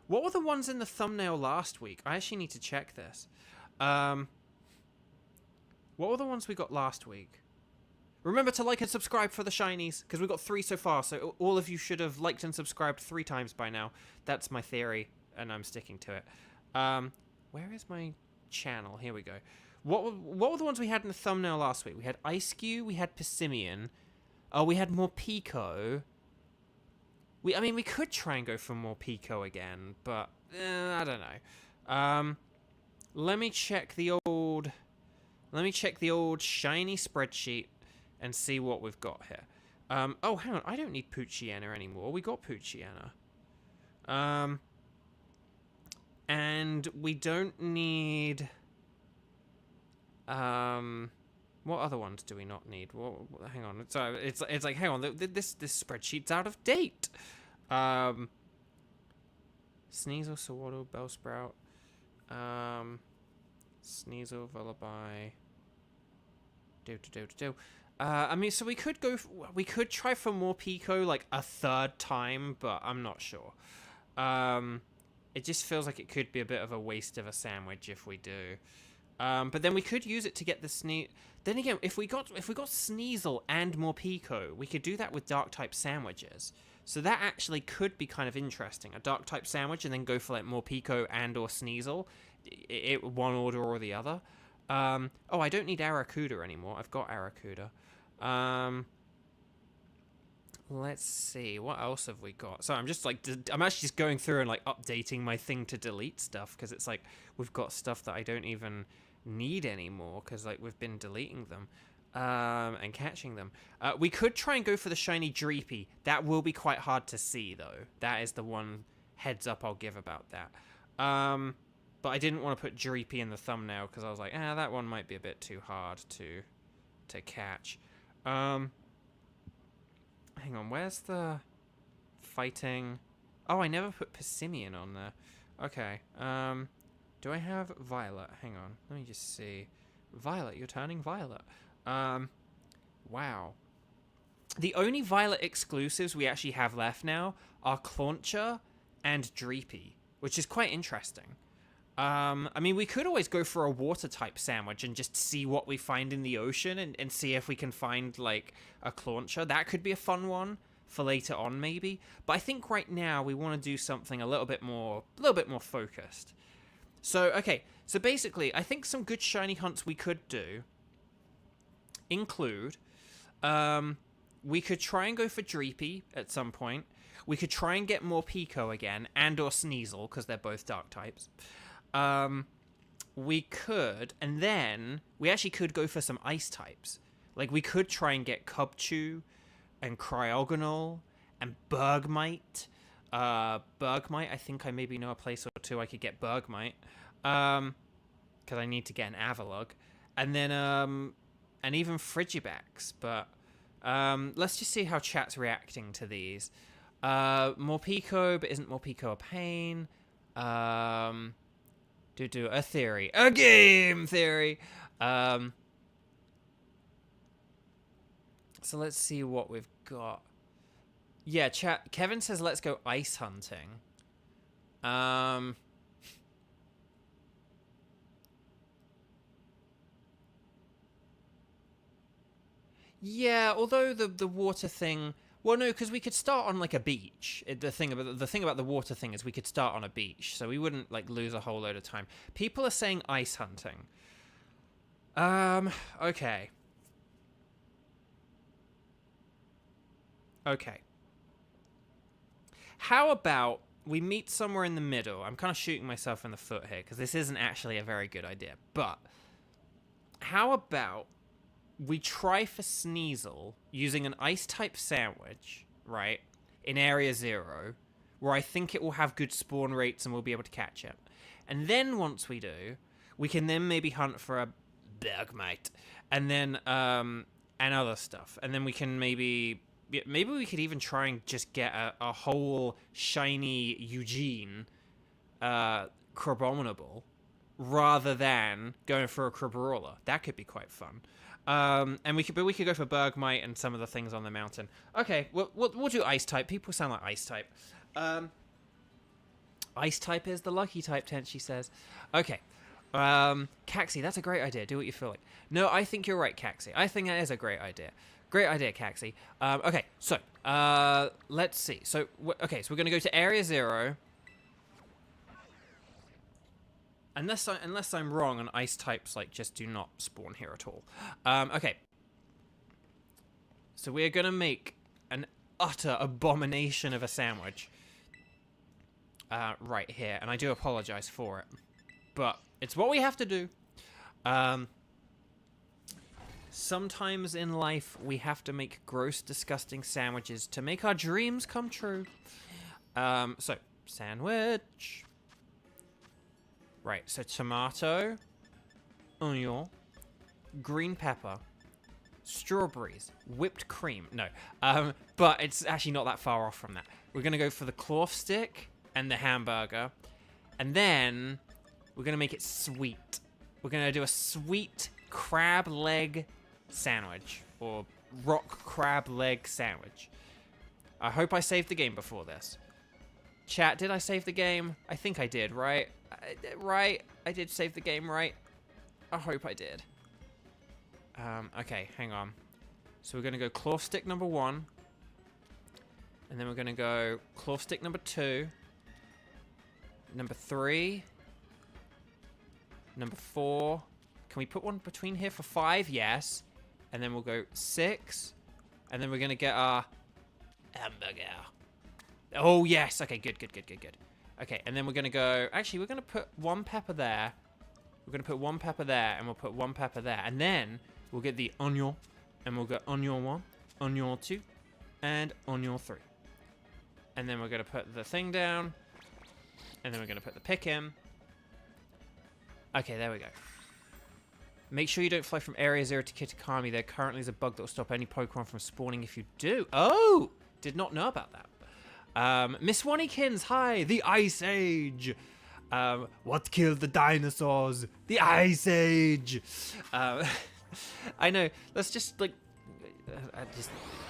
What were the ones in the thumbnail last week? I actually need to check this. What were the ones we got last week? Remember to like and subscribe for the shinies, because we've got 3 so far, so all of you should have liked and subscribed 3 times by now. That's my theory, and I'm sticking to it. Where is my channel? Here we go. What were the ones we had in the thumbnail last week? We had Ice-Cube, we had Persimmon. Oh, we had more Pico. I mean, we could try and go for more Pico again, but I don't know. Let me check the old shiny spreadsheet and see what we've got here. Oh, hang on. I don't need Poochyena anymore. We got Poochyena. And we don't need... what other ones do we not need? Well, hang on. So it's like, hang on. This spreadsheet's out of date. Sneasel, Sawattle, Bellsprout. Sneasel, Vullaby. I mean, so we could we could try for more Pico like a 3rd time, but I'm not sure. It just feels like it could be a bit of a waste of a sandwich if we do. But then we could use it to get the Then again, if we got Sneasel and more Pico, we could do that with Dark type sandwiches. So that actually could be kind of interesting. A Dark type sandwich and then go for like more Pico and or Sneasel, one order or the other. Oh, I don't need Arrokuda anymore. I've got Arrokuda. Let's see. What else have we got? So I'm actually just going through and like updating my thing to delete stuff because it's like we've got stuff that I don't even need anymore because like we've been deleting them and catching them. We could try and go for the shiny Dreepy. That will be quite hard to see though. That is the one heads up I'll give about that. But I didn't want to put Dreepy in the thumbnail because I was like, that one might be a bit too hard to catch. Hang on, where's the fighting? Oh, I never put Persimmon on there. Okay. Do I have Violet? Hang on, let me just see. Violet, you're turning violet. Wow. The only Violet exclusives we actually have left now are Clauncher and Dreepy, which is quite interesting. I mean, we could always go for a water-type sandwich and just see what we find in the ocean and see if we can find, like, a Clauncher. That could be a fun one for later on, maybe. But I think right now we want to do something a little bit more focused. So, okay. So, basically, I think some good shiny hunts we could do include... we could try and go for Dreepy at some point. We could try and get more Pico again, and or Sneasel, because they're both dark types. We could, and then we actually could go for some ice types. Like, we could try and get Cubchoo and Cryogonal and Bergmite. Bergmite, I think I maybe know a place or two I could get Bergmite. Because I need to get an Avalugg. And then, and even Frigibax, but... let's just see how chat's reacting to these. Morpeko, but isn't Morpeko a pain? Do a theory. A game theory! So let's see what we've got. Yeah, chat. Kevin says let's go ice hunting. Yeah, although the water thing... Well, no, because we could start on, like, a beach. The thing about the water thing is we could start on a beach, so we wouldn't, like, lose a whole load of time. People are saying ice hunting. Okay. Okay. How about we meet somewhere in the middle? I'm kind of shooting myself in the foot here, because this isn't actually a very good idea. But, how about... we try for Sneasel using an ice-type sandwich, right, in Area 0, where I think it will have good spawn rates and we'll be able to catch it. And then once we do, we can then maybe hunt for a Bergmite, and then, and other stuff. And then we can maybe we could even try and just get a whole shiny Eugene, Crabominable, rather than going for a Crabrawler. That could be quite fun. And we could go for Bergmite and some of the things on the mountain. Okay, we'll do ice type. People sound like ice type. Ice type is the lucky type, Tenchi says. Okay. Caxi, that's a great idea. Do what you feel like. No, I think you're right, Caxi. I think that is a great idea. Great idea, Caxi. Okay, so, let's see. So, okay, so we're going to go to Area 0. Unless I'm wrong, and ice types, like, just do not spawn here at all. Okay. So we're gonna make an utter abomination of a sandwich. Right here, and I do apologize for it. But it's what we have to do. Sometimes in life, we have to make gross, disgusting sandwiches to make our dreams come true. So, sandwich... Right, so tomato, onion, green pepper, strawberries, whipped cream. No, but it's actually not that far off from that. We're going to go for the cloth stick and the hamburger. And then we're going to make it sweet. We're going to do a sweet crab leg sandwich, or rock crab leg sandwich. I hope I saved the game before this. Chat, did I save the game? I think I did, right? Right? I did save the game, right? I hope I did. Okay, hang on. So we're going to go cloth stick number 1. And then we're going to go cloth stick number 2. Number 3. Number 4. Can we put one between here for 5? Yes. And then we'll go 6. And then we're going to get our hamburger. Oh, yes. Okay, good. Okay, and then we're going to go... Actually, we're going to put 1 pepper there. We're going to put 1 pepper there, and we'll put 1 pepper there. And then we'll get the onion, and we'll get onion 1, onion 2, and onion 3. And then we're going to put the thing down. And then we're going to put the pick in. Okay, there we go. Make sure you don't fly from Area 0 to Kitakami. There currently is a bug that will stop any Pokemon from spawning if you do. Oh! Did not know about that. Miss Wannikins, hi! The Ice Age! What killed the dinosaurs? The Ice Age! I know. Let's just, like...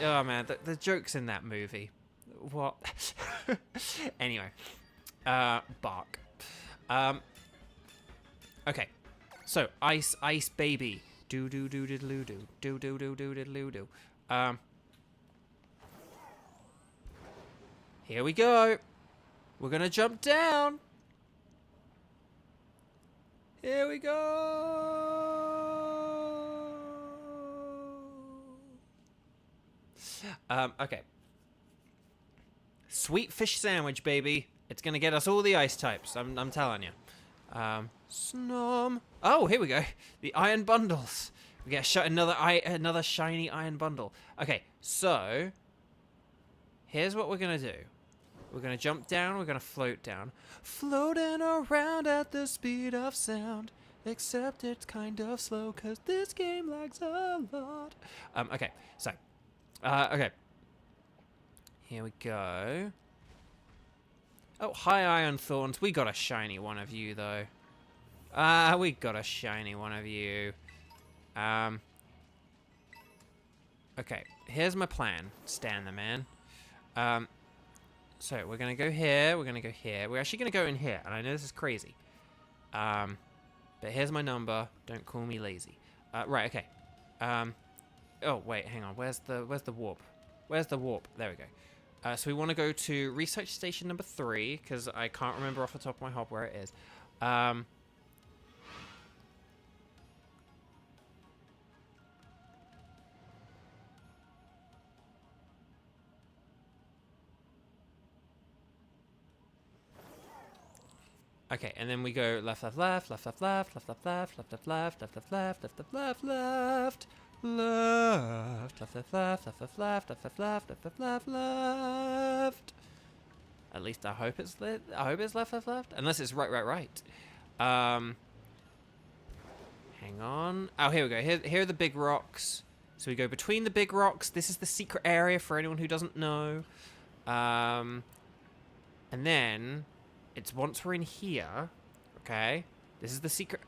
oh, man. The jokes in that movie. What? Anyway. Bark. Okay. So, ice baby. Do do do diddle do. Do do do do diddle do. Here we go. We're gonna jump down. Here we go. Okay. Sweet fish sandwich, baby. It's gonna get us all the ice types. I'm telling you. Snom. Oh, here we go. The iron bundles. We get another shiny iron bundle. Okay, so here's what we're gonna do. We're gonna jump down. We're gonna float down, floating around at the speed of sound. Except it's kind of slow, 'cause this game lags a lot. Okay, so, okay. Here we go. Oh, hi, Iron Thorns. We got a shiny one of you, though. We got a shiny one of you. Okay, here's my plan. Stan the man. So, we're gonna go here. We're gonna go here. We're actually gonna go in here, and I know this is crazy. But here's my number. Don't call me lazy. Right, okay. Oh, wait, hang on. Where's the warp? Where's the warp? There we go. So we want to go to research station number 3, because I can't remember off the top of my head where it is. Okay, and then we go left, left, left, left, left, left, left, left, left, left, left, left, left, left, left, left, left, left, left. Left, left, left, left, left, left, left, left, left, left, left, left, left. At least I hope it's left, left, left. Unless it's right, right, right. Hang on. Oh, here we go. Here are the big rocks. So we go between the big rocks. This is the secret area for anyone who doesn't know. And then it's once we're in here. Okay. This is the secret.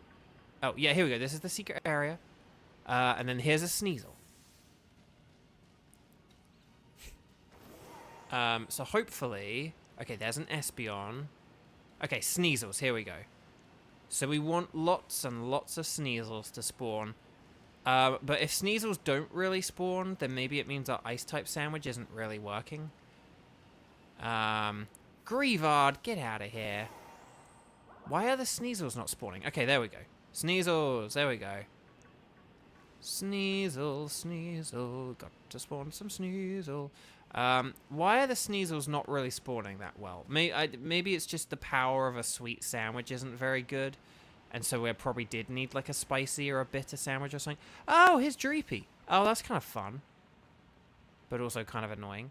Oh, yeah, here we go. This is the secret area. And then here's a Sneasel. So hopefully... Okay, there's an Espeon. Okay, Sneasels, here we go. So we want lots and lots of Sneasels to spawn. But if Sneasels don't really spawn, then maybe it means our Ice-type sandwich isn't really working. Greavard, get out of here. Why are the Sneasels not spawning? Okay, there we go. Sneasels, there we go. Sneasel, Sneasel, got to spawn some Sneasel. Why are the Sneasels not really spawning that well? Maybe it's just the power of a sweet sandwich isn't very good, and so we probably did need like a spicy or a bitter sandwich or something. Oh, here's Dreepy. Oh, that's kind of fun, but also kind of annoying.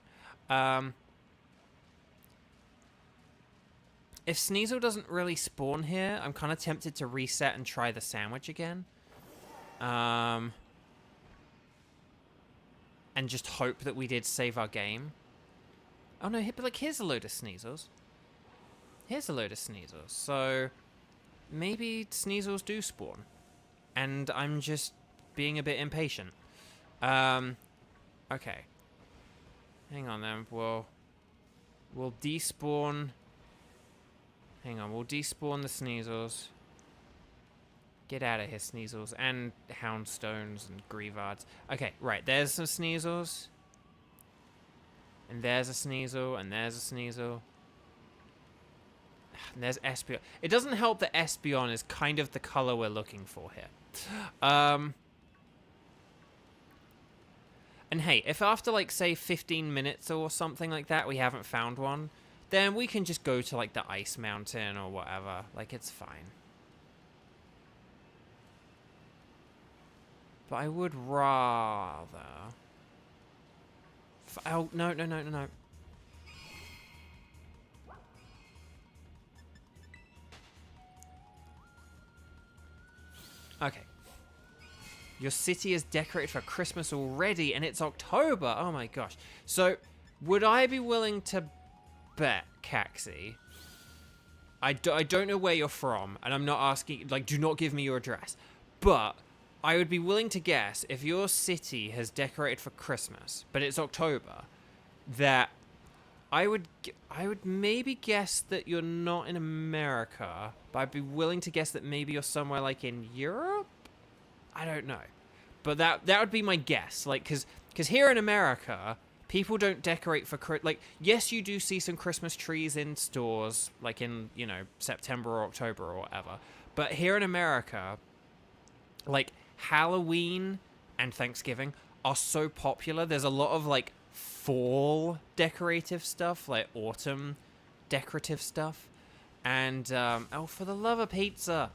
If Sneasel doesn't really spawn here, I'm kind of tempted to reset and try the sandwich again. And just hope that we did save our game. Oh no, but like here's a load of Sneasels. Here's a load of Sneasels. So maybe Sneasels do spawn. And I'm just being a bit impatient. Okay. Hang on then. We'll despawn. Hang on, we'll despawn the Sneasels. Get out of here, Sneasels. And Houndstones and Greavards. Okay, right. There's some Sneasels. And there's a Sneasel. And there's a Sneasel. And there's Espeon. It doesn't help that Espeon is kind of the color we're looking for here. And hey, if after, like, say, 15 minutes or something like that, we haven't found one, then we can just go to, like, the Ice Mountain or whatever. Like, it's fine. But I would rather... Oh, no. Your city is decorated for Christmas already, and it's October. Oh my gosh. So, would I be willing to bet, Caxi? I don't know where you're from, and I'm not asking, like, do not give me your address. But I would be willing to guess if your city has decorated for Christmas, but it's October, that I would maybe guess that you're not in America, but I'd be willing to guess that maybe you're somewhere like in Europe? I don't know. But that would be my guess. Like, because here in America, people don't decorate for like, yes, you do see some Christmas trees in stores, like in, you know, September or October or whatever. But here in America, like, Halloween and Thanksgiving are so popular. There's a lot of, like, fall decorative stuff, like autumn decorative stuff. And, oh, for the love of pizza.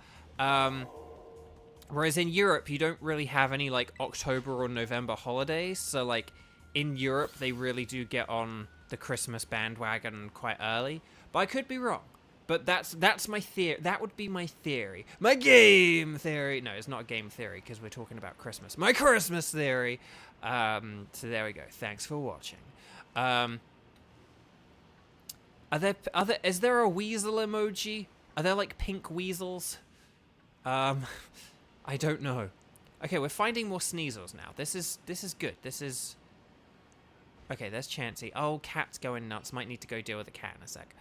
Whereas in Europe, you don't really have any, like, October or November holidays. So, like, in Europe, they really do get on the Christmas bandwagon quite early. But I could be wrong. But that's my theory. That would be my theory. My game theory. No, it's not a game theory because we're talking about Christmas. My Christmas theory. So there we go. Thanks for watching. Is there a weasel emoji? Are there, like, pink weasels? I don't know. Okay, we're finding more Sneasels now. This is good. This is... Okay, there's Chansey. Oh, cat's going nuts. Might need to go deal with the cat in a sec.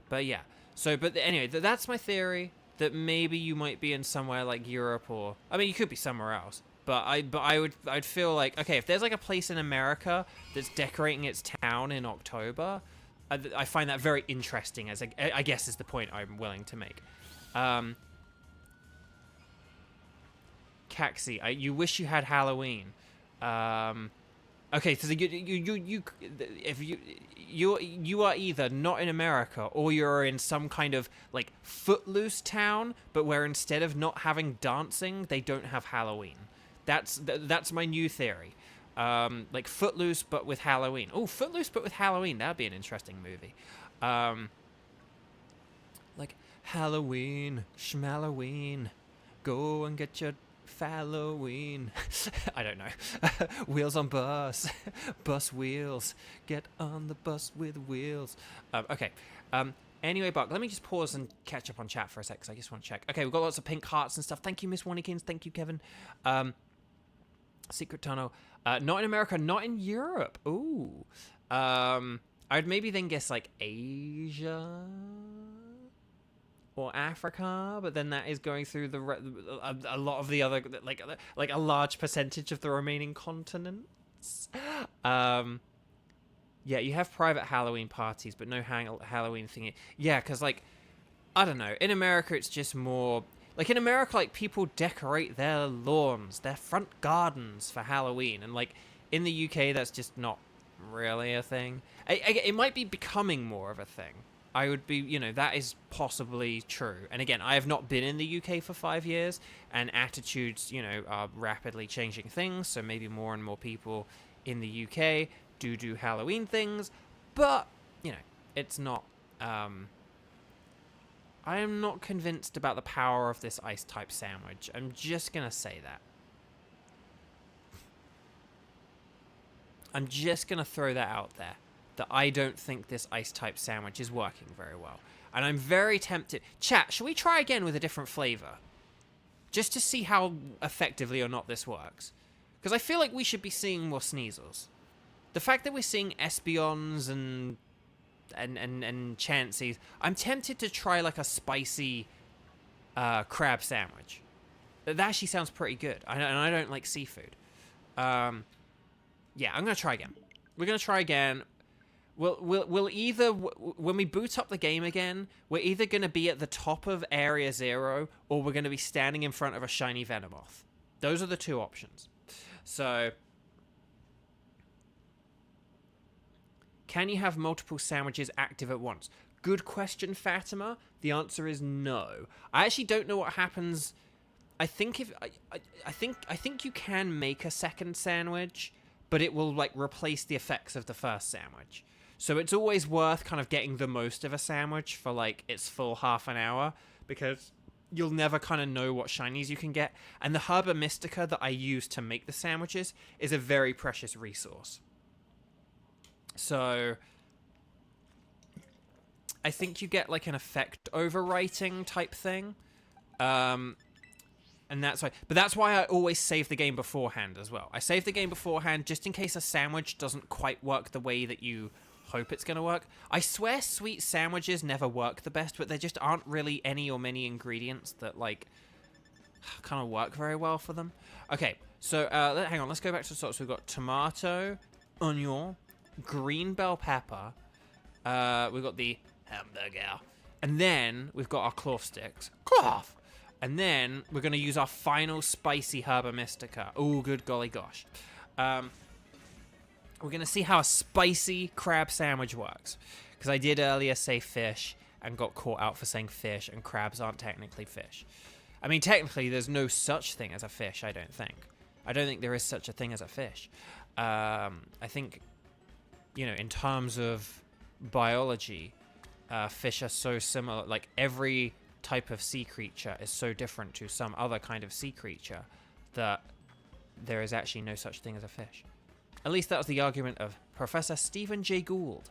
But yeah. So, but anyway, that's my theory. That maybe you might be in somewhere like Europe or... I mean, you could be somewhere else. But I'd feel like... Okay, if there's like a place in America that's decorating its town in October, I find that very interesting, as I guess is the point I'm willing to make. Caxi, you wish you had Halloween. Okay, so you are either not in America or you're in some kind of, like, footloose town, but where instead of not having dancing, they don't have Halloween. That's my new theory. Like Footloose but with Halloween. Oh, Footloose but with Halloween. That'd be an interesting movie. Like Halloween, Schmalloween, go and get your Halloween. I don't know. Wheels on bus. Bus wheels. Get on the bus with wheels. Okay. Anyway, Buck, let me just pause and catch up on chat for a sec, because I just want to check. Okay, we've got lots of pink hearts and stuff. Thank you, Miss Wannykins. Thank you, Kevin. Secret Tunnel. Not in America, not in Europe. Ooh. I'd maybe then guess, like, Asia or Africa, but then that is going through a lot of the other, like a large percentage of the remaining continents. Yeah, you have private Halloween parties, but no Halloween thingy. Yeah, because, like, I don't know. In America, it's just more... Like, in America, like, people decorate their lawns, their front gardens for Halloween. And, like, in the UK, that's just not really a thing. It might be becoming more of a thing. I would be, you know, that is possibly true. And again, I have not been in the UK for 5 years, and attitudes, you know, are rapidly changing things. So maybe more and more people in the UK do Halloween things. But, you know, it's not... I am not convinced about the power of this ice-type sandwich. I'm just going to say that. I'm just going to throw that out there. That I don't think this ice-type sandwich is working very well. And I'm very tempted... Chat, shall we try again with a different flavor? Just to see how effectively or not this works. Because I feel like we should be seeing more Sneasels. The fact that we're seeing Espeons and Chanseys, I'm tempted to try like a spicy crab sandwich. That actually sounds pretty good. And I don't like seafood. Yeah, I'm going to try again. We're going to try again. We'll either, when we boot up the game again, we're either going to be at the top of Area 0, or we're going to be standing in front of a shiny Venomoth. Those are the two options. So, can you have multiple sandwiches active at once? Good question, Fatima. The answer is no. I actually don't know what happens. I think you can make a second sandwich, but it will, like, replace the effects of the first sandwich. So it's always worth kind of getting the most of a sandwich for, like, its full half an hour, because you'll never kind of know what shinies you can get. And the Herba Mystica that I use to make the sandwiches is a very precious resource. So I think you get like an effect overwriting type thing. And that's why, but that's why I always save the game beforehand as well. I save the game beforehand just in case a sandwich doesn't quite work the way that you hope it's going to work. I swear sweet sandwiches never work the best, but there just aren't really any or many ingredients that like kind of work very well for them. Okay, so hang on, let's go back to the sauce. We've got tomato, onion, green bell pepper. We've got the hamburger. And then we've got our clove sticks. Clove! And then we're going to use our final spicy Herba Mystica. Oh, good golly gosh. We're going to see how a spicy crab sandwich works. Because I did earlier say fish and got caught out for saying fish, and crabs aren't technically fish. I mean, technically, there's no such thing as a fish, I don't think. I don't think there is such a thing as a fish. I think, you know, in terms of biology, fish are so similar. Like, every type of sea creature is so different to some other kind of sea creature that there is actually no such thing as a fish. At least that was the argument of Professor Stephen Jay Gould,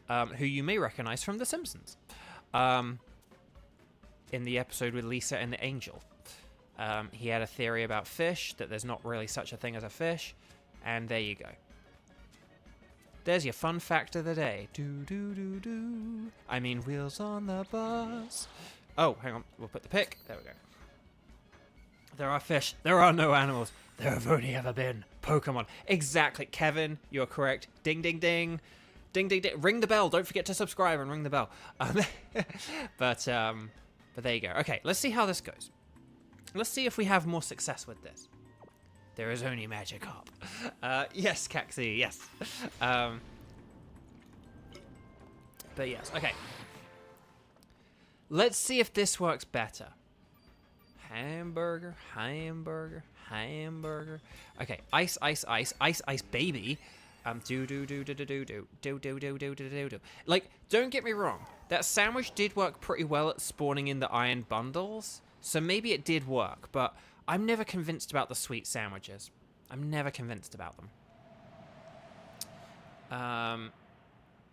who you may recognize from The Simpsons, in the episode with Lisa and the Angel. He had a theory about fish, that there's not really such a thing as a fish, and there you go. There's your fun fact of the day. Do. I mean, wheels on the bus. Oh, hang on. We'll put the pick. There we go. There are fish. There are no animals. There have only ever been Pokemon. Exactly. Kevin, you're correct. Ding, ding, ding. Ding, ding, ding. Ring the bell. Don't forget to subscribe and ring the bell. But there you go. Okay, let's see how this goes. Let's see if we have more success with this. There is only Magikarp. Yes, Caxi, yes. But yes, okay. Let's see if this works better. Hamburger. Okay, ice, baby. Do. Like, don't get me wrong. That sandwich did work pretty well at spawning in the iron bundles. So maybe it did work, but I'm never convinced about the sweet sandwiches. I'm never convinced about them.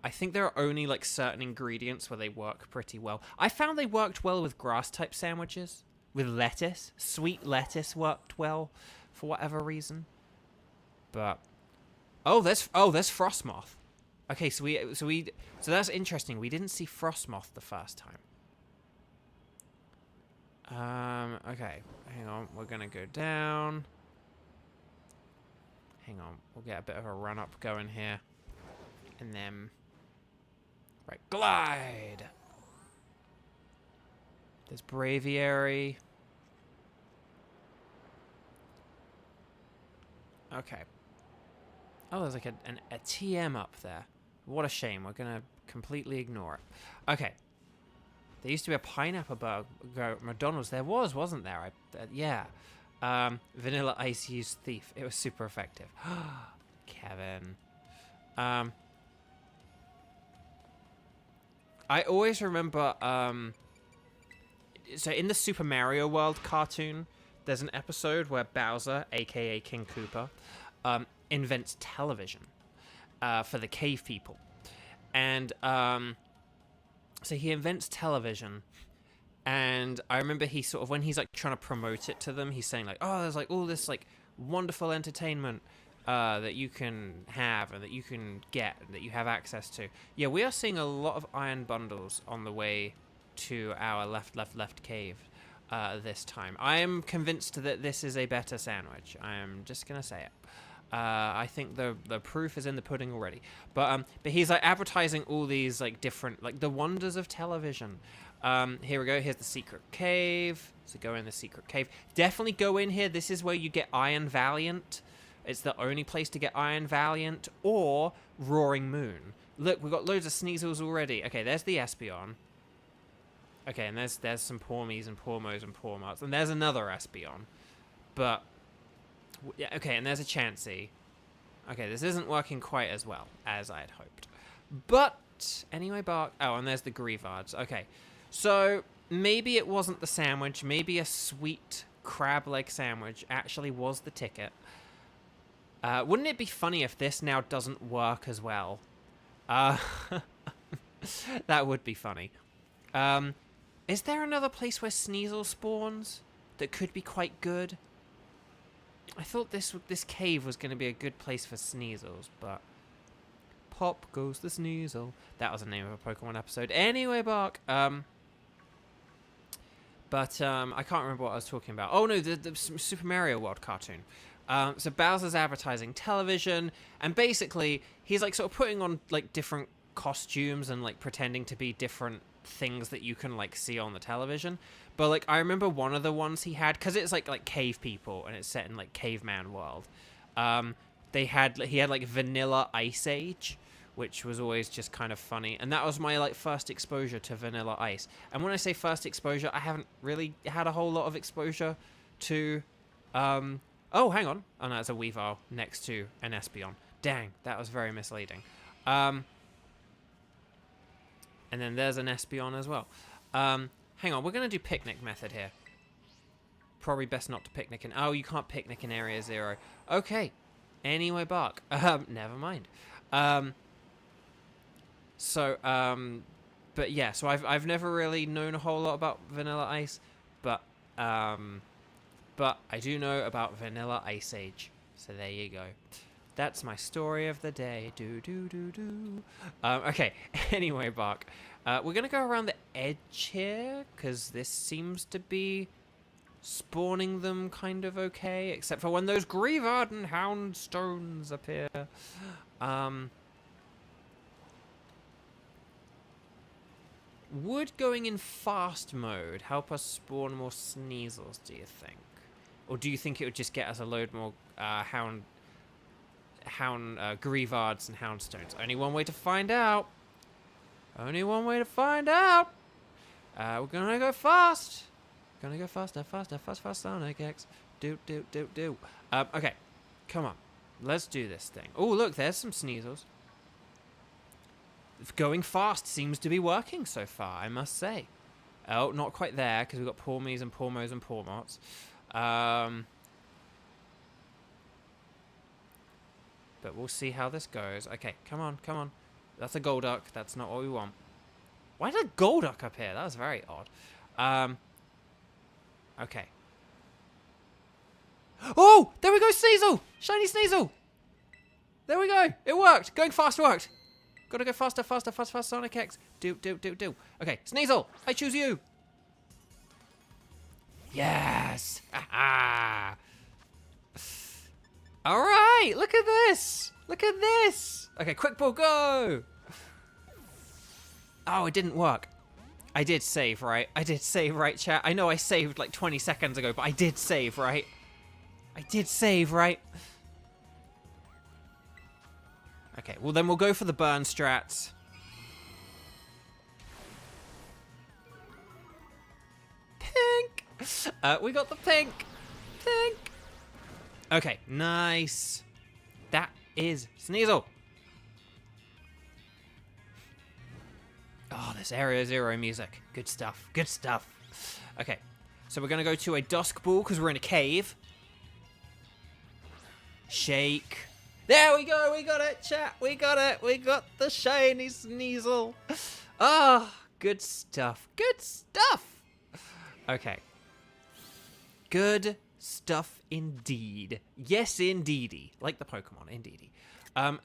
I think there are only like certain ingredients where they work pretty well. I found they worked well with grass type sandwiches. With lettuce. Sweet lettuce worked well for whatever reason. But oh, there's Frostmoth. Okay, so that's interesting. We didn't see Frostmoth the first time. Okay, hang on, we're gonna go down. Hang on, we'll get a bit of a run up going here. And then, right, glide! There's Braviary. Okay. Oh, there's like a TM up there. What a shame, we're gonna completely ignore it. Okay. There used to be a pineapple burger at McDonald's. There was, wasn't there? Yeah. Vanilla Ice used Thief. It was super effective. Kevin. I always remember... so in the Super Mario World cartoon, there's an episode where Bowser, a.k.a. King Koopa, invents television for the cave people. And... so he invents television, and I remember he sort of, when he's like trying to promote it to them, he's saying like, oh, there's like all this like wonderful entertainment that you can have and that you can get and that you have access to. Yeah, we are seeing a lot of iron bundles on the way to our left cave this time. I am convinced that this is a better sandwich. I am just gonna say it. I think the proof is in the pudding already. But he's like advertising all these like different, like the wonders of television. Here we go. Here's the secret cave. So go in the secret cave. Definitely go in here. This is where you get Iron Valiant. It's the only place to get Iron Valiant or Roaring Moon. Look, we've got loads of Sneasels already. Okay, there's the Espeon. Okay, and there's some Pawmies and Pawmos and Pawmarts. And there's another Espeon. But... yeah, okay, and there's a Chansey. Okay, this isn't working quite as well as I had hoped. But, anyway, Bark... oh, and there's the Grievards. Okay, so, maybe it wasn't the sandwich. Maybe a sweet crab leg sandwich actually was the ticket. Wouldn't it be funny if this now doesn't work as well? That would be funny. Is there another place where Sneasel spawns that could be quite good? I thought this cave was going to be a good place for Sneasels, but... Pop goes the Sneasel. That was the name of a Pokemon episode. Anyway, Bark. I can't remember what I was talking about. Oh, no, the Super Mario World cartoon. So Bowser's advertising television, and basically, he's, like, sort of putting on, like, different costumes and, like, pretending to be different things that you can, like, see on the television. But, like, I remember one of the ones he had, because it's, like, cave people, and it's set in, like, caveman world. He had, like, Vanilla Ice Age, which was always just kind of funny. And that was my, like, first exposure to Vanilla Ice. And when I say first exposure, I haven't really had a whole lot of exposure to, oh, hang on. Oh, no, it's a Weavile next to an Espeon. Dang, that was very misleading. And then there's an Espeon as well. Hang on, we're going to do picnic method here. Probably best not to picnic in... Oh, you can't picnic in Area 0. Okay. Anyway, Bark. Never mind. But yeah, so I've never really known a whole lot about Vanilla Ice, but I do know about Vanilla Ice Age. So there you go. That's my story of the day. Okay. Anyway, Bark. We're gonna go around the edge here because this seems to be spawning them kind of okay, except for when those Greavard and Houndstones appear. Would going in fast mode help us spawn more Sneasels, do you think? Or do you think it would just get us a load more Greavards and Houndstones? Only one way to find out. Only one way to find out. We're gonna go fast. Gonna go faster, fast, Sonic X. Do. Okay, come on. Let's do this thing. Oh, look, there's some Sneasels. Going fast seems to be working so far, I must say. Oh, not quite there, because we've got Pawmies and Pawmos and Pawmots. But we'll see how this goes. Okay, come on. That's a Golduck. That's not what we want. Why did a Golduck up here? That was very odd. Okay. Oh! There we go, Sneasel! Shiny Sneasel! There we go. It worked. Going fast worked. Gotta go faster, fast, Sonic X. Do. Okay, Sneasel, I choose you. Yes! Ha-ha! Alright, look at this! Okay, quick ball, go! Oh, it didn't work. I did save, right? Chat? I know I saved like 20 seconds ago, but I did save, right? Okay, well then we'll go for the burn strats. Pink! We got the pink! Okay, nice. That is Sneasel. Oh, this Area 0 music. Good stuff. Okay, so we're going to go to a Dusk Ball because we're in a cave. Shake. There we go. We got it, chat. We got the shiny Sneasel. Ah, good stuff. Okay. Good stuff indeed. Yes, indeedy. Like the Pokemon, indeedy. Oh,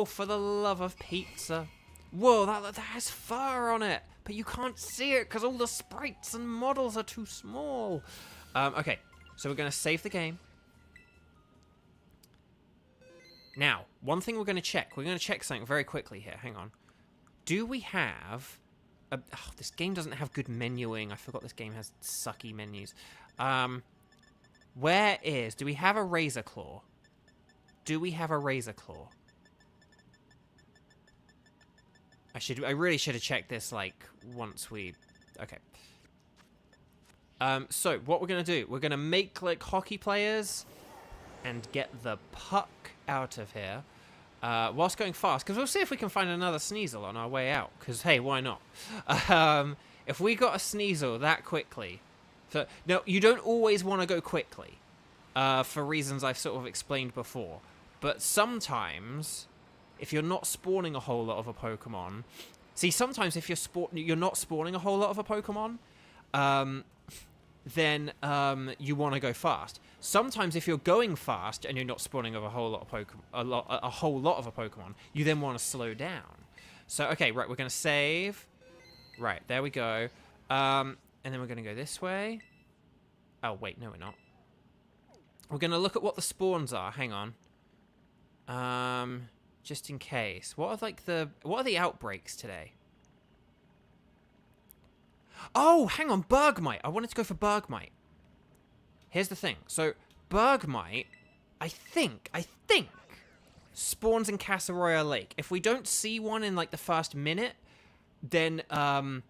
for the love of pizza. Whoa, that has fur on it. But you can't see it because all the sprites and models are too small. Okay, so we're going to save the game. Now, one thing we're going to check. We're going to check something very quickly here. Hang on. Do we have... oh, this game doesn't have good menuing. I forgot this game has sucky menus. Where is... Do we have a Razor Claw? I really should have checked this, like, once we... Okay. So, what we're going to do, we're going to make, like, hockey players and get the puck out of here whilst going fast, because we'll see if we can find another Sneasel on our way out, because, hey, why not? If we got a Sneasel that quickly... No, you don't always want to go quickly. For reasons I've sort of explained before. But sometimes, if you're not spawning a whole lot of a Pokemon... See, sometimes if you're not spawning a whole lot of a Pokemon, then you want to go fast. Sometimes if you're going fast and you're not spawning of a whole lot of a Pokemon, you then want to slow down. So, okay, right, we're going to save. Right, there we go. And then we're going to go this way. Oh, wait, no, we're not. We're going to look at what the spawns are. Hang on. Just in case. What are the outbreaks today? Oh, hang on, Bergmite. I wanted to go for Bergmite. Here's the thing. So, Bergmite, I think, spawns in Casseroya Lake. If we don't see one in, like, the first minute, then, but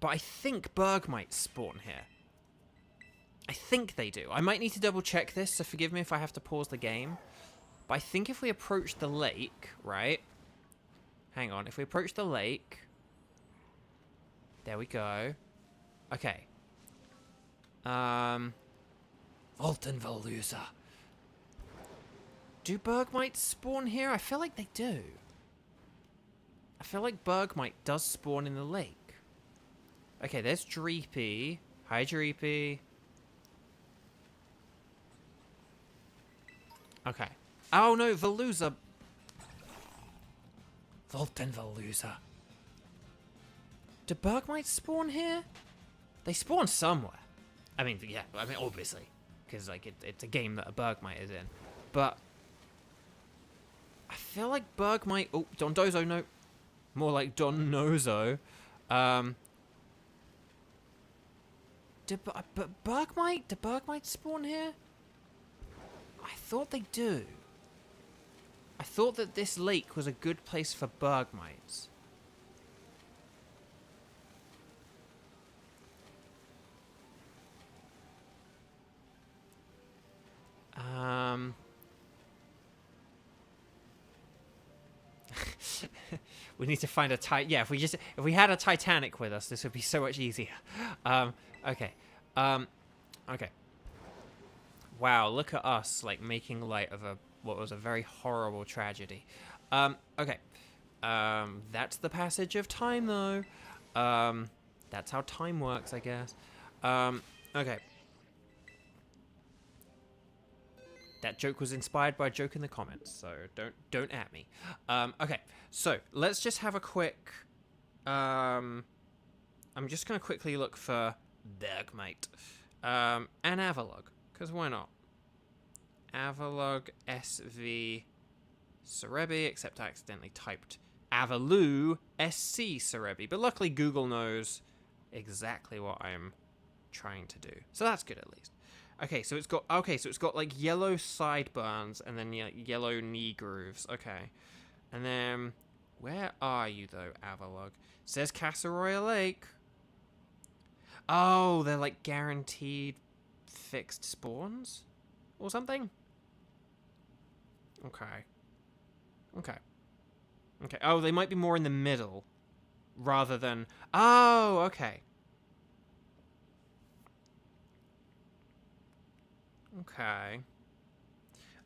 I think Bergmites spawn here. I think they do. I might need to double check this, so forgive me if I have to pause the game. But I think if we approach the lake, right? Hang on. If we approach the lake... There we go. Okay. Voltenvelusa. Do Bergmites spawn here? I feel like they do. I feel like Bergmite does spawn in the lake. Okay, there's Dreepy. Hi, Dreepy. Okay. Oh no, Veluza. Voltenvelusa. Do Bergmites spawn here? They spawn somewhere. I mean, yeah, obviously. Because, like, it's a game that a Bergmite is in. But I feel like Bergmite... Oh, Dondozo, no. More like Donnozo. Do Bergmites spawn here? I thought they do. I thought that this lake was a good place for Bergmites. We need to find a yeah, if we had a Titanic with us, this would be so much easier. Okay. Okay. Wow, look at us, like, making light of what was a very horrible tragedy. Okay. That's the passage of time, though. That's how time works, I guess. Okay. That joke was inspired by a joke in the comments, so don't at me. Okay, so let's just have a quick... I'm just going to quickly look for Bergmite. And Avalog, because why not? Avalog SV Cerebi, except I accidentally typed Avalu SC Cerebi. But luckily Google knows exactly what I'm trying to do. So that's good at least. Okay, so it's got like yellow sideburns and then yellow knee grooves. Okay. And then where are you though, Avalog? It says Casseroya Lake. Oh, they're like guaranteed fixed spawns or something? Okay. Okay. Okay. Oh, they might be more in the middle rather than... Oh, okay. Okay.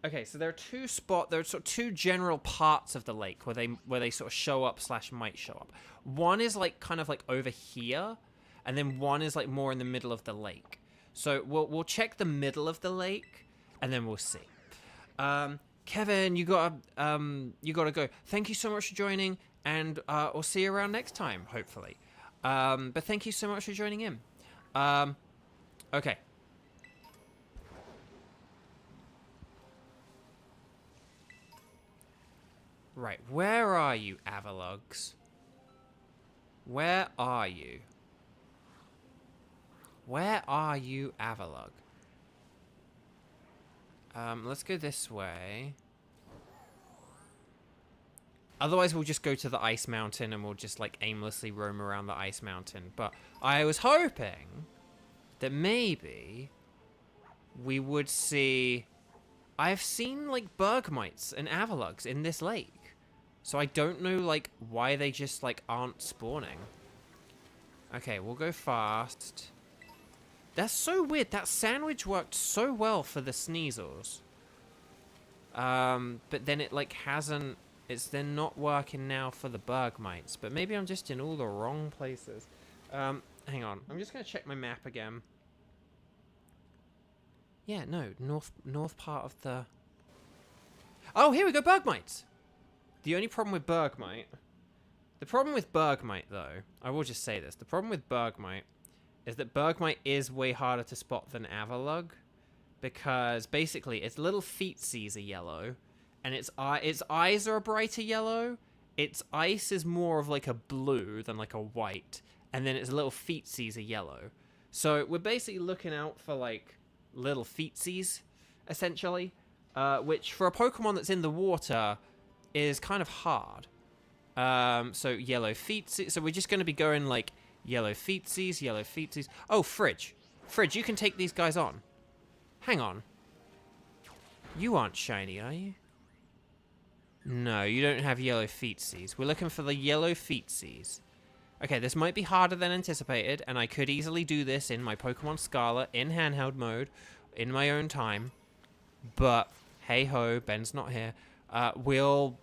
Okay, so there are there are sort of two general parts of the lake where they sort of show up / might show up. One is like kind of like over here, and then one is like more in the middle of the lake. So we'll check the middle of the lake, and then we'll see. Kevin, you gotta go. Thank you so much for joining, and we'll see you around next time, hopefully. But thank you so much for joining in. Okay. Right, where are you, Avalogs? Where are you? Where are you, Avalog? Let's go this way. Otherwise, we'll just go to the Ice Mountain and we'll just, like, aimlessly roam around the Ice Mountain. But I was hoping that maybe we would see I've seen, like, Bergmites and Avalugs in this lake. So I don't know, like, why they just, like, aren't spawning. Okay, we'll go fast. That's so weird. That sandwich worked so well for the Sneasels. But then it, like, hasn't... It's then not working now for the Bergmites. But maybe I'm just in all the wrong places. Hang on. I'm just going to check my map again. Yeah, no. North part of the... Oh, here we go. Bergmites! The only problem with Bergmite... The problem with Bergmite, though... I will just say this. The problem with Bergmite is that Bergmite is way harder to spot than Avalug. Because, basically, its little feetsies are yellow. And its eyes are a brighter yellow. Its ice is more of, like, a blue than, like, a white. And then its little feetsies are yellow. So, we're basically looking out for, like, little feetsies, essentially. Which, for a Pokemon that's in the water... is kind of hard. So yellow feetsies. So we're just going to be going like yellow feetsies, yellow feetsies. Oh, Fridge. Fridge, you can take these guys on. Hang on. You aren't shiny, are you? No, you don't have yellow feetsies. We're looking for the yellow feetsies. Okay, this might be harder than anticipated, and I could easily do this in my Pokemon Scarlet in handheld mode in my own time. But hey ho, Ben's not here. We'll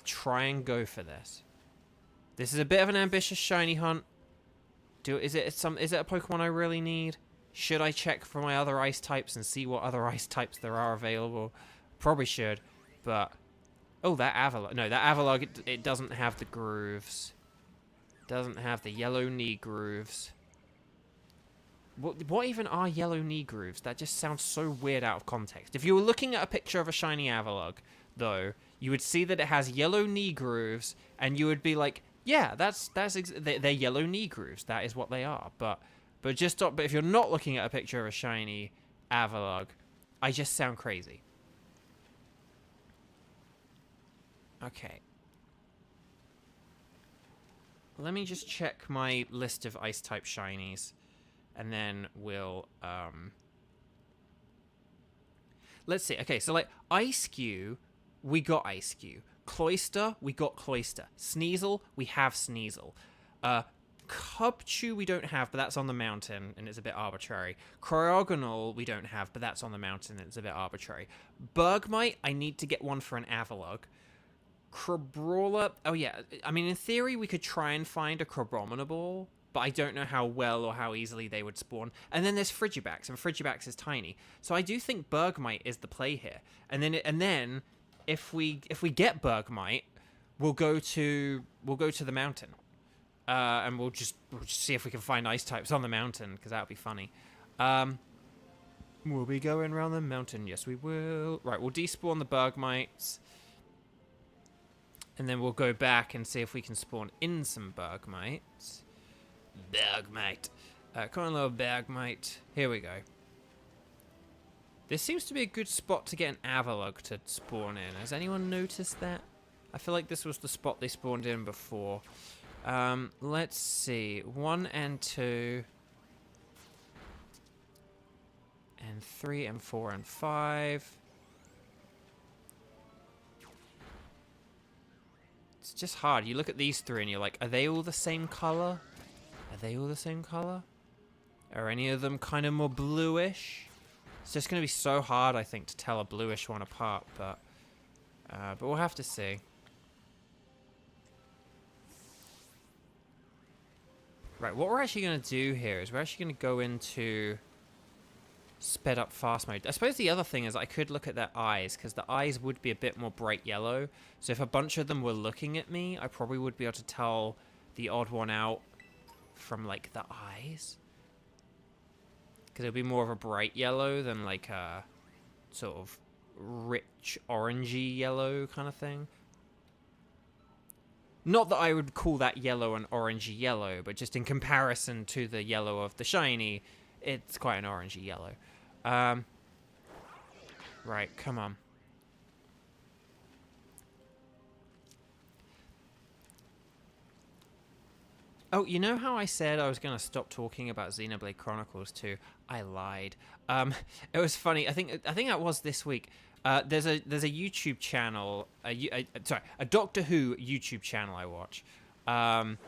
try and go for this. This is a bit of an ambitious shiny hunt. Is it a Pokemon I really need? Should I check for my other ice types and see what other ice types there are available? Probably should, but... Oh, that Avalug. No, that Avalug, it doesn't have the grooves. Doesn't have the yellow knee grooves. What even are yellow knee grooves? That just sounds so weird out of context. If you were looking at a picture of a shiny Avalug, though, you would see that it has yellow knee grooves, and you would be like, yeah, they're yellow knee grooves. That is what they are. But if you're not looking at a picture of a shiny Avalug, I just sound crazy. Okay. Let me just check my list of ice-type shinies, and then we'll, let's see. Okay, so, like, Ice-Q, we got Ice-Q. Cloyster, we got Cloyster. Sneasel, we have Sneasel. Cubchoo, we don't have, but that's on the mountain, and it's a bit arbitrary. Cryogonal, we don't have, but that's on the mountain, and it's a bit arbitrary. Bergmite, I need to get one for an Avalug. Crabrawler, oh yeah, I mean, in theory, we could try and find a Crabominable, but I don't know how well or how easily they would spawn. And then there's Frigibax, and Frigibax is tiny. So I do think Bergmite is the play here. And then if we get Bergmite, we'll go to the mountain. And we'll just see if we can find ice types on the mountain, because that would be funny. We'll be going around the mountain, yes we will. Right, we'll despawn the Bergmites. And then we'll go back and see if we can spawn in some Bergmites. Bergmite. Come on, little Bergmite. Here we go. This seems to be a good spot to get an Avalug to spawn in. Has anyone noticed that? I feel like this was the spot they spawned in before. Let's see. 1 and 2. And 3 and 4 and 5. It's just hard. You look at these three and you're like, are they all the same color? Are they all the same color? Are any of them kind of more bluish? It's just going to be so hard, I think, to tell a bluish one apart, but we'll have to see. Right, what we're actually going to do here is we're actually going to go into sped up fast mode. I suppose the other thing is I could look at their eyes, because the eyes would be a bit more bright yellow. So if a bunch of them were looking at me, I probably would be able to tell the odd one out from, like, the eyes. Because it would be more of a bright yellow than, like, a sort of rich orangey yellow kind of thing. Not that I would call that yellow an orangey yellow, but just in comparison to the yellow of the shiny, it's quite an orangey yellow. Right, come on. Oh, you know how I said I was going to stop talking about Xenoblade Chronicles 2? I lied. It was funny. I think that was this week. there's a YouTube channel, a Doctor Who YouTube channel I watch, and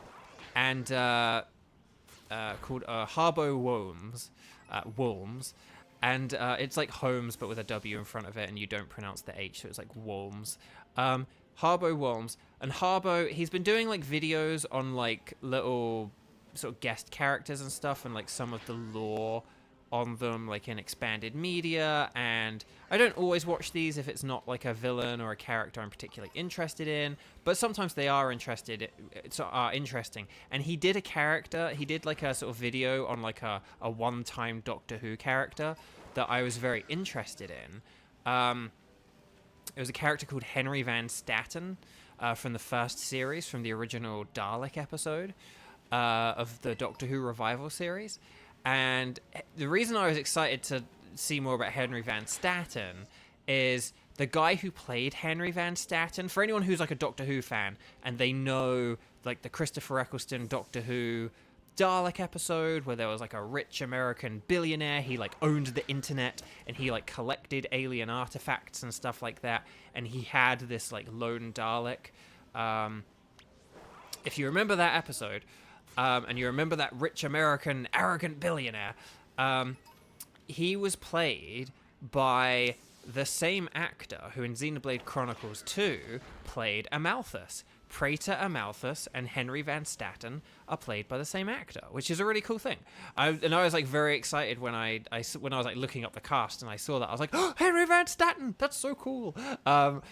called Harbo Worms, and it's like Holmes but with a W in front of it, and you don't pronounce the H, so it's like Worms. Harbo Worms, and Harbo, he's been doing like videos on like little sort of guest characters and stuff, and like some of the lore on them, like in expanded media. And I don't always watch these if it's not like a villain or a character I'm particularly interested in, but sometimes they are interesting. And he did like a sort of video on like a one-time Doctor Who character that I was very interested in. It was a character called Henry Van Statten, from the first series, from the original Dalek episode of the Doctor Who revival series. And the reason I was excited to see more about Henry Van Statten is the guy who played Henry Van Statten, for anyone who's like a Doctor Who fan and they know like the Christopher Eccleston Doctor Who Dalek episode where there was like a rich American billionaire, he like owned the internet and he like collected alien artifacts and stuff like that, and he had this like lone Dalek. If you remember that episode, and you remember that rich American arrogant billionaire, he was played by the same actor who in Xenoblade Chronicles 2 played Amalthus. Praetor Amalthus and Henry Van Statten are played by the same actor, which is a really cool thing. I was like very excited when I was like looking up the cast and I saw that. I was like, oh, Henry Van Statten, that's so cool.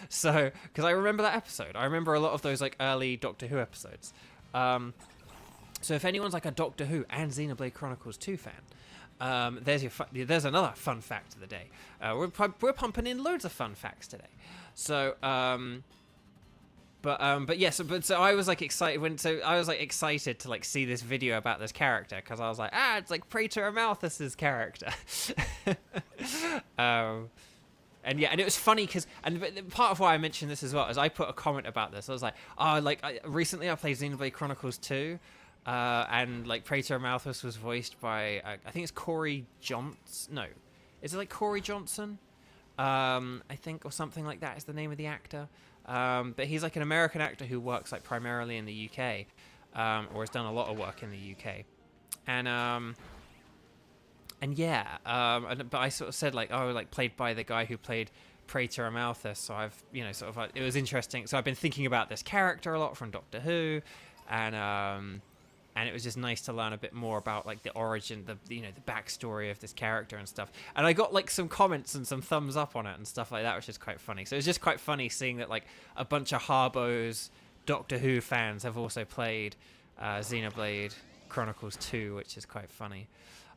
So because I remember that episode, I remember a lot of those like early Doctor Who episodes. So if anyone's like a Doctor Who and Xenoblade Chronicles 2 fan, there's another fun fact of the day. We're pumping in loads of fun facts today. So but yeah, so I was like excited to like see this video about this character, because I was like, it's like Praetor Amalthus's character. And yeah, and it was funny because, and part of why I mentioned this as well is I put a comment about this. I was like, recently I played Xenoblade Chronicles 2, and like Praetor Amalthus was voiced by I think it's Corey Johnson. No, is it like Corey Johnson? I think, or something like that is the name of the actor. But he's like an American actor who works like primarily in the UK, or has done a lot of work in the UK, but I sort of said like, played by the guy who played Praetor Amalthus. So I've, sort of it was interesting. So I've been thinking about this character a lot from Doctor Who, and it was just nice to learn a bit more about like the origin, the backstory of this character and stuff. And I got like some comments and some thumbs up on it and stuff like that, which is quite funny. So it was just quite funny seeing that like a bunch of Harbo's Doctor Who fans have also played Xenoblade Chronicles 2, which is quite funny.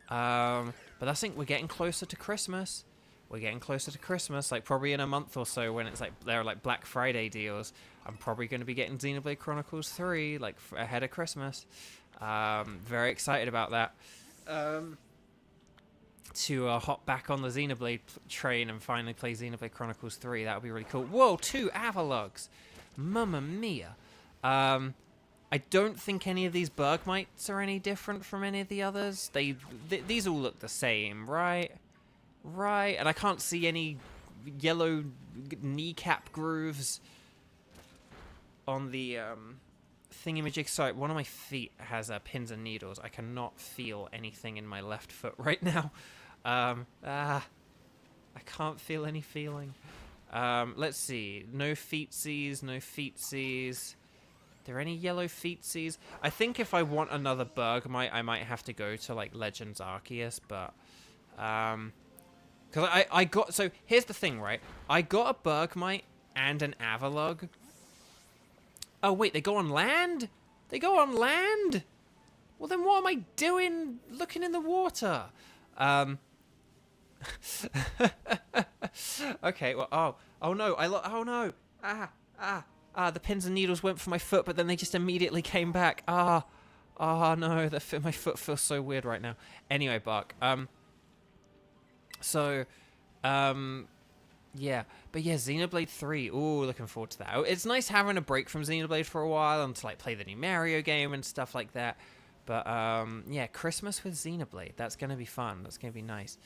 But I think we're getting closer to Christmas. Like probably in a month or so, when it's like there are like Black Friday deals, I'm probably going to be getting Xenoblade Chronicles 3 like ahead of Christmas. Very excited about that. To hop back on the Xenoblade train and finally play Xenoblade Chronicles 3. That would be really cool. Whoa, 2 Avalogs. Mamma mia. I don't think any of these Bergmites are any different from any of the others. These all look the same, right? Right, and I can't see any yellow kneecap grooves on the thingamajig. Sorry, one of my feet has pins and needles. I cannot feel anything in my left foot right now. I can't feel any feeling. Let's see. No feetsies, no feetsies. Are there any yellow feetsies? I think if I want another Bergmite, I might have to go to like Legends Arceus, but because I got, so here's the thing, right? I got a Bergmite and an Avalog. Oh wait, they go on land? They go on land? Well then what am I doing looking in the water? Okay, well, oh no, oh no. The pins and needles went for my foot, but then they just immediately came back. Oh no, my foot feels so weird right now. Anyway, Bark, So, yeah. But yeah, Xenoblade 3. Ooh, looking forward to that. It's nice having a break from Xenoblade for a while and to like play the new Mario game and stuff like that. But yeah, Christmas with Xenoblade. That's going to be fun. That's going to be nice.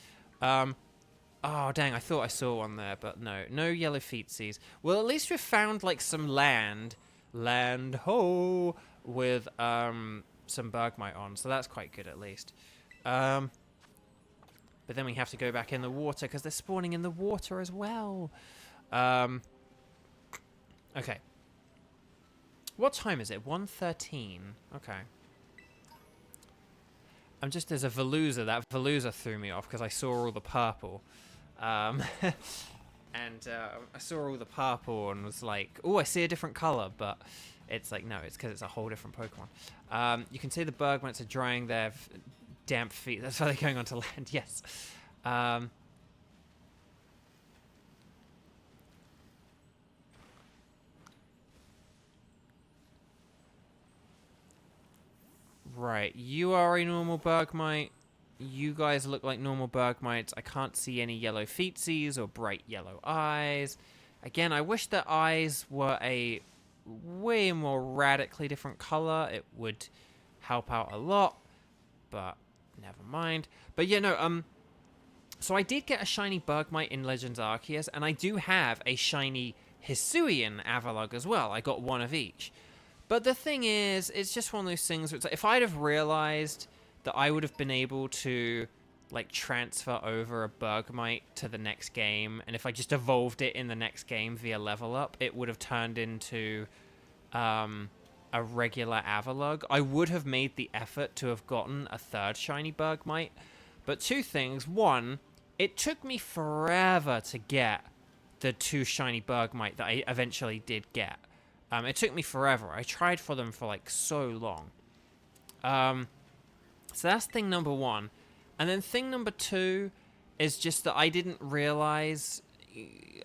Oh, dang, I thought I saw one there, but no. No yellow feetsies. Well, at least we've found, like, some land. Land, ho! With, some Bergmite on, so that's quite good, at least. But then we have to go back in the water, because they're spawning in the water as well. Okay. What time is it? 1:13. Okay. There's a Veluza. That Veluza threw me off because I saw all the purple. And I saw all the purple and was like, oh, I see a different color, but it's like, no, it's because it's a whole different Pokemon. You can see the Bergmites are drying their damp feet. That's why they're going onto land. Yes. Right, you are a normal Bergmite. You guys look like normal Bergmites. I can't see any yellow feetsies or bright yellow eyes. Again, I wish the eyes were a way more radically different color. It would help out a lot, but never mind. But yeah, no, so I did get a shiny Bergmite in Legends Arceus, and I do have a shiny Hisuian Avalugg as well. I got one of each. But the thing is, it's just one of those things where it's like, if I'd have realized that I would have been able to, like, transfer over a Bergmite to the next game, and if I just evolved it in the next game via level up, it would have turned into a regular Avalugg. I would have made the effort to have gotten a third shiny Bergmite. But two things. One, it took me forever to get the two shiny Bergmite that I eventually did get. It took me forever. I tried for them for, like, so long. So that's thing number one. And then thing number two is just that I didn't realize...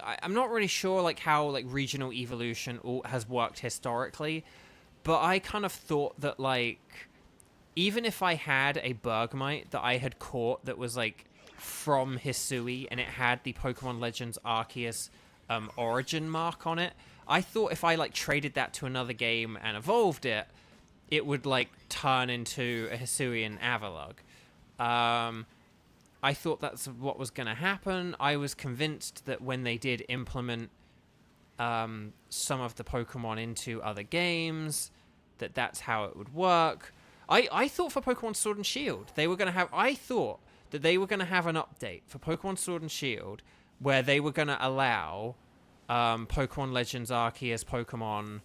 I'm not really sure, like, how, like, regional evolution has worked historically. But I kind of thought that, like... Even if I had a Bergmite that I had caught that was, like, from Hisui, and it had the Pokemon Legends Arceus origin mark on it, I thought if I, like, traded that to another game and evolved it, it would, like, turn into a Hisuian Avalugg. I thought that's what was going to happen. I was convinced that when they did implement some of the Pokemon into other games, that's how it would work. I thought for Pokemon Sword and Shield, they were going to have... I thought that they were going to have an update for Pokemon Sword and Shield where they were going to allow... Pokemon Legends Arceus Pokemon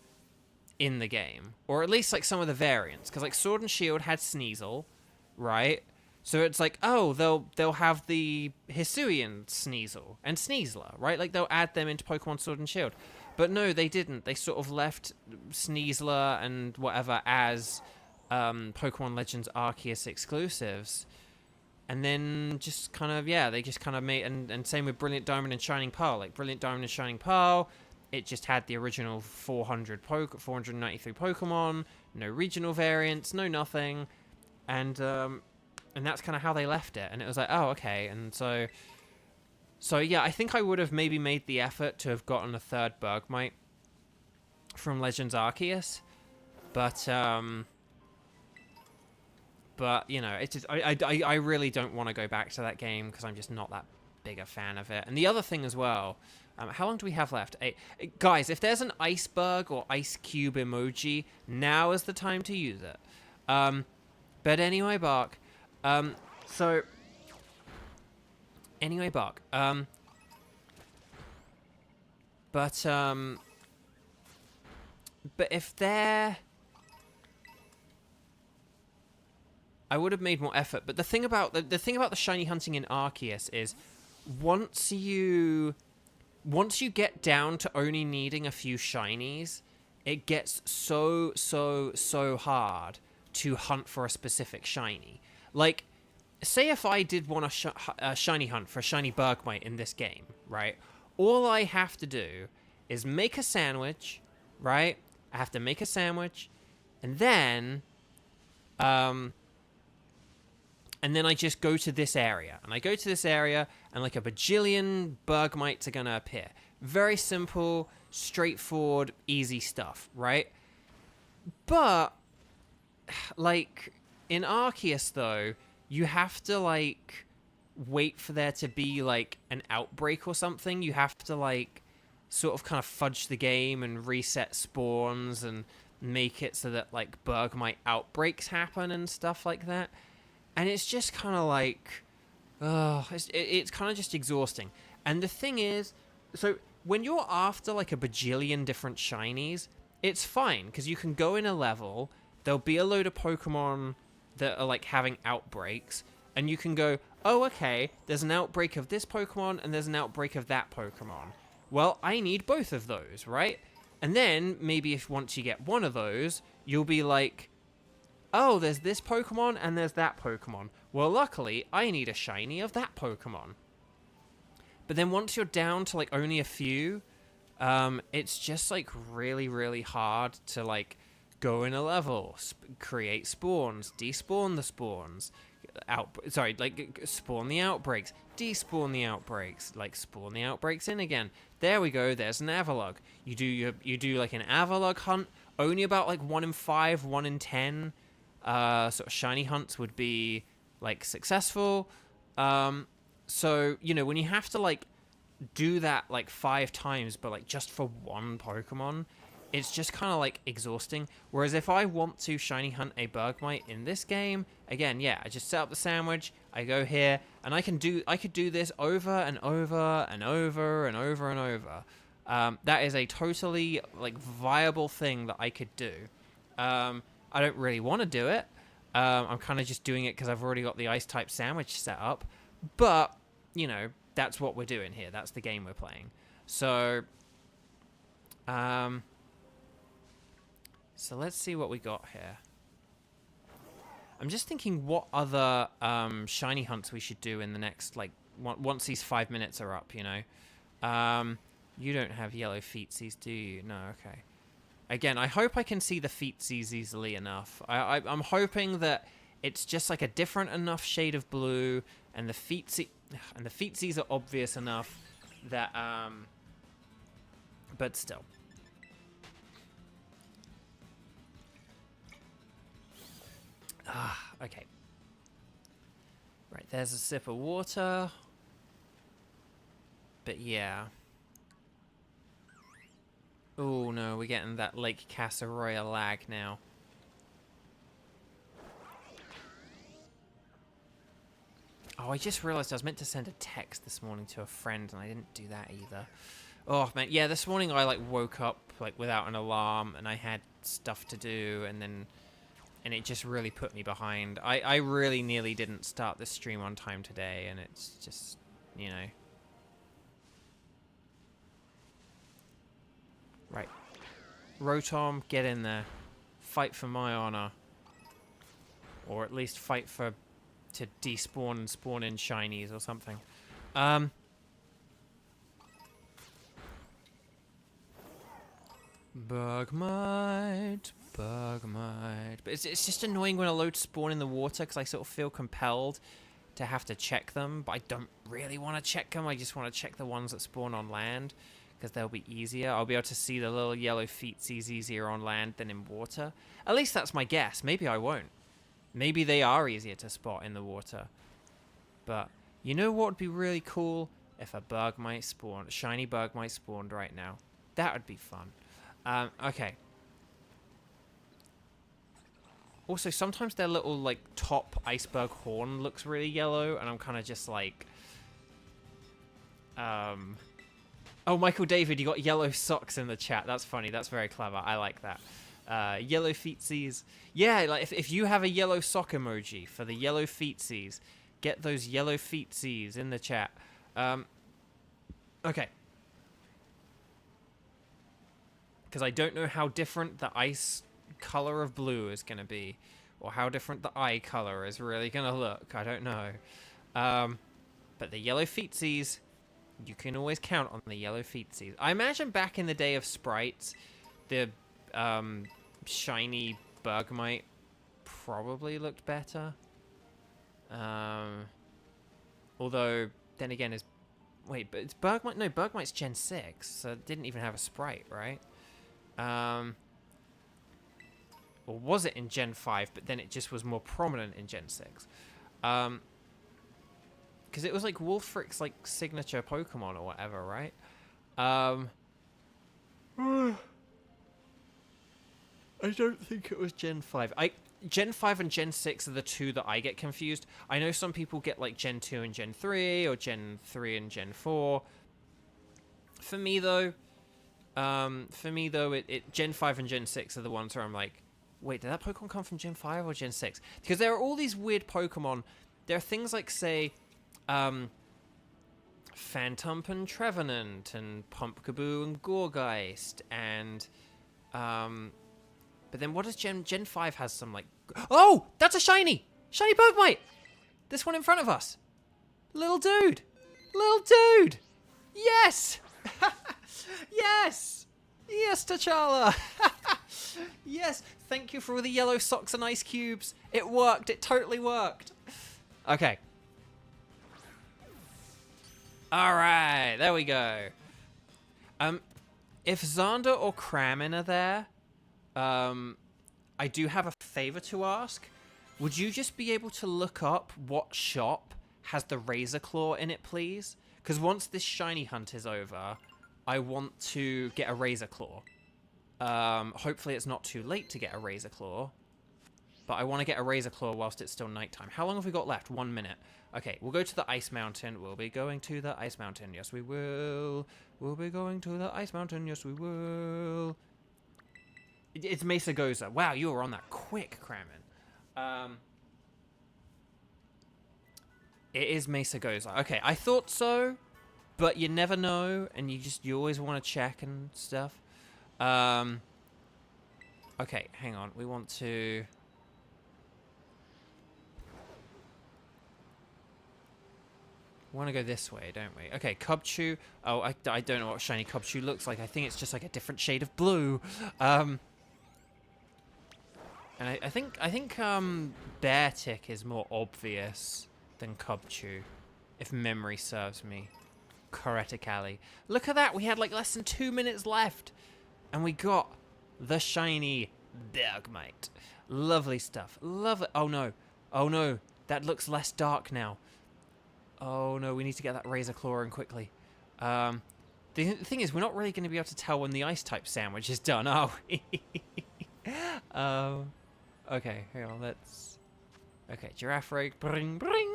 in the game. Or at least, like, some of the variants. Because, like, Sword and Shield had Sneasel, right? So it's like, oh, they'll have the Hisuian Sneasel and Sneasler, right? Like, they'll add them into Pokemon Sword and Shield. But no, they didn't. They sort of left Sneasler and whatever as Pokemon Legends Arceus exclusives. And then just kind of, yeah, they just kind of made... And same with Brilliant Diamond and Shining Pearl. Like, Brilliant Diamond and Shining Pearl, it just had the original 493 Pokemon. No regional variants, no nothing. And that's kind of how they left it. And it was like, oh, okay. And so yeah, I think I would have maybe made the effort to have gotten a third Bergmite from Legends Arceus. But, you know, it's just, I really don't want to go back to that game because I'm just not that big a fan of it. And the other thing as well, how long do we have left? Guys, if there's an iceberg or ice cube emoji, now is the time to use it. But anyway, Bark. Anyway, Bark. But if they're... I would have made more effort, but the thing about the shiny hunting in Arceus is once you get down to only needing a few shinies, it gets so hard to hunt for a specific shiny. Like, say if I did want a shiny hunt for a shiny Bergmite in this game, right? All I have to do is make a sandwich, right? I have to make a sandwich, and then I just go to this area. And I go to this area, and like a bajillion Bergmites are going to appear. Very simple, straightforward, easy stuff, right? But, like, in Arceus, though, you have to, like, wait for there to be like an outbreak or something. You have to like sort of kind of fudge the game and reset spawns and make it so that like Bergmite outbreaks happen and stuff like that. And it's just kind of like, it's kind of just exhausting. And the thing is, so when you're after like a bajillion different shinies, it's fine because you can go in a level, there'll be a load of Pokemon that are like having outbreaks, and you can go, oh, okay, there's an outbreak of this Pokemon and there's an outbreak of that Pokemon. Well, I need both of those, right? And then maybe if once you get one of those, you'll be like, oh, there's this Pokemon and there's that Pokemon. Well, luckily, I need a shiny of that Pokemon. But then once you're down to like only a few, it's just like really, really hard to like go in a level, create spawns, despawn the spawns, spawn the outbreaks, despawn the outbreaks, like spawn the outbreaks in again. There we go. There's an Avalugg. You do like an Avalugg hunt. Only about like 1 in 5, 1 in 10, sort of shiny hunts would be like successful. So you know when you have to like do that like 5 times, but like just for one Pokemon, it's just kind of like exhausting. Whereas if I want to shiny hunt a Bergmite in this game, again, yeah, I just set up the sandwich, I go here, and I could do this over and over and over and over and over. That is a totally like viable thing that I could do. I don't really want to do it. I'm kind of just doing it because I've already got the ice type sandwich set up. But you know, that's what we're doing here. That's the game we're playing. So, so let's see what we got here. I'm just thinking what other shiny hunts we should do in the next, like, once these 5 minutes are up, you know. You don't have yellow feetsies, do you? No, okay. Again, I hope I can see the feetsies easily enough. I'm hoping that it's just like a different enough shade of blue, and the feetsies are obvious enough that, but still. Okay. Right, there's a sip of water. But yeah. Oh no, we're getting that Lake Casaroya lag now. Oh, I just realized I was meant to send a text this morning to a friend and I didn't do that either. Oh man, yeah, this morning I like woke up like without an alarm and I had stuff to do and it just really put me behind. I really nearly didn't start this stream on time today, and it's just, you know. Right. Rotom, get in there. Fight for my honor. Or at least fight to despawn and spawn in shinies or something. Bergmite. But it's just annoying when a load spawn in the water because I sort of feel compelled to have to check them, but I don't really want to check them. I just want to check the ones that spawn on land because they'll be easier. I'll be able to see the little yellow feetsies easier on land than in water. At least that's my guess. Maybe I won't. Maybe they are easier to spot in the water. But you know what would be really cool? If a Bergmite spawned, a shiny Bergmite spawned right now. That would be fun. Okay. Also, sometimes their little, like, top iceberg horn looks really yellow, and I'm kind of just like... Oh, Michael David, you got yellow socks in the chat. That's funny. That's very clever. I like that. Yellow feetsies. Yeah, like, if you have a yellow sock emoji for the yellow feetsies, get those yellow feetsies in the chat. Okay. Because I don't know how different the ice color of blue is going to be, or how different the eye color is really going to look. I don't know. But the yellow feetsies, you can always count on the yellow feetsies. I imagine back in the day of sprites, the shiny Bergmite probably looked better. Although, then again, wait, but it's Bergmite? No, Bergmite's Gen 6, so it didn't even have a sprite, right? Or was it in Gen 5, but then it just was more prominent in Gen 6? Because because it was like Wolfric's like signature Pokemon or whatever, right? I don't think it was Gen 5. Gen 5 and Gen 6 are the two that I get confused. I know some people get like Gen 2 and Gen 3 or Gen 3 and Gen 4. For me though, Gen 5 and Gen 6 are the ones where I'm like, wait, did that Pokemon come from Gen 5 or Gen 6? Because there are all these weird Pokemon. There are things like, say, Phantump and Trevenant and Pumpkaboo and Gourgeist and, but then what does Gen 5 has some like, oh, that's a shiny Bergmite. This one in front of us. Little dude. Yes. Yes. Yes, T'Challa. Yes. Thank you for all the yellow socks and ice cubes. It worked. It totally worked. Okay. All right. There we go. If Xander or Kramen are there, I do have a favor to ask. Would you just be able to look up what shop has the Razor Claw in it, please? Because once this shiny hunt is over, I want to get a Razor Claw. Hopefully it's not too late to get a Razor Claw. But I want to get a Razor Claw whilst it's still nighttime. How long have we got left? 1 minute. Okay, we'll go to the Ice Mountain. We'll be going to the Ice Mountain. Yes, we will. We'll be going to the Ice Mountain. Yes, we will. It's Mesa Goza. Wow, you were on that quick, Kramen. It is Mesa Goza. Okay, I thought so, but you never know, and you always want to check and stuff. Okay, hang on. We want to... We want to go this way, don't we? Okay, Cubchoo. Oh, I don't know what shiny Cubchoo looks like. I think it's just like a different shade of blue. And I think Beartic is more obvious than Cubchoo, if memory serves me correctly. Look at that. We had like less than 2 minutes left, and we got the shiny Bergmite. Lovely stuff. Lovely. Oh no. Oh no. That looks less dark now. Oh no, we need to get that Razor Claw in quickly. The thing is, we're not really going to be able to tell when the Ice-type sandwich is done, are we? Okay, hang on, let's... Okay, Giraffe Rake, bring, bring!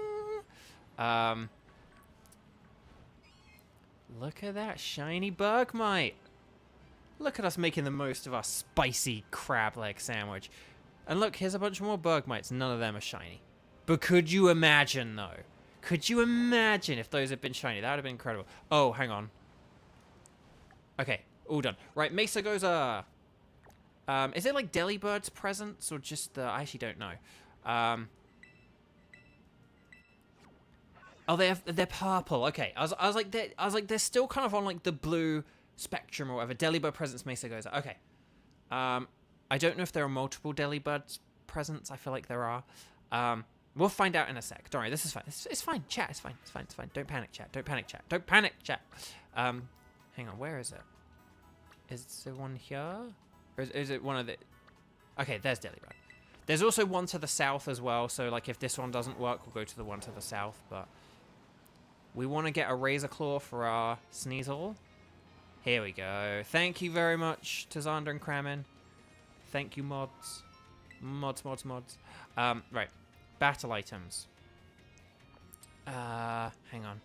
Look at that shiny Bergmite! Look at us making the most of our spicy crab leg sandwich. And look, here's a bunch more Bergmites, none of them are shiny. But could you imagine, though? Could you imagine if those had been shiny? That would have been incredible. Oh, hang on. Okay, all done. Right, Mesa Goza. Is it like Delibird's presents or just the... I actually don't know. Oh, they're purple. Okay, I was like they're still kind of on like the blue spectrum or whatever. Delibird presents, Mesa Goza. Okay. I don't know if there are multiple Delibird presents. I feel like there are. We'll find out in a sec. Don't worry, this is fine. It's fine. Chat, it's fine. It's fine. It's fine. Don't panic, chat. Don't panic, chat. Don't panic, chat. Hang on. Where is it? Is there one here? Or is it one of the... Okay, there's Delibird. There's also one to the south as well. So, like, if this one doesn't work, we'll go to the one to the south. But we want to get a Razor Claw for our Sneasel. Here we go. Thank you very much to Xander and Kramen. Thank you, mods. Mods. Right. Battle items. Hang on.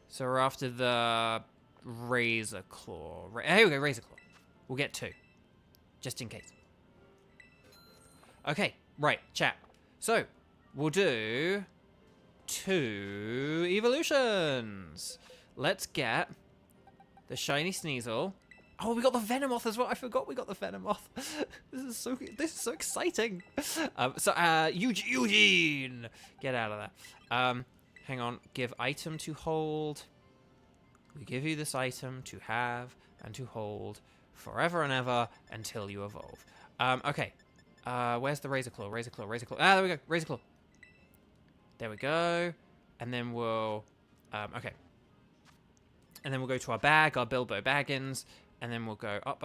So we're after the Razor Claw. Here we go, Razor Claw. We'll get 2. Just in case. Okay, right, chat. So, we'll do 2 evolutions. Let's get the shiny Sneasel. Oh, we got the Venomoth as well. I forgot we got the Venomoth. This is so exciting. Eugene, get out of that. Hang on. Give item to hold. We give you this item to have and to hold forever and ever until you evolve. Okay. Where's the Razor Claw? Razor Claw. Ah, there we go. Razor Claw. There we go. And then we'll... okay. And then we'll go to our bag, our Bilbo Baggins. And then we'll go up.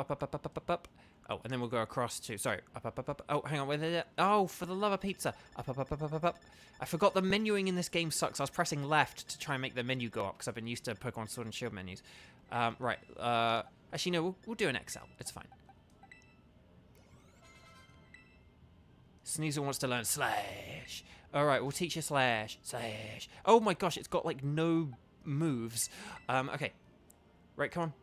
Oh, and then we'll go across to... Sorry. Up, up, up, up. Oh, hang on. Where did it... Oh, for the love of pizza. Up, up, up, up, up, up, up. I forgot the menuing in this game sucks. I was pressing left to try and make the menu go up because I've been used to Pokemon Sword and Shield menus. Right. Actually, no. We'll do an XL. It's fine. Sneasel wants to learn Slash. Alright, we'll teach you Slash. Slash. Oh my gosh, it's got like no moves. Okay. Right, come on.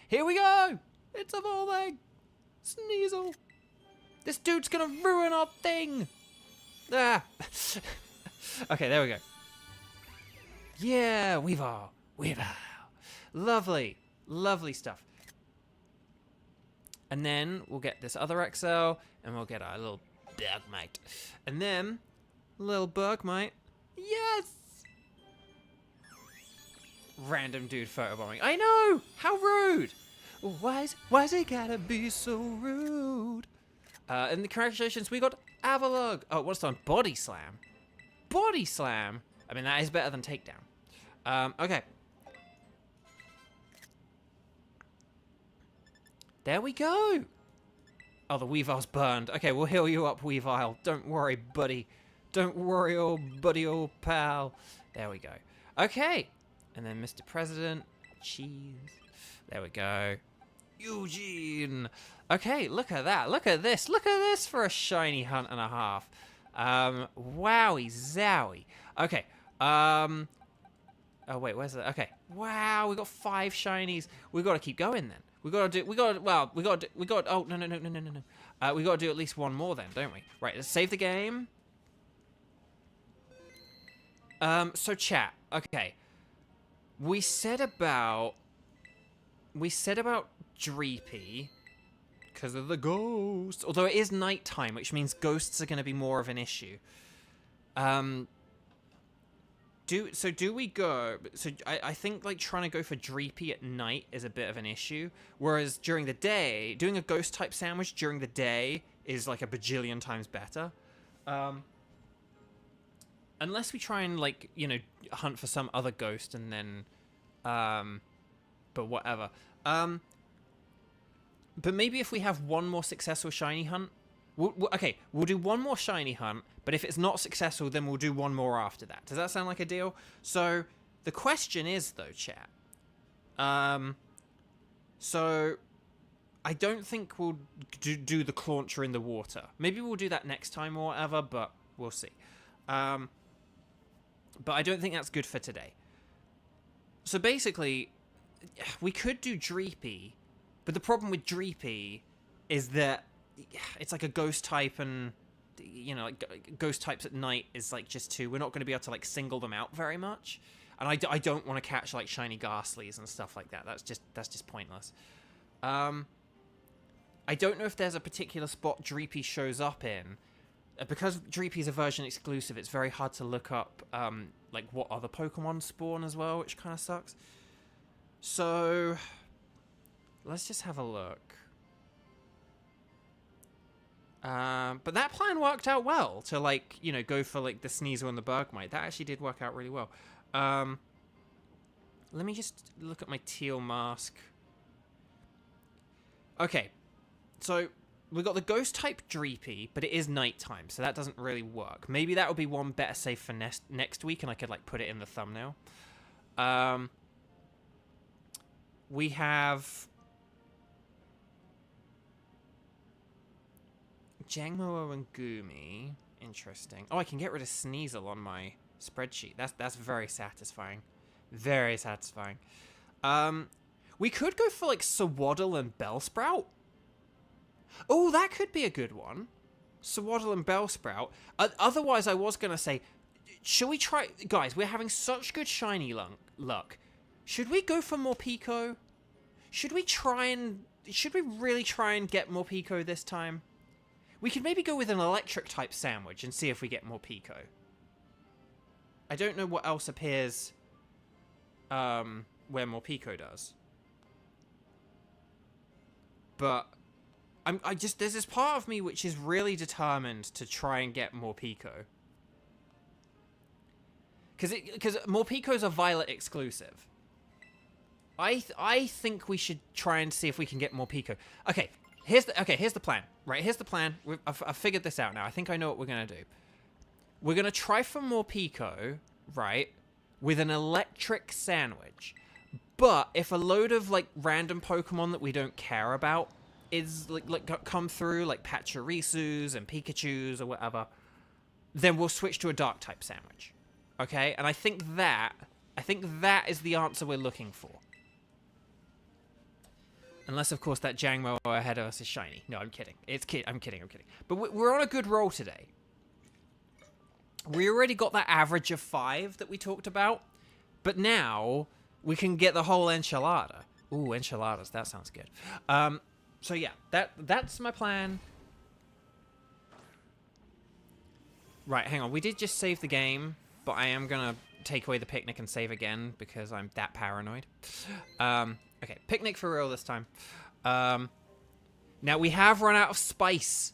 Here we go! It's evolving! Sneasel! This dude's gonna ruin our thing! Ah! Okay, there we go. Yeah, Weavile! Weavile! Lovely. Lovely stuff. And then we'll get this other XL, and we'll get our little Bergmite. And then, little Bergmite. Yes! Random dude photobombing. I know! How rude! Why's it gotta be so rude? And congratulations, we got Avalugg. Oh, what's on? Body Slam. Body Slam? I mean, that is better than Takedown. Okay. There we go. Oh, the Weavile's burned. Okay, we'll heal you up, Weavile. Don't worry, buddy. Don't worry, old buddy, old pal. There we go. Okay. And then Mr. President. Cheese. There we go. Eugene. Okay, look at that. Look at this. Look at this for a shiny hunt and a half. Wowie zowie. Okay. Oh, wait, where's that? Okay. Wow, we got 5 shinies. We got to keep going then. We got to, oh, no. We got to do at least one more then, don't we? Right, let's save the game. So chat. Okay. We said about Dreepy because of the ghosts. Although it is nighttime, which means ghosts are going to be more of an issue. Do we go? So I think like trying to go for Dreepy at night is a bit of an issue. Whereas during the day, doing a ghost type sandwich during the day is like a bajillion times better. Unless we try and like, you know, hunt for some other ghost and then, but whatever. But maybe if we have one more successful shiny hunt, okay, we'll do one more shiny hunt, but if it's not successful, then we'll do one more after that. Does that sound like a deal? So the question is though, chat. So I don't think we'll do the Clauncher in the water. Maybe we'll do that next time or whatever, but we'll see. But I don't think that's good for today. So basically, we could do Dreepy, but the problem with Dreepy is that it's like a ghost type, and you know, like ghost types at night is like just too. We're not going to be able to like single them out very much, and I don't want to catch like shiny Ghastlies and stuff like that. That's just pointless. I don't know if there's a particular spot Dreepy shows up in. Because Dreepy is a version exclusive, it's very hard to look up like what other Pokemon spawn as well, which kind of sucks. So let's just have a look. But that plan worked out well to like, you know, go for like the Sneasel and the Bergmite. That actually did work out really well. Let me just look at my Teal mask. Okay, so we got the ghost type Dreepy, but it is nighttime, so that doesn't really work. Maybe that would be one better save for next week, and I could like put it in the thumbnail. We have Jangmo and Goomy. Interesting. Oh, I can get rid of Sneasel on my spreadsheet. That's very satisfying. Very satisfying. We could go for like Swaddle and Bellsprout. Oh, that could be a good one. Swaddle and Bellsprout. Otherwise, I was going to say, should we try... Guys, we're having such good shiny luck. Should we go for more Pico? Should we really try and get more Pico this time? We could maybe go with an electric type sandwich and see if we get more Pico. I don't know what else appears where more Pico does. But... there's this part of me which is really determined to try and get more Pico. Because more Picos are Violet exclusive. I think we should try and see if we can get more Pico. Okay, here's the plan. Right, here's the plan. I've figured this out now. I think I know what we're gonna do. We're gonna try for more Pico, right, with an electric sandwich. But if a load of like random Pokemon that we don't care about is like come through, like Pachirisus and Pikachus or whatever, then we'll switch to a dark type sandwich. Okay, and I think that is the answer we're looking for. Unless, of course, that Jangmo ahead of us is shiny. No, I'm kidding. I'm kidding. But we're on a good roll today. We already got that average of 5 that we talked about. But now we can get the whole enchilada. Ooh, enchiladas. That sounds good. So yeah, that's my plan. Right, hang on. We did just save the game, but I am gonna take away the picnic and save again because I'm that paranoid. Okay, picnic for real this time. Now we have run out of spice.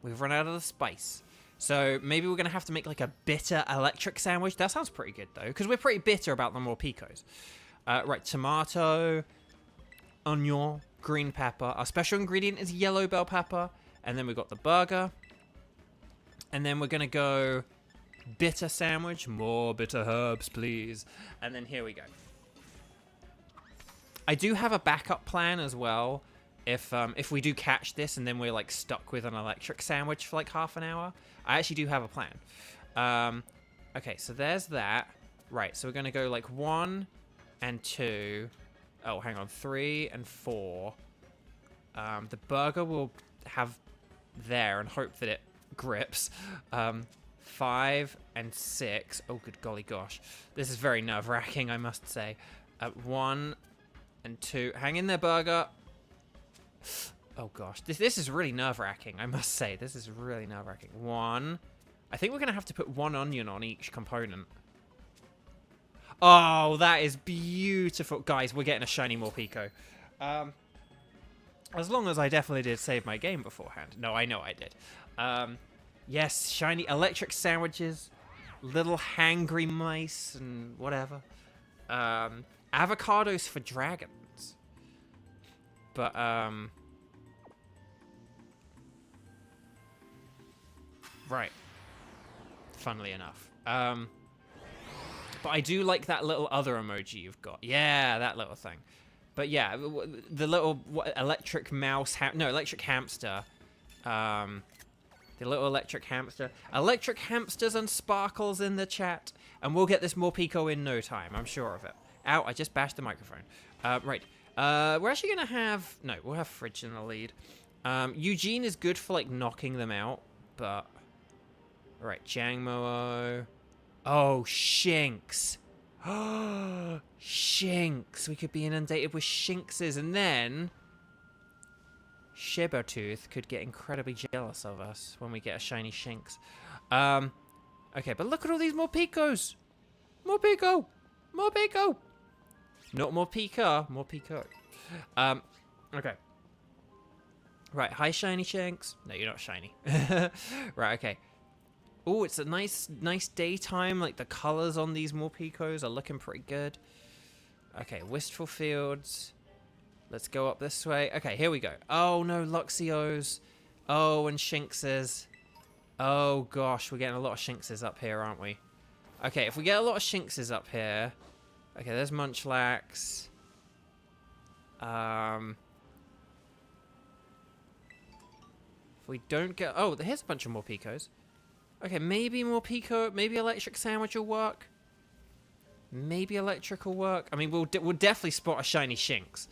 We've run out of the spice. So maybe we're gonna have to make like a bitter electric sandwich. That sounds pretty good though, because we're pretty bitter about the more picos. Right, tomato, onion, green pepper. Our special ingredient is yellow bell pepper. And then we've got the burger. And then we're gonna go bitter sandwich. More bitter herbs, please. And then here we go. I do have a backup plan as well. If we do catch this and then we're like stuck with an electric sandwich for like half an hour, I actually do have a plan. Okay, so there's that. Right, so we're gonna go like 1 and 2. Oh, hang on, 3 and 4. The burger will have there and hope that it grips. 5 and 6. Oh, good golly gosh. This is very nerve-wracking, I must say. 1 and 2. Hang in there, burger. Oh gosh, this is really nerve-wracking, I must say. This is really nerve-wracking. 1. I think we're gonna have to put 1 onion on each component. Oh, that is beautiful. Guys, we're getting a shiny Morpeko. As long as I definitely did save my game beforehand. No, I know I did. Yes, shiny electric sandwiches, little hangry mice and whatever. Avocados for dragons. But, right. Funnily enough. But I do like that little other emoji you've got. Yeah, that little thing. But yeah, the little electric mouse, electric hamster. The little electric hamster. Electric hamsters and sparkles in the chat. And we'll get this Morpeko in no time, I'm sure of it. Ow, I just bashed the microphone. Right. We're actually going to have... No, we'll have Fridge in the lead. Eugene is good for, like, knocking them out, but... Right, Jangmo. Oh, Shinx. Shinx. We could be inundated with Shinxes, and then... Shibertooth could get incredibly jealous of us when we get a shiny Shinx. Okay, but look at all these Morpekos. Morpeko. Morpeko. Not Morpeka. Morpeko. Okay. Right, hi shiny Shinx. No, you're not shiny. Right, okay. Oh, it's a nice daytime. Like, the colors on these Morpekos are looking pretty good. Okay, Wistful Fields. Let's go up this way. Okay, here we go. Oh, no, Luxios. Oh, and Shinxes. Oh, gosh, we're getting a lot of Shinxes up here, aren't we? Okay, if we get a lot of Shinxes up here... Okay, there's Munchlax. If we don't get... Oh, here's a bunch of Morpekos. Okay, maybe Morpeko... Maybe Electric Sandwich will work. Maybe Electric will work. I mean, we'll definitely spot a shiny Shinx.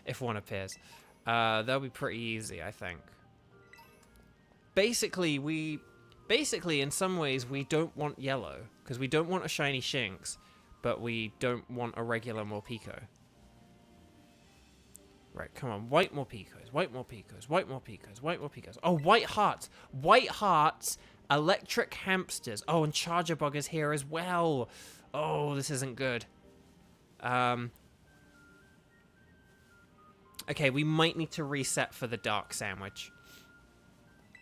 If one appears. That'll be pretty easy, I think. Basically, in some ways, we don't want yellow. Because we don't want a shiny Shinx. But we don't want a regular Morpeko. Right, come on. White Morpekos, white Morpekos, white Morpekos, white Morpekos. Oh, white hearts. White hearts, electric hamsters. Oh, and Charger Bug is here as well. Oh, this isn't good. Okay, we might need to reset for the dark sandwich.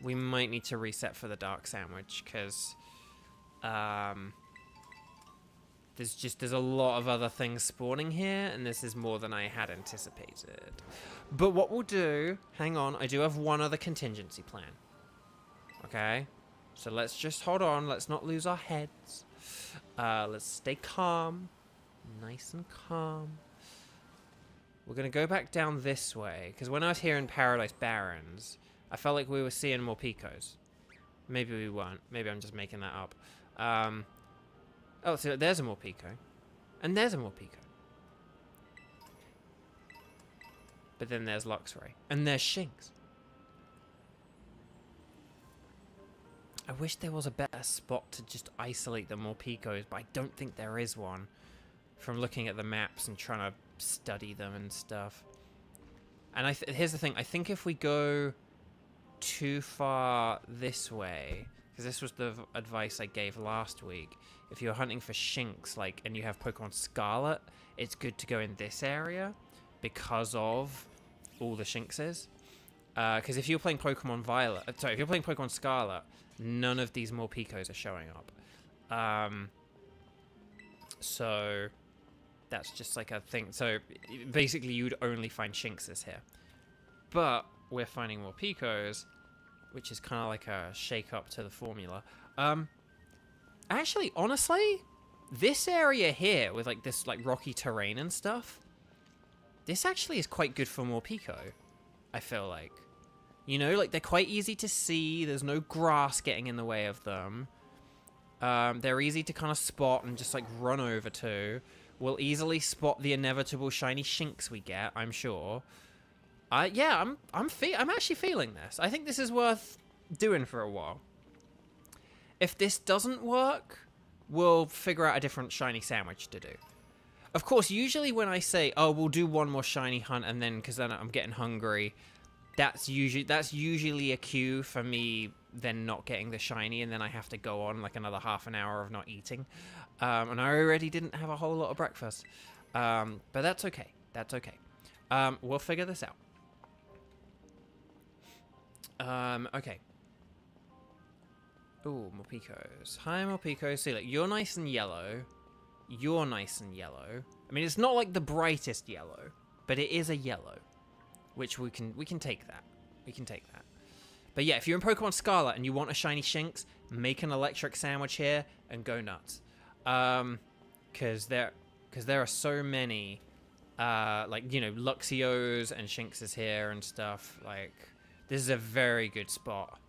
We might need to reset for the dark sandwich, because... There's a lot of other things spawning here, and this is more than I had anticipated. But what we'll do, hang on, I do have one other contingency plan. Okay? So let's just hold on, let's not lose our heads. Let's stay calm. Nice and calm. We're gonna go back down this way, because when I was here in Paradise Barrens, I felt like we were seeing more Picos. Maybe we weren't. Maybe I'm just making that up. Oh, so there's a more Pico. And there's a more Pico. But then there's Luxray. And there's Shinx. I wish there was a better spot to just isolate the more Picos, but I don't think there is one. From looking at the maps and trying to study them and stuff. And here's the thing. I think if we go too far this way, because this was the advice I gave last week, if you're hunting for Shinx, like, and you have Pokemon Scarlet, it's good to go in this area because of all the Shinxes. Because if you're playing Pokemon Violet, sorry, if you're playing Pokemon Scarlet, none of these more Picos are showing up. So that's just like a thing. So basically, you'd only find Shinxes here, but we're finding more Picos, which is kind of like a shake-up to the formula. Actually, honestly, this area here with like this like rocky terrain and stuff, this actually is quite good for more Pico, I feel like. You know, like they're quite easy to see. There's no grass getting in the way of them. They're easy to kind of spot and just like run over to. We'll easily spot the inevitable shiny Shinx we get, I'm sure. Yeah, I'm actually feeling this. I think this is worth doing for a while. If this doesn't work, we'll figure out a different shiny sandwich to do. Of course, usually when I say, oh, we'll do one more shiny hunt and then, because then I'm getting hungry, that's usually a cue for me then not getting the shiny, and then I have to go on like another half an hour of not eating. And I already didn't have a whole lot of breakfast. But that's okay. That's okay. We'll figure this out. Okay. Ooh, more Picos. Hi, more Picos. See, like, you're nice and yellow. You're nice and yellow. I mean, it's not like the brightest yellow, but it is a yellow, which we can take that. We can take that. But yeah, if you're in Pokemon Scarlet and you want a shiny Shinx, make an electric sandwich here and go nuts. Because there are so many, like, you know, Luxios and Shinxes here and stuff. Like, this is a very good spot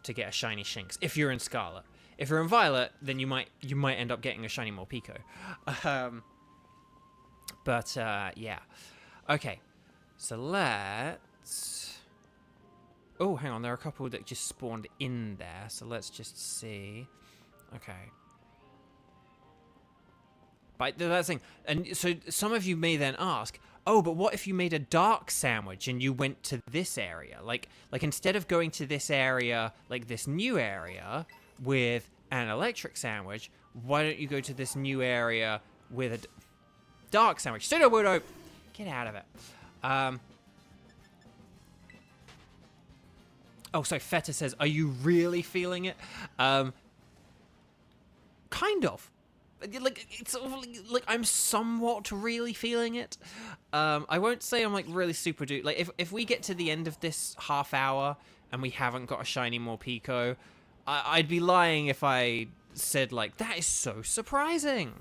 to get a shiny Shinx if you're in Scarlet. If you're in Violet, then you might end up getting a shiny Morpeko. Yeah. Okay. So let's... Oh, hang on. There are a couple that just spawned in there. So let's just see. Okay. But that's the thing. And so some of you may then ask, oh, but what if you made a dark sandwich and you went to this area? Like instead of going to this area, like this new area with an electric sandwich, why don't you go to this new area with a dark sandwich? Pseudo-Wudo! Get out of it. Oh, so Feta says, are you really feeling it? Kind of. Like, it's like I'm somewhat really feeling it. I won't say I'm like really super duper. Like if we get to the end of this half hour and we haven't got a shiny Morpeko, I'd be lying if I said like that is so surprising.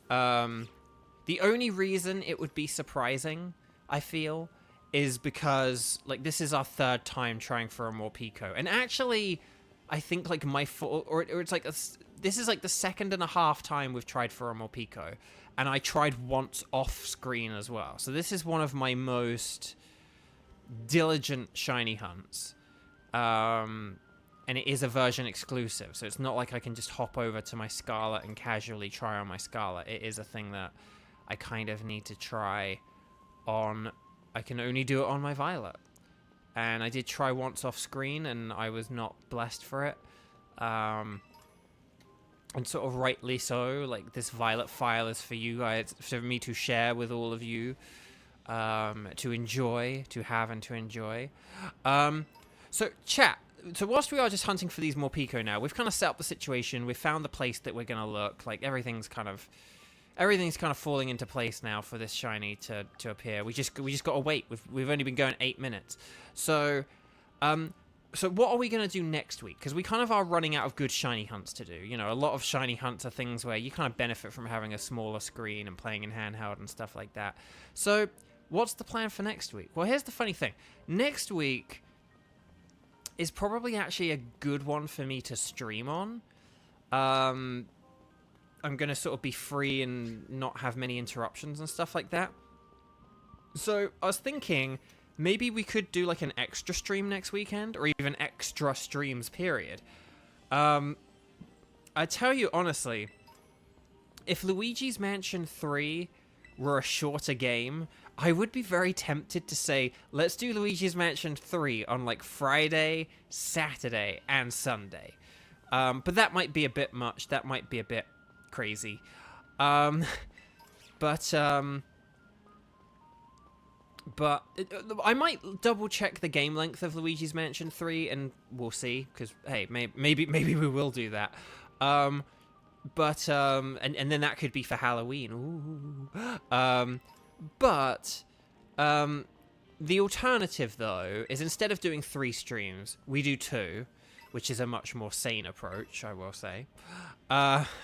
The only reason it would be surprising, I feel, is because like this is our third time trying for a Morpeko, and actually, I think like my fault, or it's like this is like the second and a half time we've tried for a Morpeko, and I tried once off screen as well. So this is one of my most diligent shiny hunts. And it is a version exclusive, so it's not like I can just hop over to my Scarlet and casually try on my Scarlet. It is a thing that I kind of need to try on. I can only do it on my Violet. And I did try once off screen, and I was not blessed for it. And sort of rightly so. Like, this Violet file is for you guys, for me to share with all of you, to enjoy, to have and to enjoy. So, chat. so whilst we are just hunting for these Morpeko now, we've kind of set up the situation. We've found the place that we're gonna look. Like everything's kind of falling into place now for this shiny to appear. We just gotta wait. We've only been going 8 minutes. So, so what are we gonna do next week? Because we kind of are running out of good shiny hunts to do. You know, a lot of shiny hunts are things where you kind of benefit from having a smaller screen and playing in handheld and stuff like that. So, what's the plan for next week? Well, here's the funny thing. Next week is probably actually a good one for me to stream on. I'm going to sort of be free and not have many interruptions and stuff like that. So I was thinking maybe we could do like an extra stream next weekend, or even extra streams, period. I tell you honestly, if Luigi's Mansion 3 were a shorter game, I would be very tempted to say, let's do Luigi's Mansion 3 on like Friday, Saturday, and Sunday. But that might be a bit much. That might be a bit crazy. But I might double check the game length of Luigi's Mansion 3 and we'll see, because hey, maybe we will do that. And then that could be for Halloween. Ooh. But the alternative, though, is instead of doing 3 streams, we do 2, which is a much more sane approach, I will say. But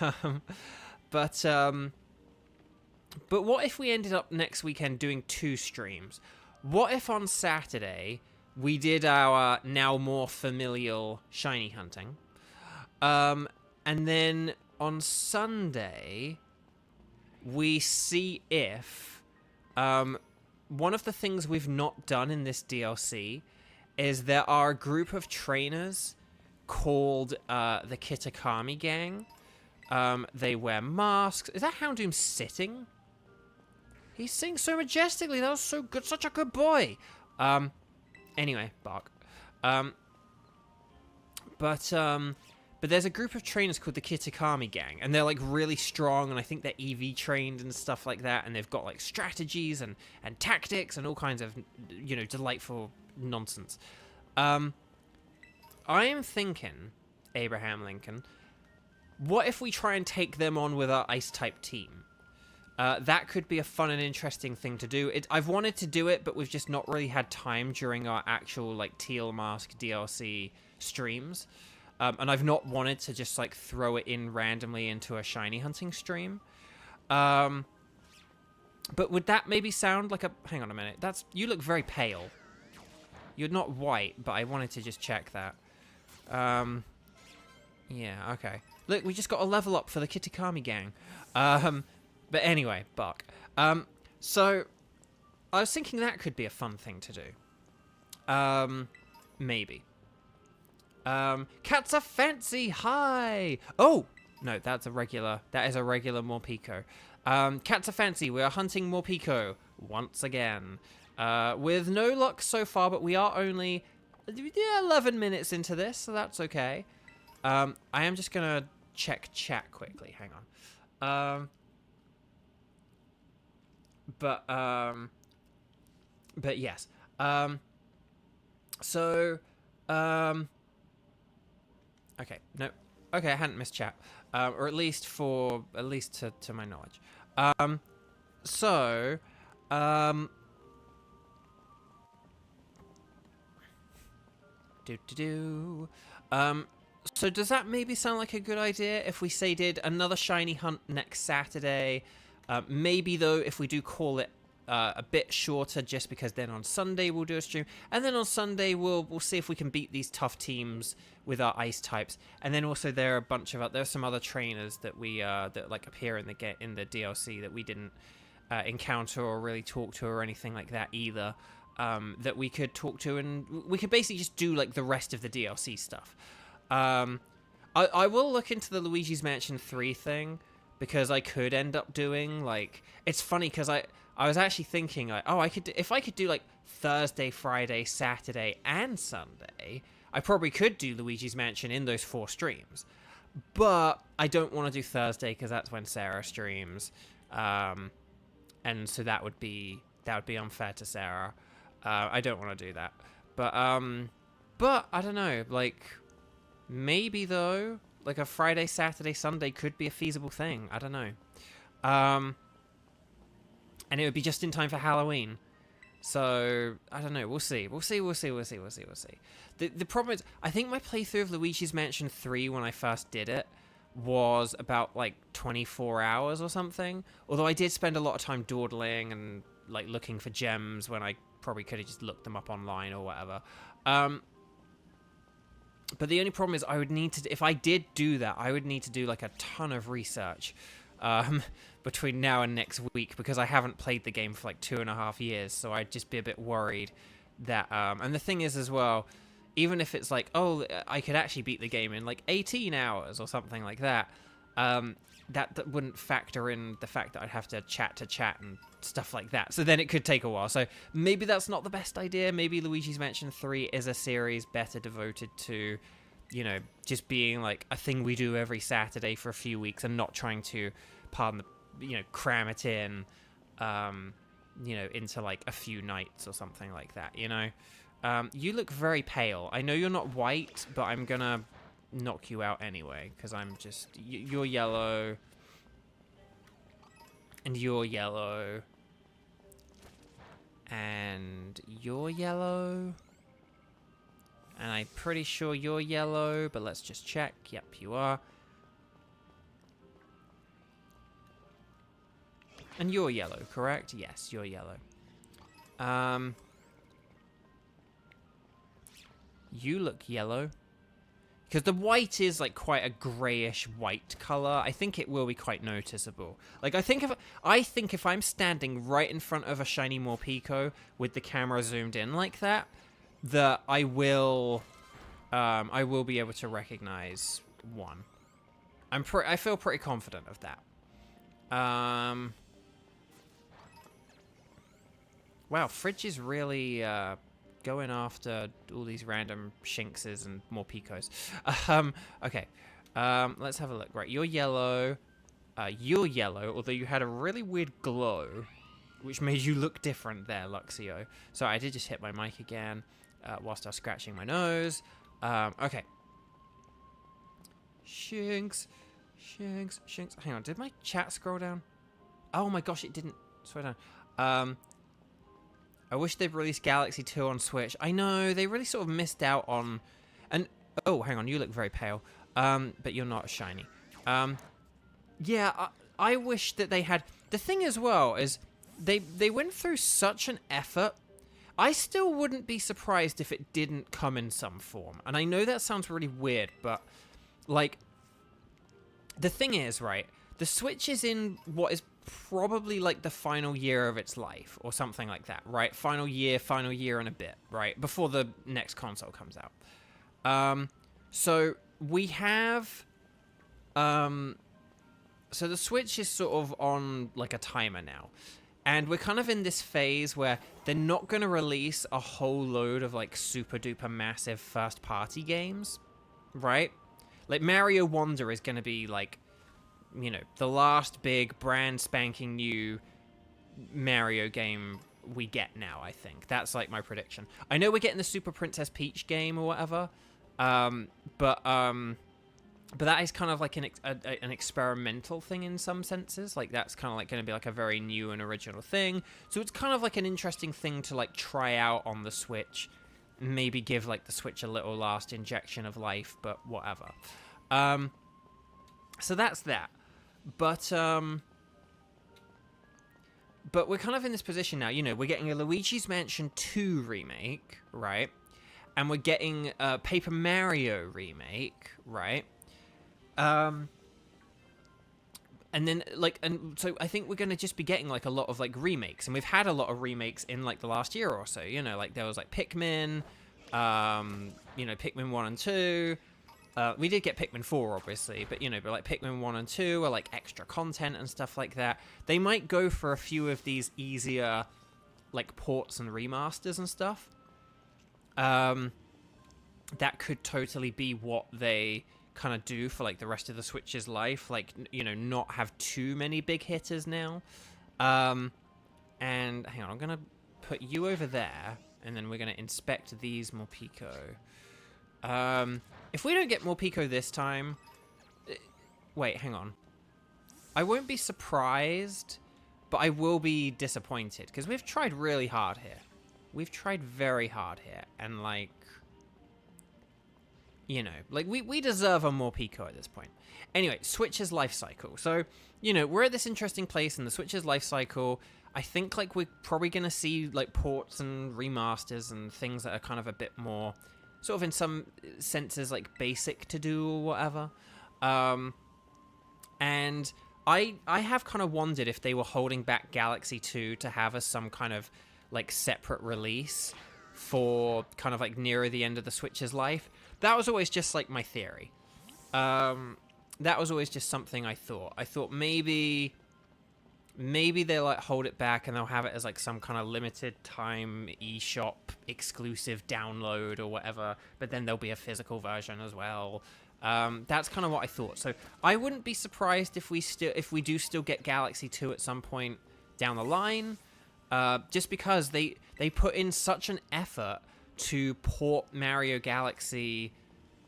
what if we ended up next weekend doing 2 streams? What if on Saturday we did our now more familial shiny hunting? And then on Sunday we see if... one of the things we've not done in this DLC is there are a group of trainers called the Kitakami Gang. They wear masks. Is that Houndoom sitting? He sings so majestically. That was so good. Such a good boy. Anyway, bark. But there's a group of trainers called the Kitakami Gang, and they're like really strong, and I think they're EV trained and stuff like that, and they've got like strategies and tactics and all kinds of, you know, delightful nonsense. I am thinking, Abraham Lincoln, what if we try and take them on with our Ice-type team? That could be a fun and interesting thing to do. I've wanted to do it, but we've just not really had time during our actual like Teal Mask DLC streams. And I've not wanted to just, like, throw it in randomly into a shiny hunting stream. But would that maybe sound like a... Hang on a minute. You look very pale. You're not white, but I wanted to just check that. Yeah, okay. Look, we just got a level up for the Kitakami Gang. But anyway, bark. So, I was thinking that could be a fun thing to do. Maybe. Cats are fancy, hi! Oh! No, that is a regular Morpeko. Cats are fancy, we are hunting Morpeko once again. With no luck so far, but we are only 11 minutes into this, so that's okay. I am just gonna check chat quickly, hang on. But yes. Okay, no. Okay, I hadn't missed chat. Or at least to my knowledge. So does that maybe sound like a good idea if we say did another shiny hunt next Saturday? Maybe though, if we do call it a bit shorter, just because then on Sunday we'll do a stream, and then on Sunday we'll see if we can beat these tough teams with our ice types. And then also there are some other trainers that we that like appear in the DLC that we didn't encounter or really talk to or anything like that either, that we could talk to, and we could basically just do like the rest of the DLC stuff. I will look into the Luigi's Mansion 3 thing, because I could end up doing like, it's funny because I was actually thinking like, oh, if I could do like Thursday, Friday, Saturday, and Sunday, I probably could do Luigi's Mansion in those 4 streams. But I don't want to do Thursday because that's when Sarah streams, and so that would be unfair to Sarah. I don't want to do that. But But I don't know, like maybe though, like a Friday, Saturday, Sunday could be a feasible thing. I don't know. And it would be just in time for Halloween. So I don't know. We'll see. We'll see. The problem is, I think my playthrough of Luigi's Mansion 3 when I first did it was about like 24 hours or something. Although I did spend a lot of time dawdling and like looking for gems when I probably could have just looked them up online or whatever. But the only problem is I would need to, if I did do that, I would need to do like a ton of research between now and next week, because I haven't played the game for like 2.5 years, so I'd just be a bit worried that, and the thing is as well, even if it's like, oh, I could actually beat the game in like 18 hours or something like that, that wouldn't factor in the fact that I'd have to chat and stuff like that. So then it could take a while. So maybe that's not the best idea. Maybe Luigi's Mansion 3 is a series better devoted to, you know, just being like a thing we do every Saturday for a few weeks and not trying to, pardon the, you know, cram it in, you know, into like a few nights or something like that, you know? You look very pale. I know you're not white, but I'm gonna knock you out anyway, because I'm just, you're yellow, and you're yellow, and you're yellow, and I'm pretty sure you're yellow, but let's just check. Yep, you are. And you're yellow, correct? Yes, you're yellow. You look yellow. Because the white is like quite a grayish white color. I think it will be quite noticeable. Like I think if I'm standing right in front of a shiny Morpeko with the camera zoomed in like that, that I will be able to recognize one. I feel pretty confident of that. Wow, Fridge is really going after all these random Shinxes and Morpekos. Okay. Let's have a look. Right, you're yellow. You're yellow, although you had a really weird glow, which made you look different there, Luxio. So I did just hit my mic again whilst I was scratching my nose. Okay. Shinx. Hang on, did my chat scroll down? Oh my gosh, it didn't. Scroll down. I wish they'd released Galaxy 2 on Switch. I know, they really sort of missed out on... And oh, hang on, you look very pale. But you're not shiny. Yeah, I wish that they had... The thing as well is, they went through such an effort. I still wouldn't be surprised if it didn't come in some form. And I know that sounds really weird, but... Like... The thing is, right, the Switch is in what is probably like the final year of its life or something like that, right? Final year and a bit, right? Before the next console comes out. So we have, so the Switch is sort of on like a timer now. And we're kind of in this phase where they're not going to release a whole load of like super duper massive first party games, right? Like Mario Wonder is going to be like, you know, the last big brand spanking new Mario game we get now, I think. That's like my prediction. I know we're getting the Super Princess Peach game or whatever, but that is kind of like an experimental thing in some senses. Like that's kind of like going to be like a very new and original thing. So it's kind of like an interesting thing to like try out on the Switch. Maybe give like the Switch a little last injection of life, but whatever. So that's that. But we're kind of in this position now, you know, we're getting a Luigi's Mansion 2 remake, right? And we're getting a Paper Mario remake, right? And then, like, and so I think we're going to just be getting, like, a lot of, like, remakes. And we've had a lot of remakes in, like, the last year or so, you know, like, there was, like, Pikmin, you know, Pikmin 1 and 2. We did get Pikmin 4, obviously, but, you know, but like Pikmin 1 and 2 are like extra content and stuff like that. They might go for a few of these easier, like, ports and remasters and stuff. That could totally be what they kind of do for, like, the rest of the Switch's life. Like, you know, not have too many big hitters now. And, hang on, I'm going to put you over there, and then we're going to inspect these Morpeko. If we don't get Morpeko this time... Wait, hang on. I won't be surprised, but I will be disappointed, because we've tried really hard here. We've tried very hard here, and, like... You know, like, we deserve a Morpeko at this point. Anyway, Switch's life cycle. So, you know, we're at this interesting place in the Switch's life cycle. I think, like, we're probably going to see, like, ports and remasters and things that are kind of a bit more, sort of in some senses, like, basic to do or whatever. And I have kind of wondered if they were holding back Galaxy 2 to have as some kind of, like, separate release for kind of, like, nearer the end of the Switch's life. That was always just, like, my theory. That was always just something I thought. I thought maybe they'll, like, hold it back and they'll have it as, like, some kind of limited time eShop exclusive download or whatever, but then there'll be a physical version as well. That's kind of what I thought. So I wouldn't be surprised if we do still get Galaxy 2 at some point down the line, just because they put in such an effort to port Mario Galaxy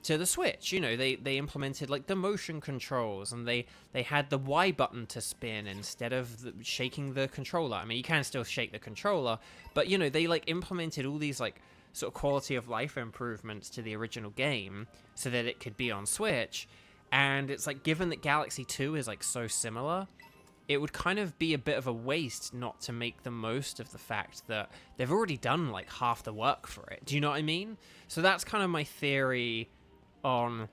to the Switch. You know, they implemented, like, the motion controls, and they had the Y button to spin instead of shaking the controller. I mean, you can still shake the controller, but, you know, they, like, implemented all these, like, sort of quality of life improvements to the original game so that it could be on Switch. And it's like, given that Galaxy 2 is, like, so similar, it would kind of be a bit of a waste not to make the most of the fact that they've already done, like, half the work for it. Do you know what I mean? So that's kind of my theory on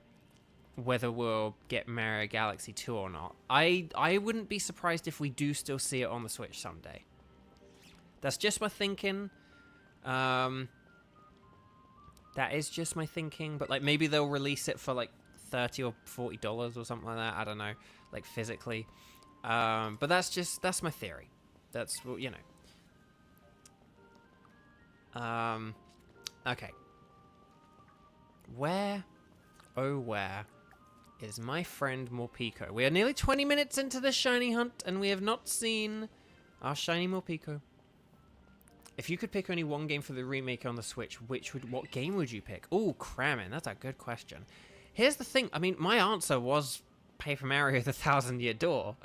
whether we'll get Mario Galaxy 2 or not. I wouldn't be surprised if we do still see it on the Switch someday. That's just my thinking. That is just my thinking, but, like, maybe they'll release it for, like, $30 or $40 or something like that. I don't know, like, physically. But that's my theory. That's, well, you know. Okay. Where, oh where, is my friend Morpeko? We are nearly 20 minutes into the shiny hunt, and we have not seen our shiny Morpeko. If you could pick only one game for the remake on the Switch, what game would you pick? Ooh, cramming. That's a good question. Here's the thing. I mean, my answer was Paper Mario: The Thousand Year Door.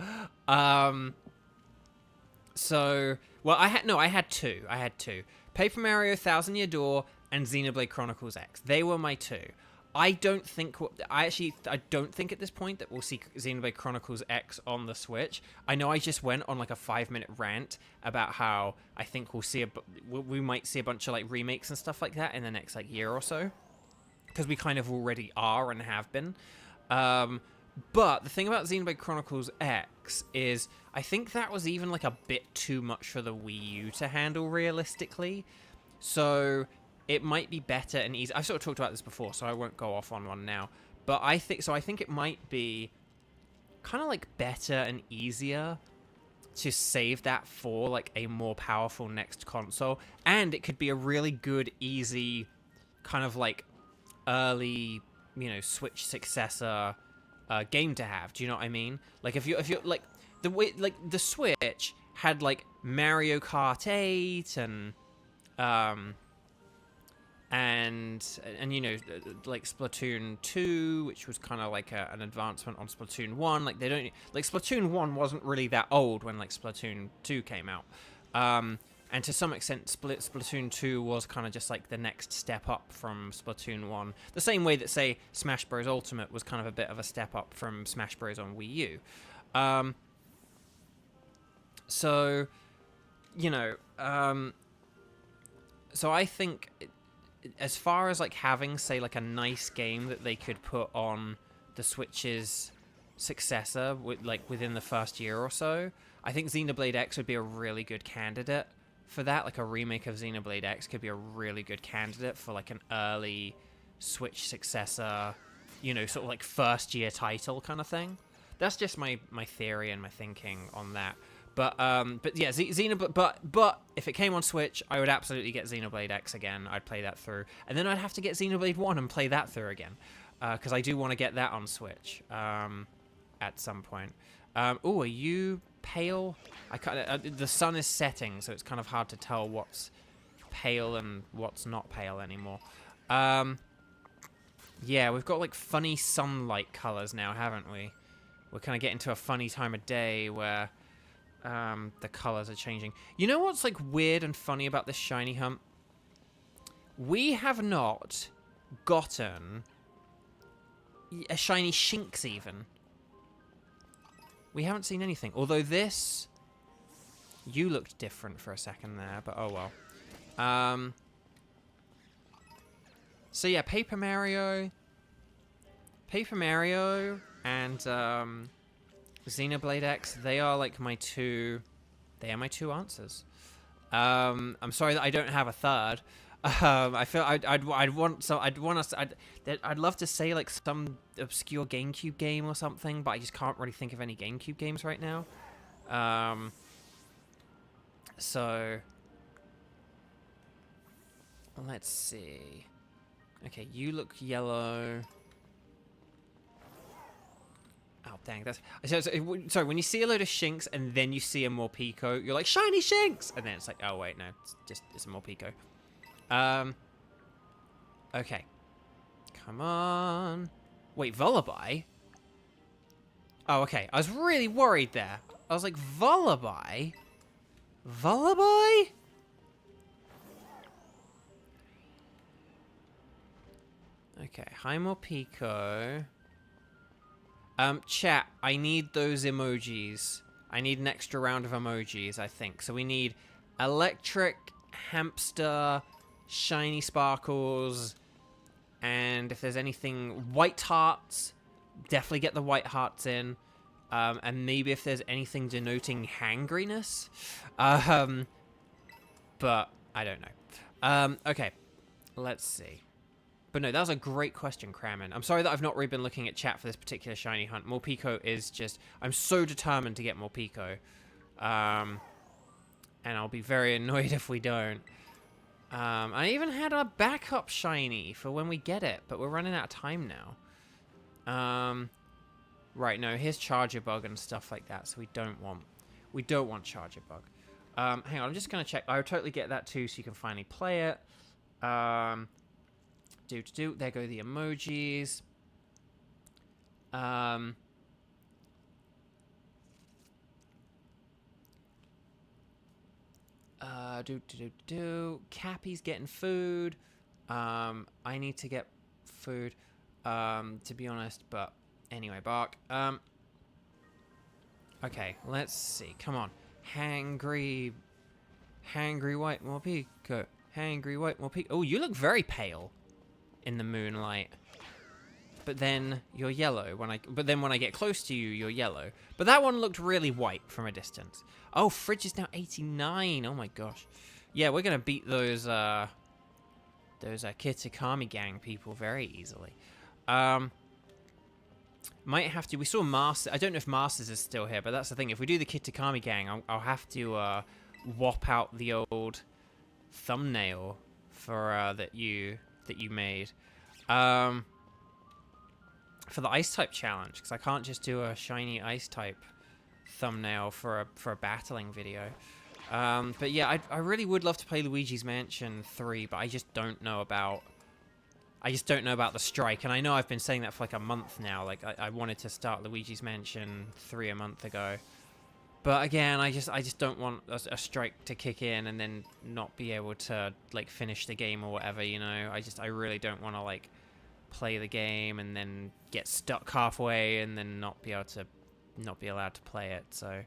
So, well, I had two. Paper Mario: Thousand Year Door and Xenoblade Chronicles X. They were my two. I don't think at this point that we'll see Xenoblade Chronicles X on the Switch. I know I just went on, like, a 5-minute rant about how I think we might see a bunch of, like, remakes and stuff like that in the next, like, year or so, because we kind of already are and have been. But the thing about Xenoblade Chronicles X is I think that was even, like, a bit too much for the Wii U to handle realistically. So it might be better and easier. I've sort of talked about this before, so I won't go off on one now. But I think it might be kind of, like, better and easier to save that for, like, a more powerful next console. And it could be a really good, easy, kind of, like, early, you know, Switch successor game to have. Do you know what I mean? Like, if you're like, the way, like, the Switch had, like, Mario Kart 8 and you know, like, Splatoon 2, which was kind of like an advancement on Splatoon 1. Like, Splatoon 1 wasn't really that old when, like, Splatoon 2 came out. And to some extent, Splatoon 2 was kind of just, like, the next step up from Splatoon 1. The same way that, say, Smash Bros. Ultimate was kind of a bit of a step up from Smash Bros. On Wii U. So, you know, so I think, as far as, like, having, say, like, a nice game that they could put on the Switch's successor, within the first year or so, I think Xenoblade X would be a really good candidate for that. Like, a remake of Xenoblade X could be a really good candidate for, like, an early Switch successor, you know, sort of like first year title kind of thing. That's just my theory and my thinking on that. But yeah, Xenoblade. But if it came on Switch, I would absolutely get Xenoblade X again. I'd play that through, and then I'd have to get Xenoblade 1 and play that through again, because I do want to get that on Switch at some point. Oh, are you pale? I can't. The sun is setting, so it's kind of hard to tell what's pale and what's not pale anymore. Yeah, we've got like funny sunlight colors now, haven't we? We're kind of getting to a funny time of day where the colors are changing. You know what's like weird and funny about this shiny hunt? We have not gotten a shiny Shinx even. We haven't seen anything. Although this... You looked different for a second there, but oh well. So yeah, Paper Mario and Xenoblade X, they are like my two... They are my two answers. I'm sorry that I don't have a third. I feel I'd love to say like some obscure GameCube game or something, but I just can't really think of any GameCube games right now. So let's see. Okay, you look yellow. Oh dang, that's sorry. When you see a load of Shinx and then you see a Morpeko, you're like shiny Shinx, and then it's like, oh wait, no, it's a Morpeko. Okay. Come on. Wait, Vullaby? Oh, okay. I was really worried there. I was like, Vullaby? Vullaby? Okay, hi Morpeko. Chat, I need those emojis. I need an extra round of emojis, I think. So we need electric, hamster, shiny sparkles, and if there's anything, white hearts, definitely get the white hearts in, and maybe if there's anything denoting hangriness, but I don't know. Okay, let's see. But no, that was a great question, Crammon. I'm sorry that I've not really been looking at chat for this particular shiny hunt. Morpeko is just... I'm so determined to get Morpeko. And I'll be very annoyed if we don't. I even had a backup shiny for when we get it, but we're running out of time now. Right, no, here's Charger Bug and stuff like that, so we don't want Charger Bug. Hang on, I'm just gonna check. I would totally get that too, so you can finally play it. There go the emojis. Cappy's getting food. I need to get food, to be honest, but anyway, Bark. Okay, let's see. Come on. Hangry white Morpeko. Hangry white Morpeko. Oh, you look very pale in the moonlight. But then you're yellow but then when I get close to you, you're yellow. But that one looked really white from a distance. Oh, Fridge is now 89. Oh my gosh. Yeah, we're gonna beat those Kitakami gang people very easily. Might have to. We saw Masters. I don't know if Masters is still here, but that's the thing. If we do the Kitakami gang, I'll have to whop out the old thumbnail for that you made. For the ice type challenge, because I can't just do a shiny ice type thumbnail for a battling video. But yeah, I really would love to play Luigi's Mansion 3, but I just don't know about the strike, and I know I've been saying that for like a month now. Like I wanted to start Luigi's Mansion 3 a month ago, but again, I just don't want a strike to kick in and then not be able to like finish the game or whatever. You know, I really don't want to like play the game and then get stuck halfway and then not be allowed to play it. So,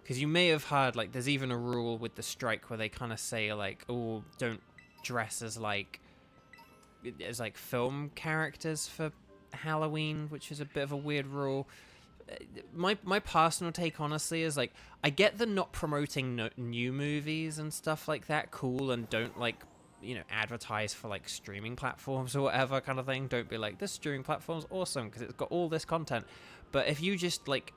because you may have heard, like, there's even a rule with the strike where they kind of say, like, oh, don't dress as film characters for Halloween, which is a bit of a weird rule. My personal take, honestly, is, like, I get the not promoting new movies and stuff like that cool, and don't, like, you know, advertise for, like, streaming platforms or whatever kind of thing. Don't be like, this streaming platform's awesome because it's got all this content. But if you just, like,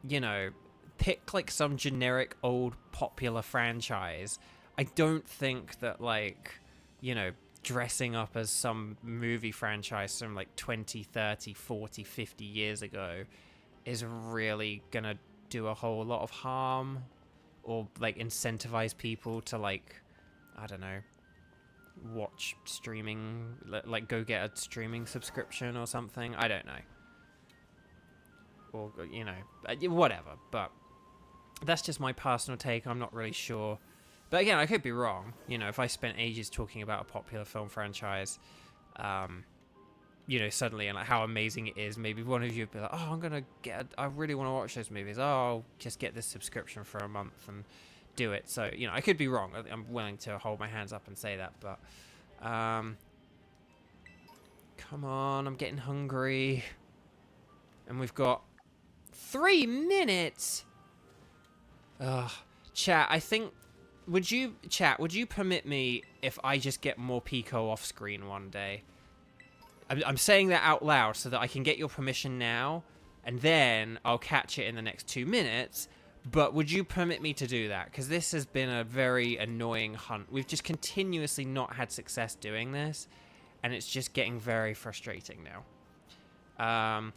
you know, pick like some generic old popular franchise, I don't think that, like, you know, dressing up as some movie franchise from like 20, 30, 40, 50 years ago is really gonna do a whole lot of harm or like incentivize people to like I don't know, watch streaming, like go get a streaming subscription or something. I don't know. Or, you know, whatever. But that's just my personal take. I'm not really sure. But again, I could be wrong. You know, if I spent ages talking about a popular film franchise, you know, suddenly, and like how amazing it is, maybe one of you would be like, oh, I really want to watch those movies. Oh, I'll just get this subscription for a month and do it. So, you know, I could be wrong. I'm willing to hold my hands up and say that, but come on, I'm getting hungry. And we've got 3 minutes. Ugh. Chat, I think, would you permit me if I just get more Pico off screen one day? I'm saying that out loud so that I can get your permission now, and then I'll catch it in the next 2 minutes. But would you permit me to do that? Because this has been a very annoying hunt. We've just continuously not had success doing this, and it's just getting very frustrating now.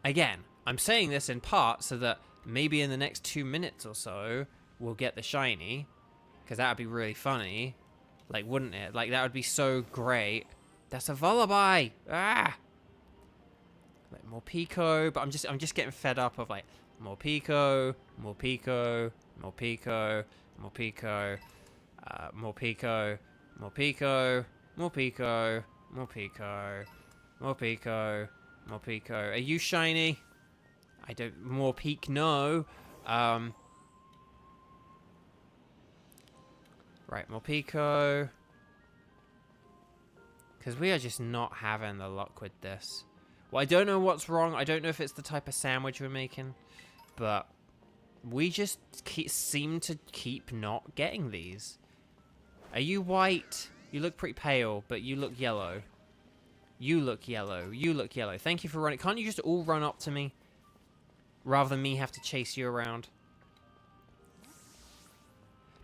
Again, I'm saying this in part so that maybe in the next 2 minutes or so, we'll get the shiny. Because that would be really funny. Like, wouldn't it? Like, that would be so great. That's a Vullaby! Ah! Like, more Pico. But I'm just getting fed up of, like, more Pico, more Pico, more Pico, more Pico, more Pico, more Pico, more Pico, more Pico, more Pico, more Pico. Are you shiny? I don't... More peak, no. Right, more Pico. Because we are just not having the luck with this. Well, I don't know what's wrong. I don't know if it's the type of sandwich we're making. But we just seem to keep not getting these. Are you white? You look pretty pale, but you look yellow. You look yellow. You look yellow. Thank you for running. Can't you just all run up to me? Rather than me have to chase you around.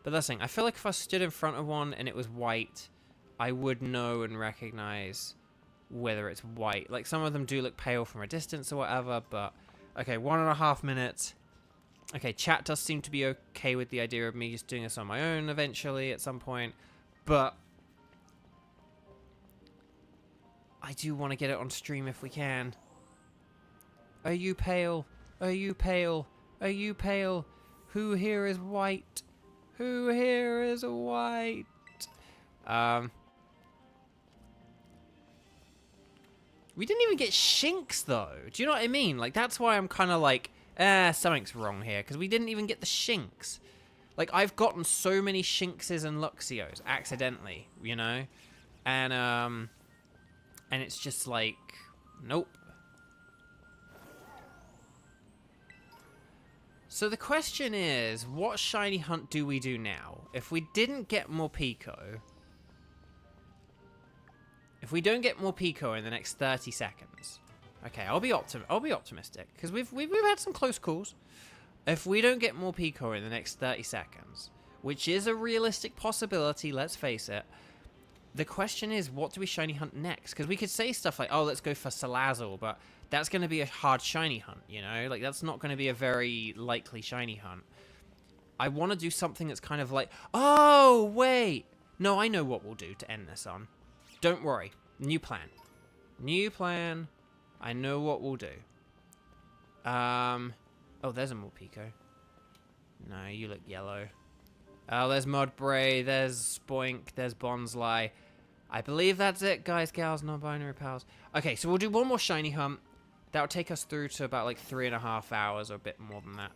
But that's the thing. I feel like if I stood in front of one and it was white, I would know and recognize whether it's white. Like, some of them do look pale from a distance or whatever, but... Okay, 1.5 minutes. Okay, chat does seem to be okay with the idea of me just doing this on my own eventually at some point. But... I do want to get it on stream if we can. Are you pale? Are you pale? Are you pale? Who here is white? Who here is white? We didn't even get Shinx, though. Do you know what I mean? Like, that's why I'm kind of like, something's wrong here. Because we didn't even get the Shinx. Like, I've gotten so many Shinxes and Luxios accidentally, you know? And it's just like, nope. So the question is, what shiny hunt do we do now? If we didn't get more Pico... If we don't get more Pico in the next 30 seconds, okay, I'll be optimistic because we've had some close calls. If we don't get more Pico in the next 30 seconds, which is a realistic possibility, let's face it, the question is, what do we shiny hunt next? Because we could say stuff like, oh, let's go for Salazzle, but that's going to be a hard shiny hunt, you know? Like, that's not going to be a very likely shiny hunt. I want to do something that's kind of like, oh, wait. No, I know what we'll do to end this on. Don't worry. New plan. New plan. I know what we'll do. Oh, there's a more Pico. No, you look yellow. Oh, there's Mudbray. There's Spoink. There's Bonsly. I believe that's it, guys, gals, non-binary pals. Okay, so we'll do one more shiny hunt. That'll take us through to about, like, 3.5 hours or a bit more than that.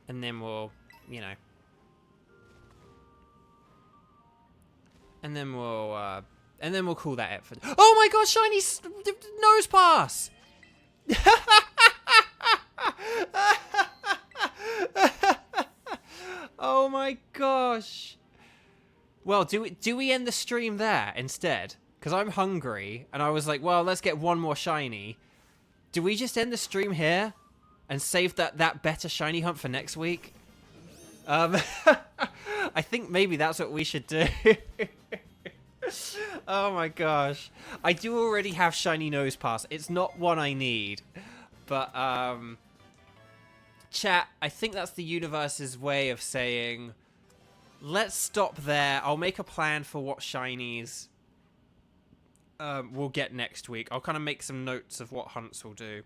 And then we'll, you know... And then we'll call that it for... Oh my god, shiny nose pass! Oh my gosh. Well, do we end the stream there instead? Because I'm hungry, and I was like, well, let's get one more shiny. Do we just end the stream here? And save that better shiny hunt for next week? I think maybe that's what we should do. Oh my gosh. I do already have shiny nose pass. It's not one I need. But, chat, I think that's the universe's way of saying, let's stop there. I'll make a plan for what shinies we'll get next week. I'll kind of make some notes of what hunts we'll do.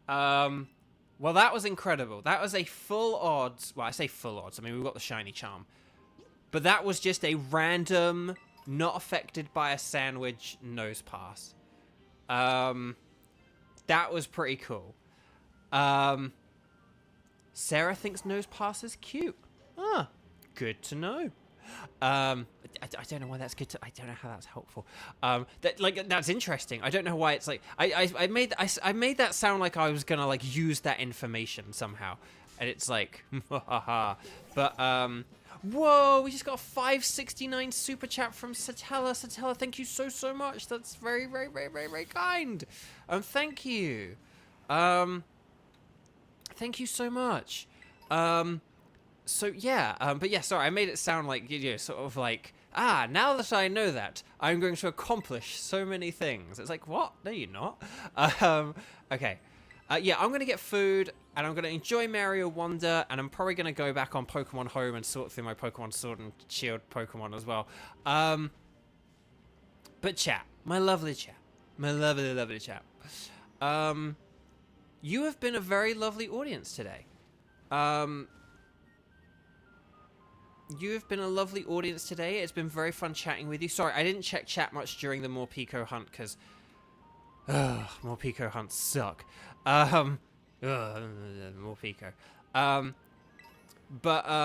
Well, that was incredible. That was a full odds. Well, I say full odds. I mean, we've got the shiny charm. But that was just a random, not affected by a sandwich nose pass. That was pretty cool. Sarah thinks nose pass is cute. Ah, good to know. I don't know why that's good to. I don't know how that's helpful. That's interesting. I don't know why it's like I made that sound like I was gonna like use that information somehow, and it's like, but whoa, we just got a 569 super chat from Satella. Satella, thank you so much. That's very, very, very, very, very kind. Thank you. Thank you so much. So yeah, but yeah, sorry, I made it sound like, you know, sort of like, now that I know that, I'm going to accomplish so many things. It's like, what? No, you're not. Okay. Yeah, I'm going to get food, and I'm going to enjoy Mario Wonder, and I'm probably going to go back on Pokemon Home and sort through my Pokemon Sword and Shield Pokemon as well. But chat, my lovely chat, my lovely, lovely chat. You have been a very lovely audience today. You have been a lovely audience today. It's been very fun chatting with you. Sorry, I didn't check chat much during the Morpeko hunt, because Morpeko hunts suck. Morpeko. But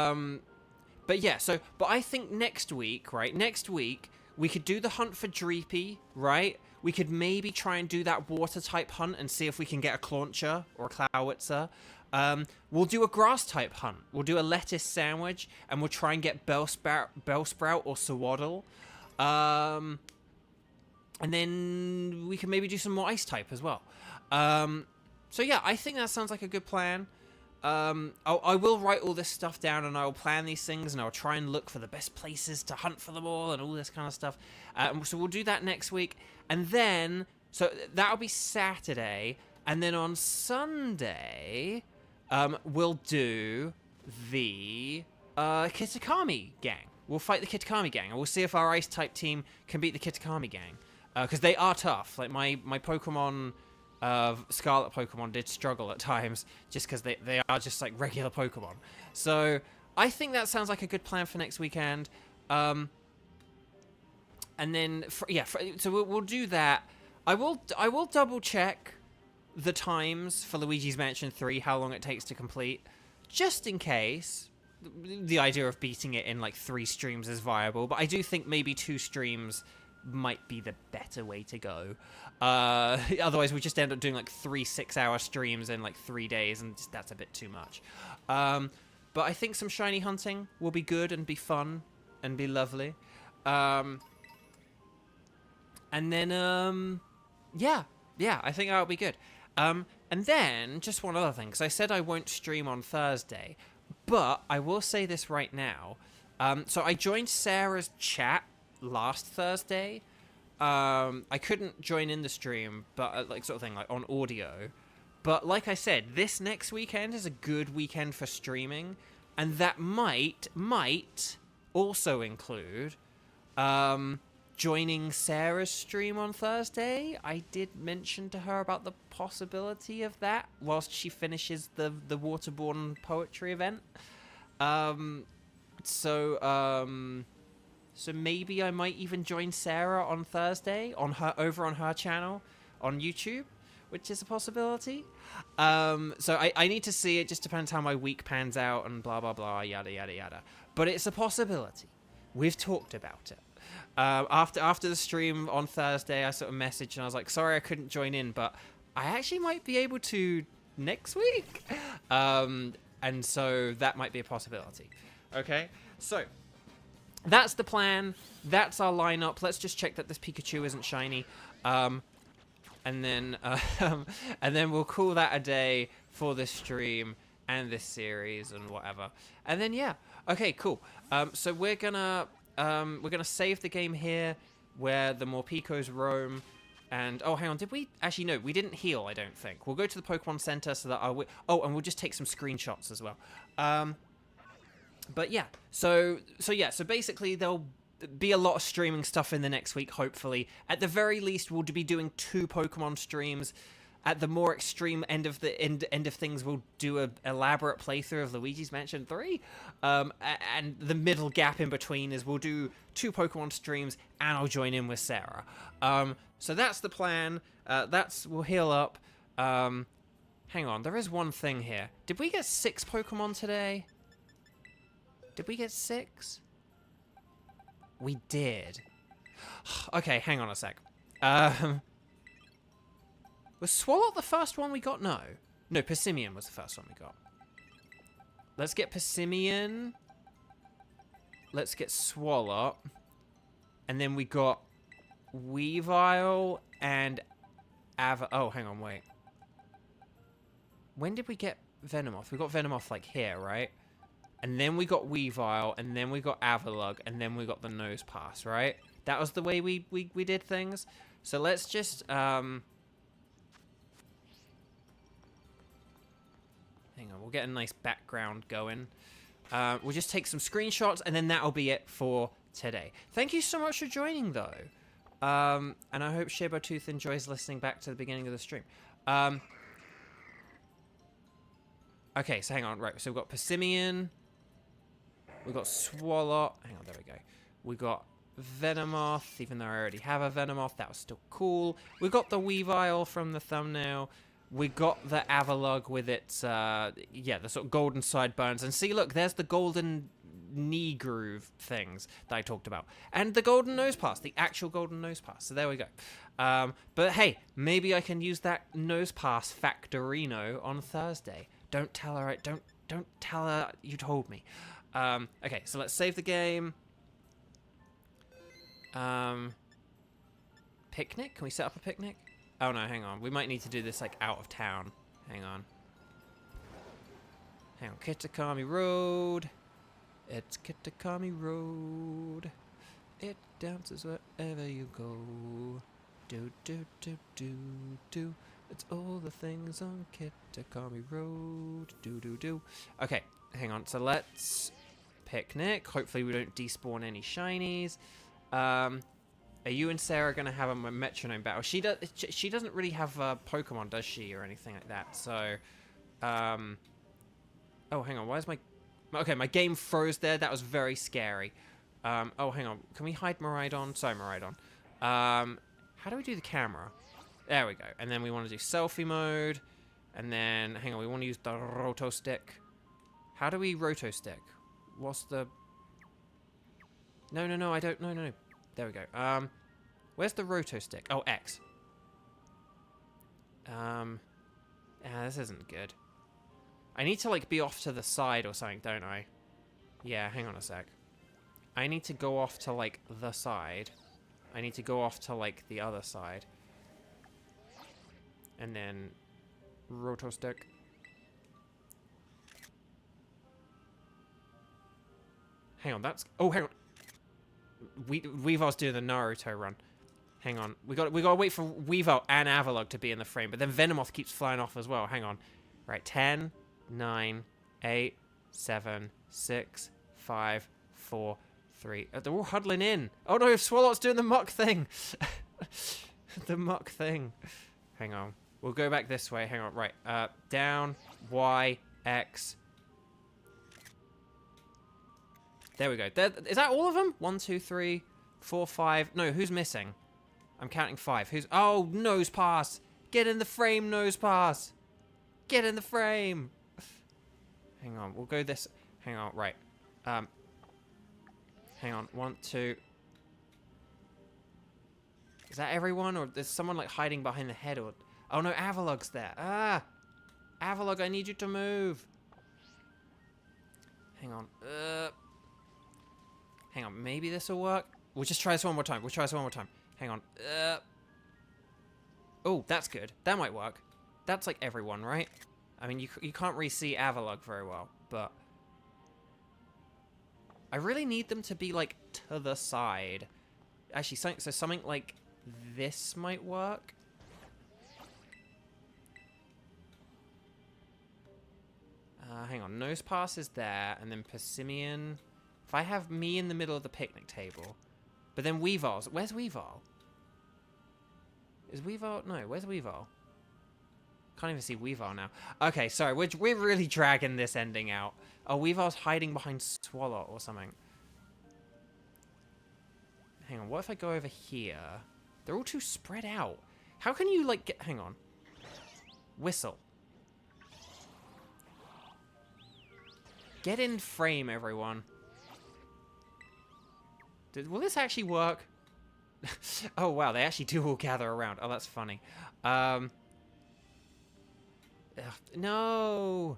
yeah, but I think next week, right? Next week, we could do the hunt for Dreepy, right? We could maybe try and do that water-type hunt and see if we can get a Clauncher or a Clowitzer. We'll do a grass-type hunt. We'll do a lettuce sandwich, and we'll try and get Bellsprout or Sawaddle. And then we can maybe do some more ice-type as well. So yeah, I think that sounds like a good plan. I will write all this stuff down, and I will plan these things, and I'll try and look for the best places to hunt for them all and all this kind of stuff. So we'll do that next week. And then, so that'll be Saturday. And then on Sunday, we'll do the Kitakami gang. We'll fight the Kitakami gang, and we'll see if our Ice-type team can beat the Kitakami gang. Because they are tough. Like, my Pokemon... Scarlet Pokemon did struggle at times just because they are just like regular Pokemon. So I think that sounds like a good plan for next weekend. And then so we'll do that. I will double check the times for Luigi's Mansion 3, how long it takes to complete, just in case the idea of beating it in like 3 streams is viable. But I do think maybe 2 streams might be the better way to go. Otherwise we just end up doing like 3 6-hour streams in like 3 days, and that's a bit too much. But I think some shiny hunting will be good and be fun and be lovely. And then yeah, I think that'll be good. And then just one other thing, because I said I won't stream on Thursday, but I will say this right now. So I joined Sarah's chat last Thursday. I couldn't join in the stream, but like sort of thing, like on audio. But like I said, this next weekend is a good weekend for streaming, and that might also include joining Sarah's stream on Thursday. I did mention to her about the possibility of that whilst she finishes the Waterborne poetry event. So maybe I might even join Sarah on Thursday over on her channel on YouTube, which is a possibility. So I need to see. It just depends how my week pans out and blah blah blah, yada yada yada. But it's a possibility. We've talked about it. After the stream on Thursday, I sort of messaged and I was like, sorry I couldn't join in, but I actually might be able to next week. And so that might be a possibility. Okay, so that's the plan. That's our lineup. Let's just check that this Pikachu isn't shiny. And then we'll call that a day for this stream and this series and whatever. And then yeah, okay, cool. So we're gonna save the game here, where the Morpekos roam, And, oh, hang on, did we? Actually, no, we didn't heal, I don't think. We'll go to the Pokemon Center so that oh, and we'll just take some screenshots as well. But yeah, so basically there'll be a lot of streaming stuff in the next week, hopefully. At the very least, we'll be doing 2 Pokemon streams. At the more extreme end of things, we'll do an elaborate playthrough of Luigi's Mansion 3. And the middle gap in between is we'll do 2 Pokemon streams, and I'll join in with Sarah. So that's the plan. We'll heal up. Hang on, there is one thing here. Did we get 6 Pokemon today? Did we get 6? We did. Okay, hang on a sec. Was Swalot the first one we got? No. No, Persimmon was the first one we got. Let's get Persimmon. Let's get Swalot. And then we got Weavile and oh, hang on, wait. When did we get Venomoth? We got Venomoth, like, here, right? And then we got Weavile, and then we got Avalugg, and then we got the Nose Pass, right? That was the way we did things. So let's just, hang on, we'll get a nice background going. We'll just take some screenshots, and then that'll be it for today. Thank you so much for joining, though. And I hope Shabertooth enjoys listening back to the beginning of the stream. Okay, so hang on. Right, so we've got Persimmon. We've got Swalot. Hang on, there we go. We got Venomoth, even though I already have a Venomoth. That was still cool. We got the Weavile from the thumbnail. We got the Avalugg with its, yeah, the sort of golden sideburns. And see, look, there's the golden knee groove things that I talked about. And the golden nose pass, the actual golden nose pass. So there we go. But hey, maybe I can use that nose pass factorino on Thursday. Don't tell her, don't tell her you told me. Okay, so let's save the game. Picnic? Can we set up a picnic? Oh no, hang on. We might need to do this like out of town. Hang on. Hang on. Kitakami Road. It's Kitakami Road. It dances wherever you go. Do do do do do. It's all the things on Kitakami Road. Do do do. Okay, hang on. So let's picnic. Hopefully we don't despawn any shinies. Are you and Sarah gonna have a metronome battle? She doesn't really have Pokemon, does she, or anything like that? So, oh, hang on. Why is my my game froze there? That was very scary. Oh, hang on. Can we hide Miraidon? Sorry, Miraidon. How do we do the camera? There we go. And then we want to do selfie mode. And then, hang on. We want to use the roto stick. How do we roto stick? What's the? No. I don't. No. There we go. Where's the roto stick? Oh, X. This isn't good. I need to, like, be off to the side or something, don't I? Yeah, hang on a sec. I need to go off to, like, the side. I need to go off to, like, the other side. And then roto stick. Hang on, that's... Oh, hang on. Weavile's doing the Naruto run. Hang on. We gotta wait for Weavile and Avalugg to be in the frame, but then Venomoth keeps flying off as well. Hang on. Right, 10, 9, 8, 7, 6, 5, 4, 3. They're all huddling in. Oh no, Swalot's doing the muck thing. The muck thing. Hang on. We'll go back this way. Hang on. Right. Down, Y, X. There we go. Is that all of them? 1, 2, 3, 4, 5. No, who's missing? I'm counting 5. Who's... Oh, nose pass. Get in the frame, nose pass. Get in the frame. Hang on. We'll go this... Hang on. Right. Hang on. 1, 2... Is that everyone? Or there's someone, like, hiding behind the head? Or... Oh, no. Avalugg's there. Ah! Avalugg, I need you to move. Hang on. Hang on, maybe this will work. We'll just try this one more time. Hang on. Oh, that's good. That might work. That's like everyone, right? I mean, you can't really see Avalugg very well, but... I really need them to be, like, to the side. Actually, something like this might work. Hang on, Nose Pass is there, and then Persimmon. If I have me in the middle of the picnic table, but then Weavar's. Where's Weavar? Is Weavar? No, where's Weavar? Can't even see Weavar now. Okay, sorry, we're really dragging this ending out. Oh, Weavar's hiding behind Swallow or something. Hang on, what if I go over here? They're all too spread out. How can you, like, hang on. Whistle. Get in frame, everyone. Will this actually work? Oh, wow, they actually do all gather around. Oh, that's funny. No.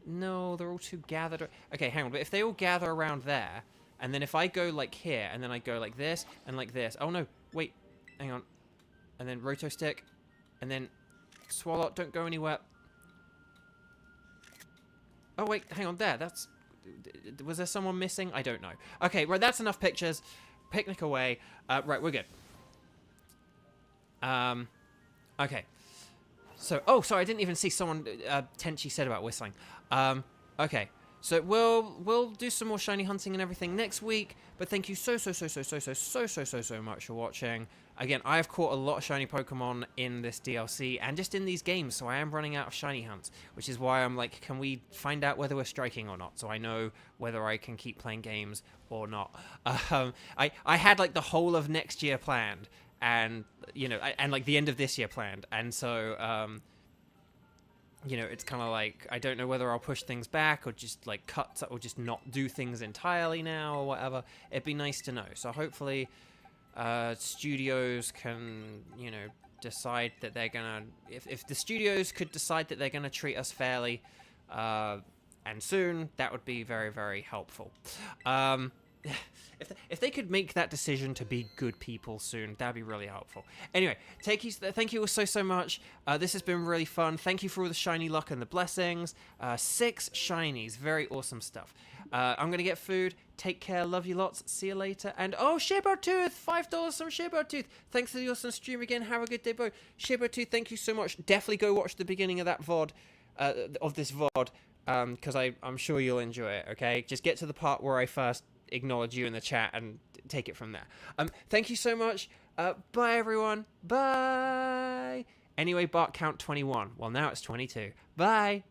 No, they're all too gathered. Okay, hang on, but if they all gather around there, and then if I go, like, here, and then I go like this, and like this. Oh, no, wait, hang on. And then Roto Stick, and then Swallow, don't go anywhere. Oh, wait, hang on, there, that's... Was there someone missing? I don't know. Okay, right, that's enough pictures. Picnic away. Right, we're good. Okay. So, oh, sorry, I didn't even see someone Tenchi said about whistling. Okay. So we'll do some more shiny hunting and everything next week. But thank you so much for watching. Again, I have caught a lot of shiny Pokemon in this DLC and just in these games, so I am running out of shiny hunts, which is why I'm like, can we find out whether we're striking or not, so I know whether I can keep playing games or not. I had like the whole of next year planned, and you know, and like the end of this year planned, and so you know, it's kind of like, I don't know whether I'll push things back or just like cut or just not do things entirely now or whatever. It'd be nice to know. So hopefully studios can, you know, decide that they're gonna, if the studios could decide that they're gonna treat us fairly and soon, that would be very helpful. If they could make that decision to be good people soon, that'd be really helpful. Anyway, thank you all so much. This has been really fun. Thank you for all the shiny luck and the blessings. 6 shinies, very awesome stuff. I'm gonna get food. Take care, love you lots. See you later. And oh, Shibertooth, $5 from Shibertooth. Thanks for the awesome stream again. Have a good day, Beau. Shibertooth, thank you so much. Definitely go watch the beginning of that VOD, of this VOD, because I'm sure you'll enjoy it. Okay, just get to the part where I first acknowledge you in the chat and take it from there. Thank you so much. Bye everyone. Bye. Anyway, Bart count 21. Well, now it's 22. Bye.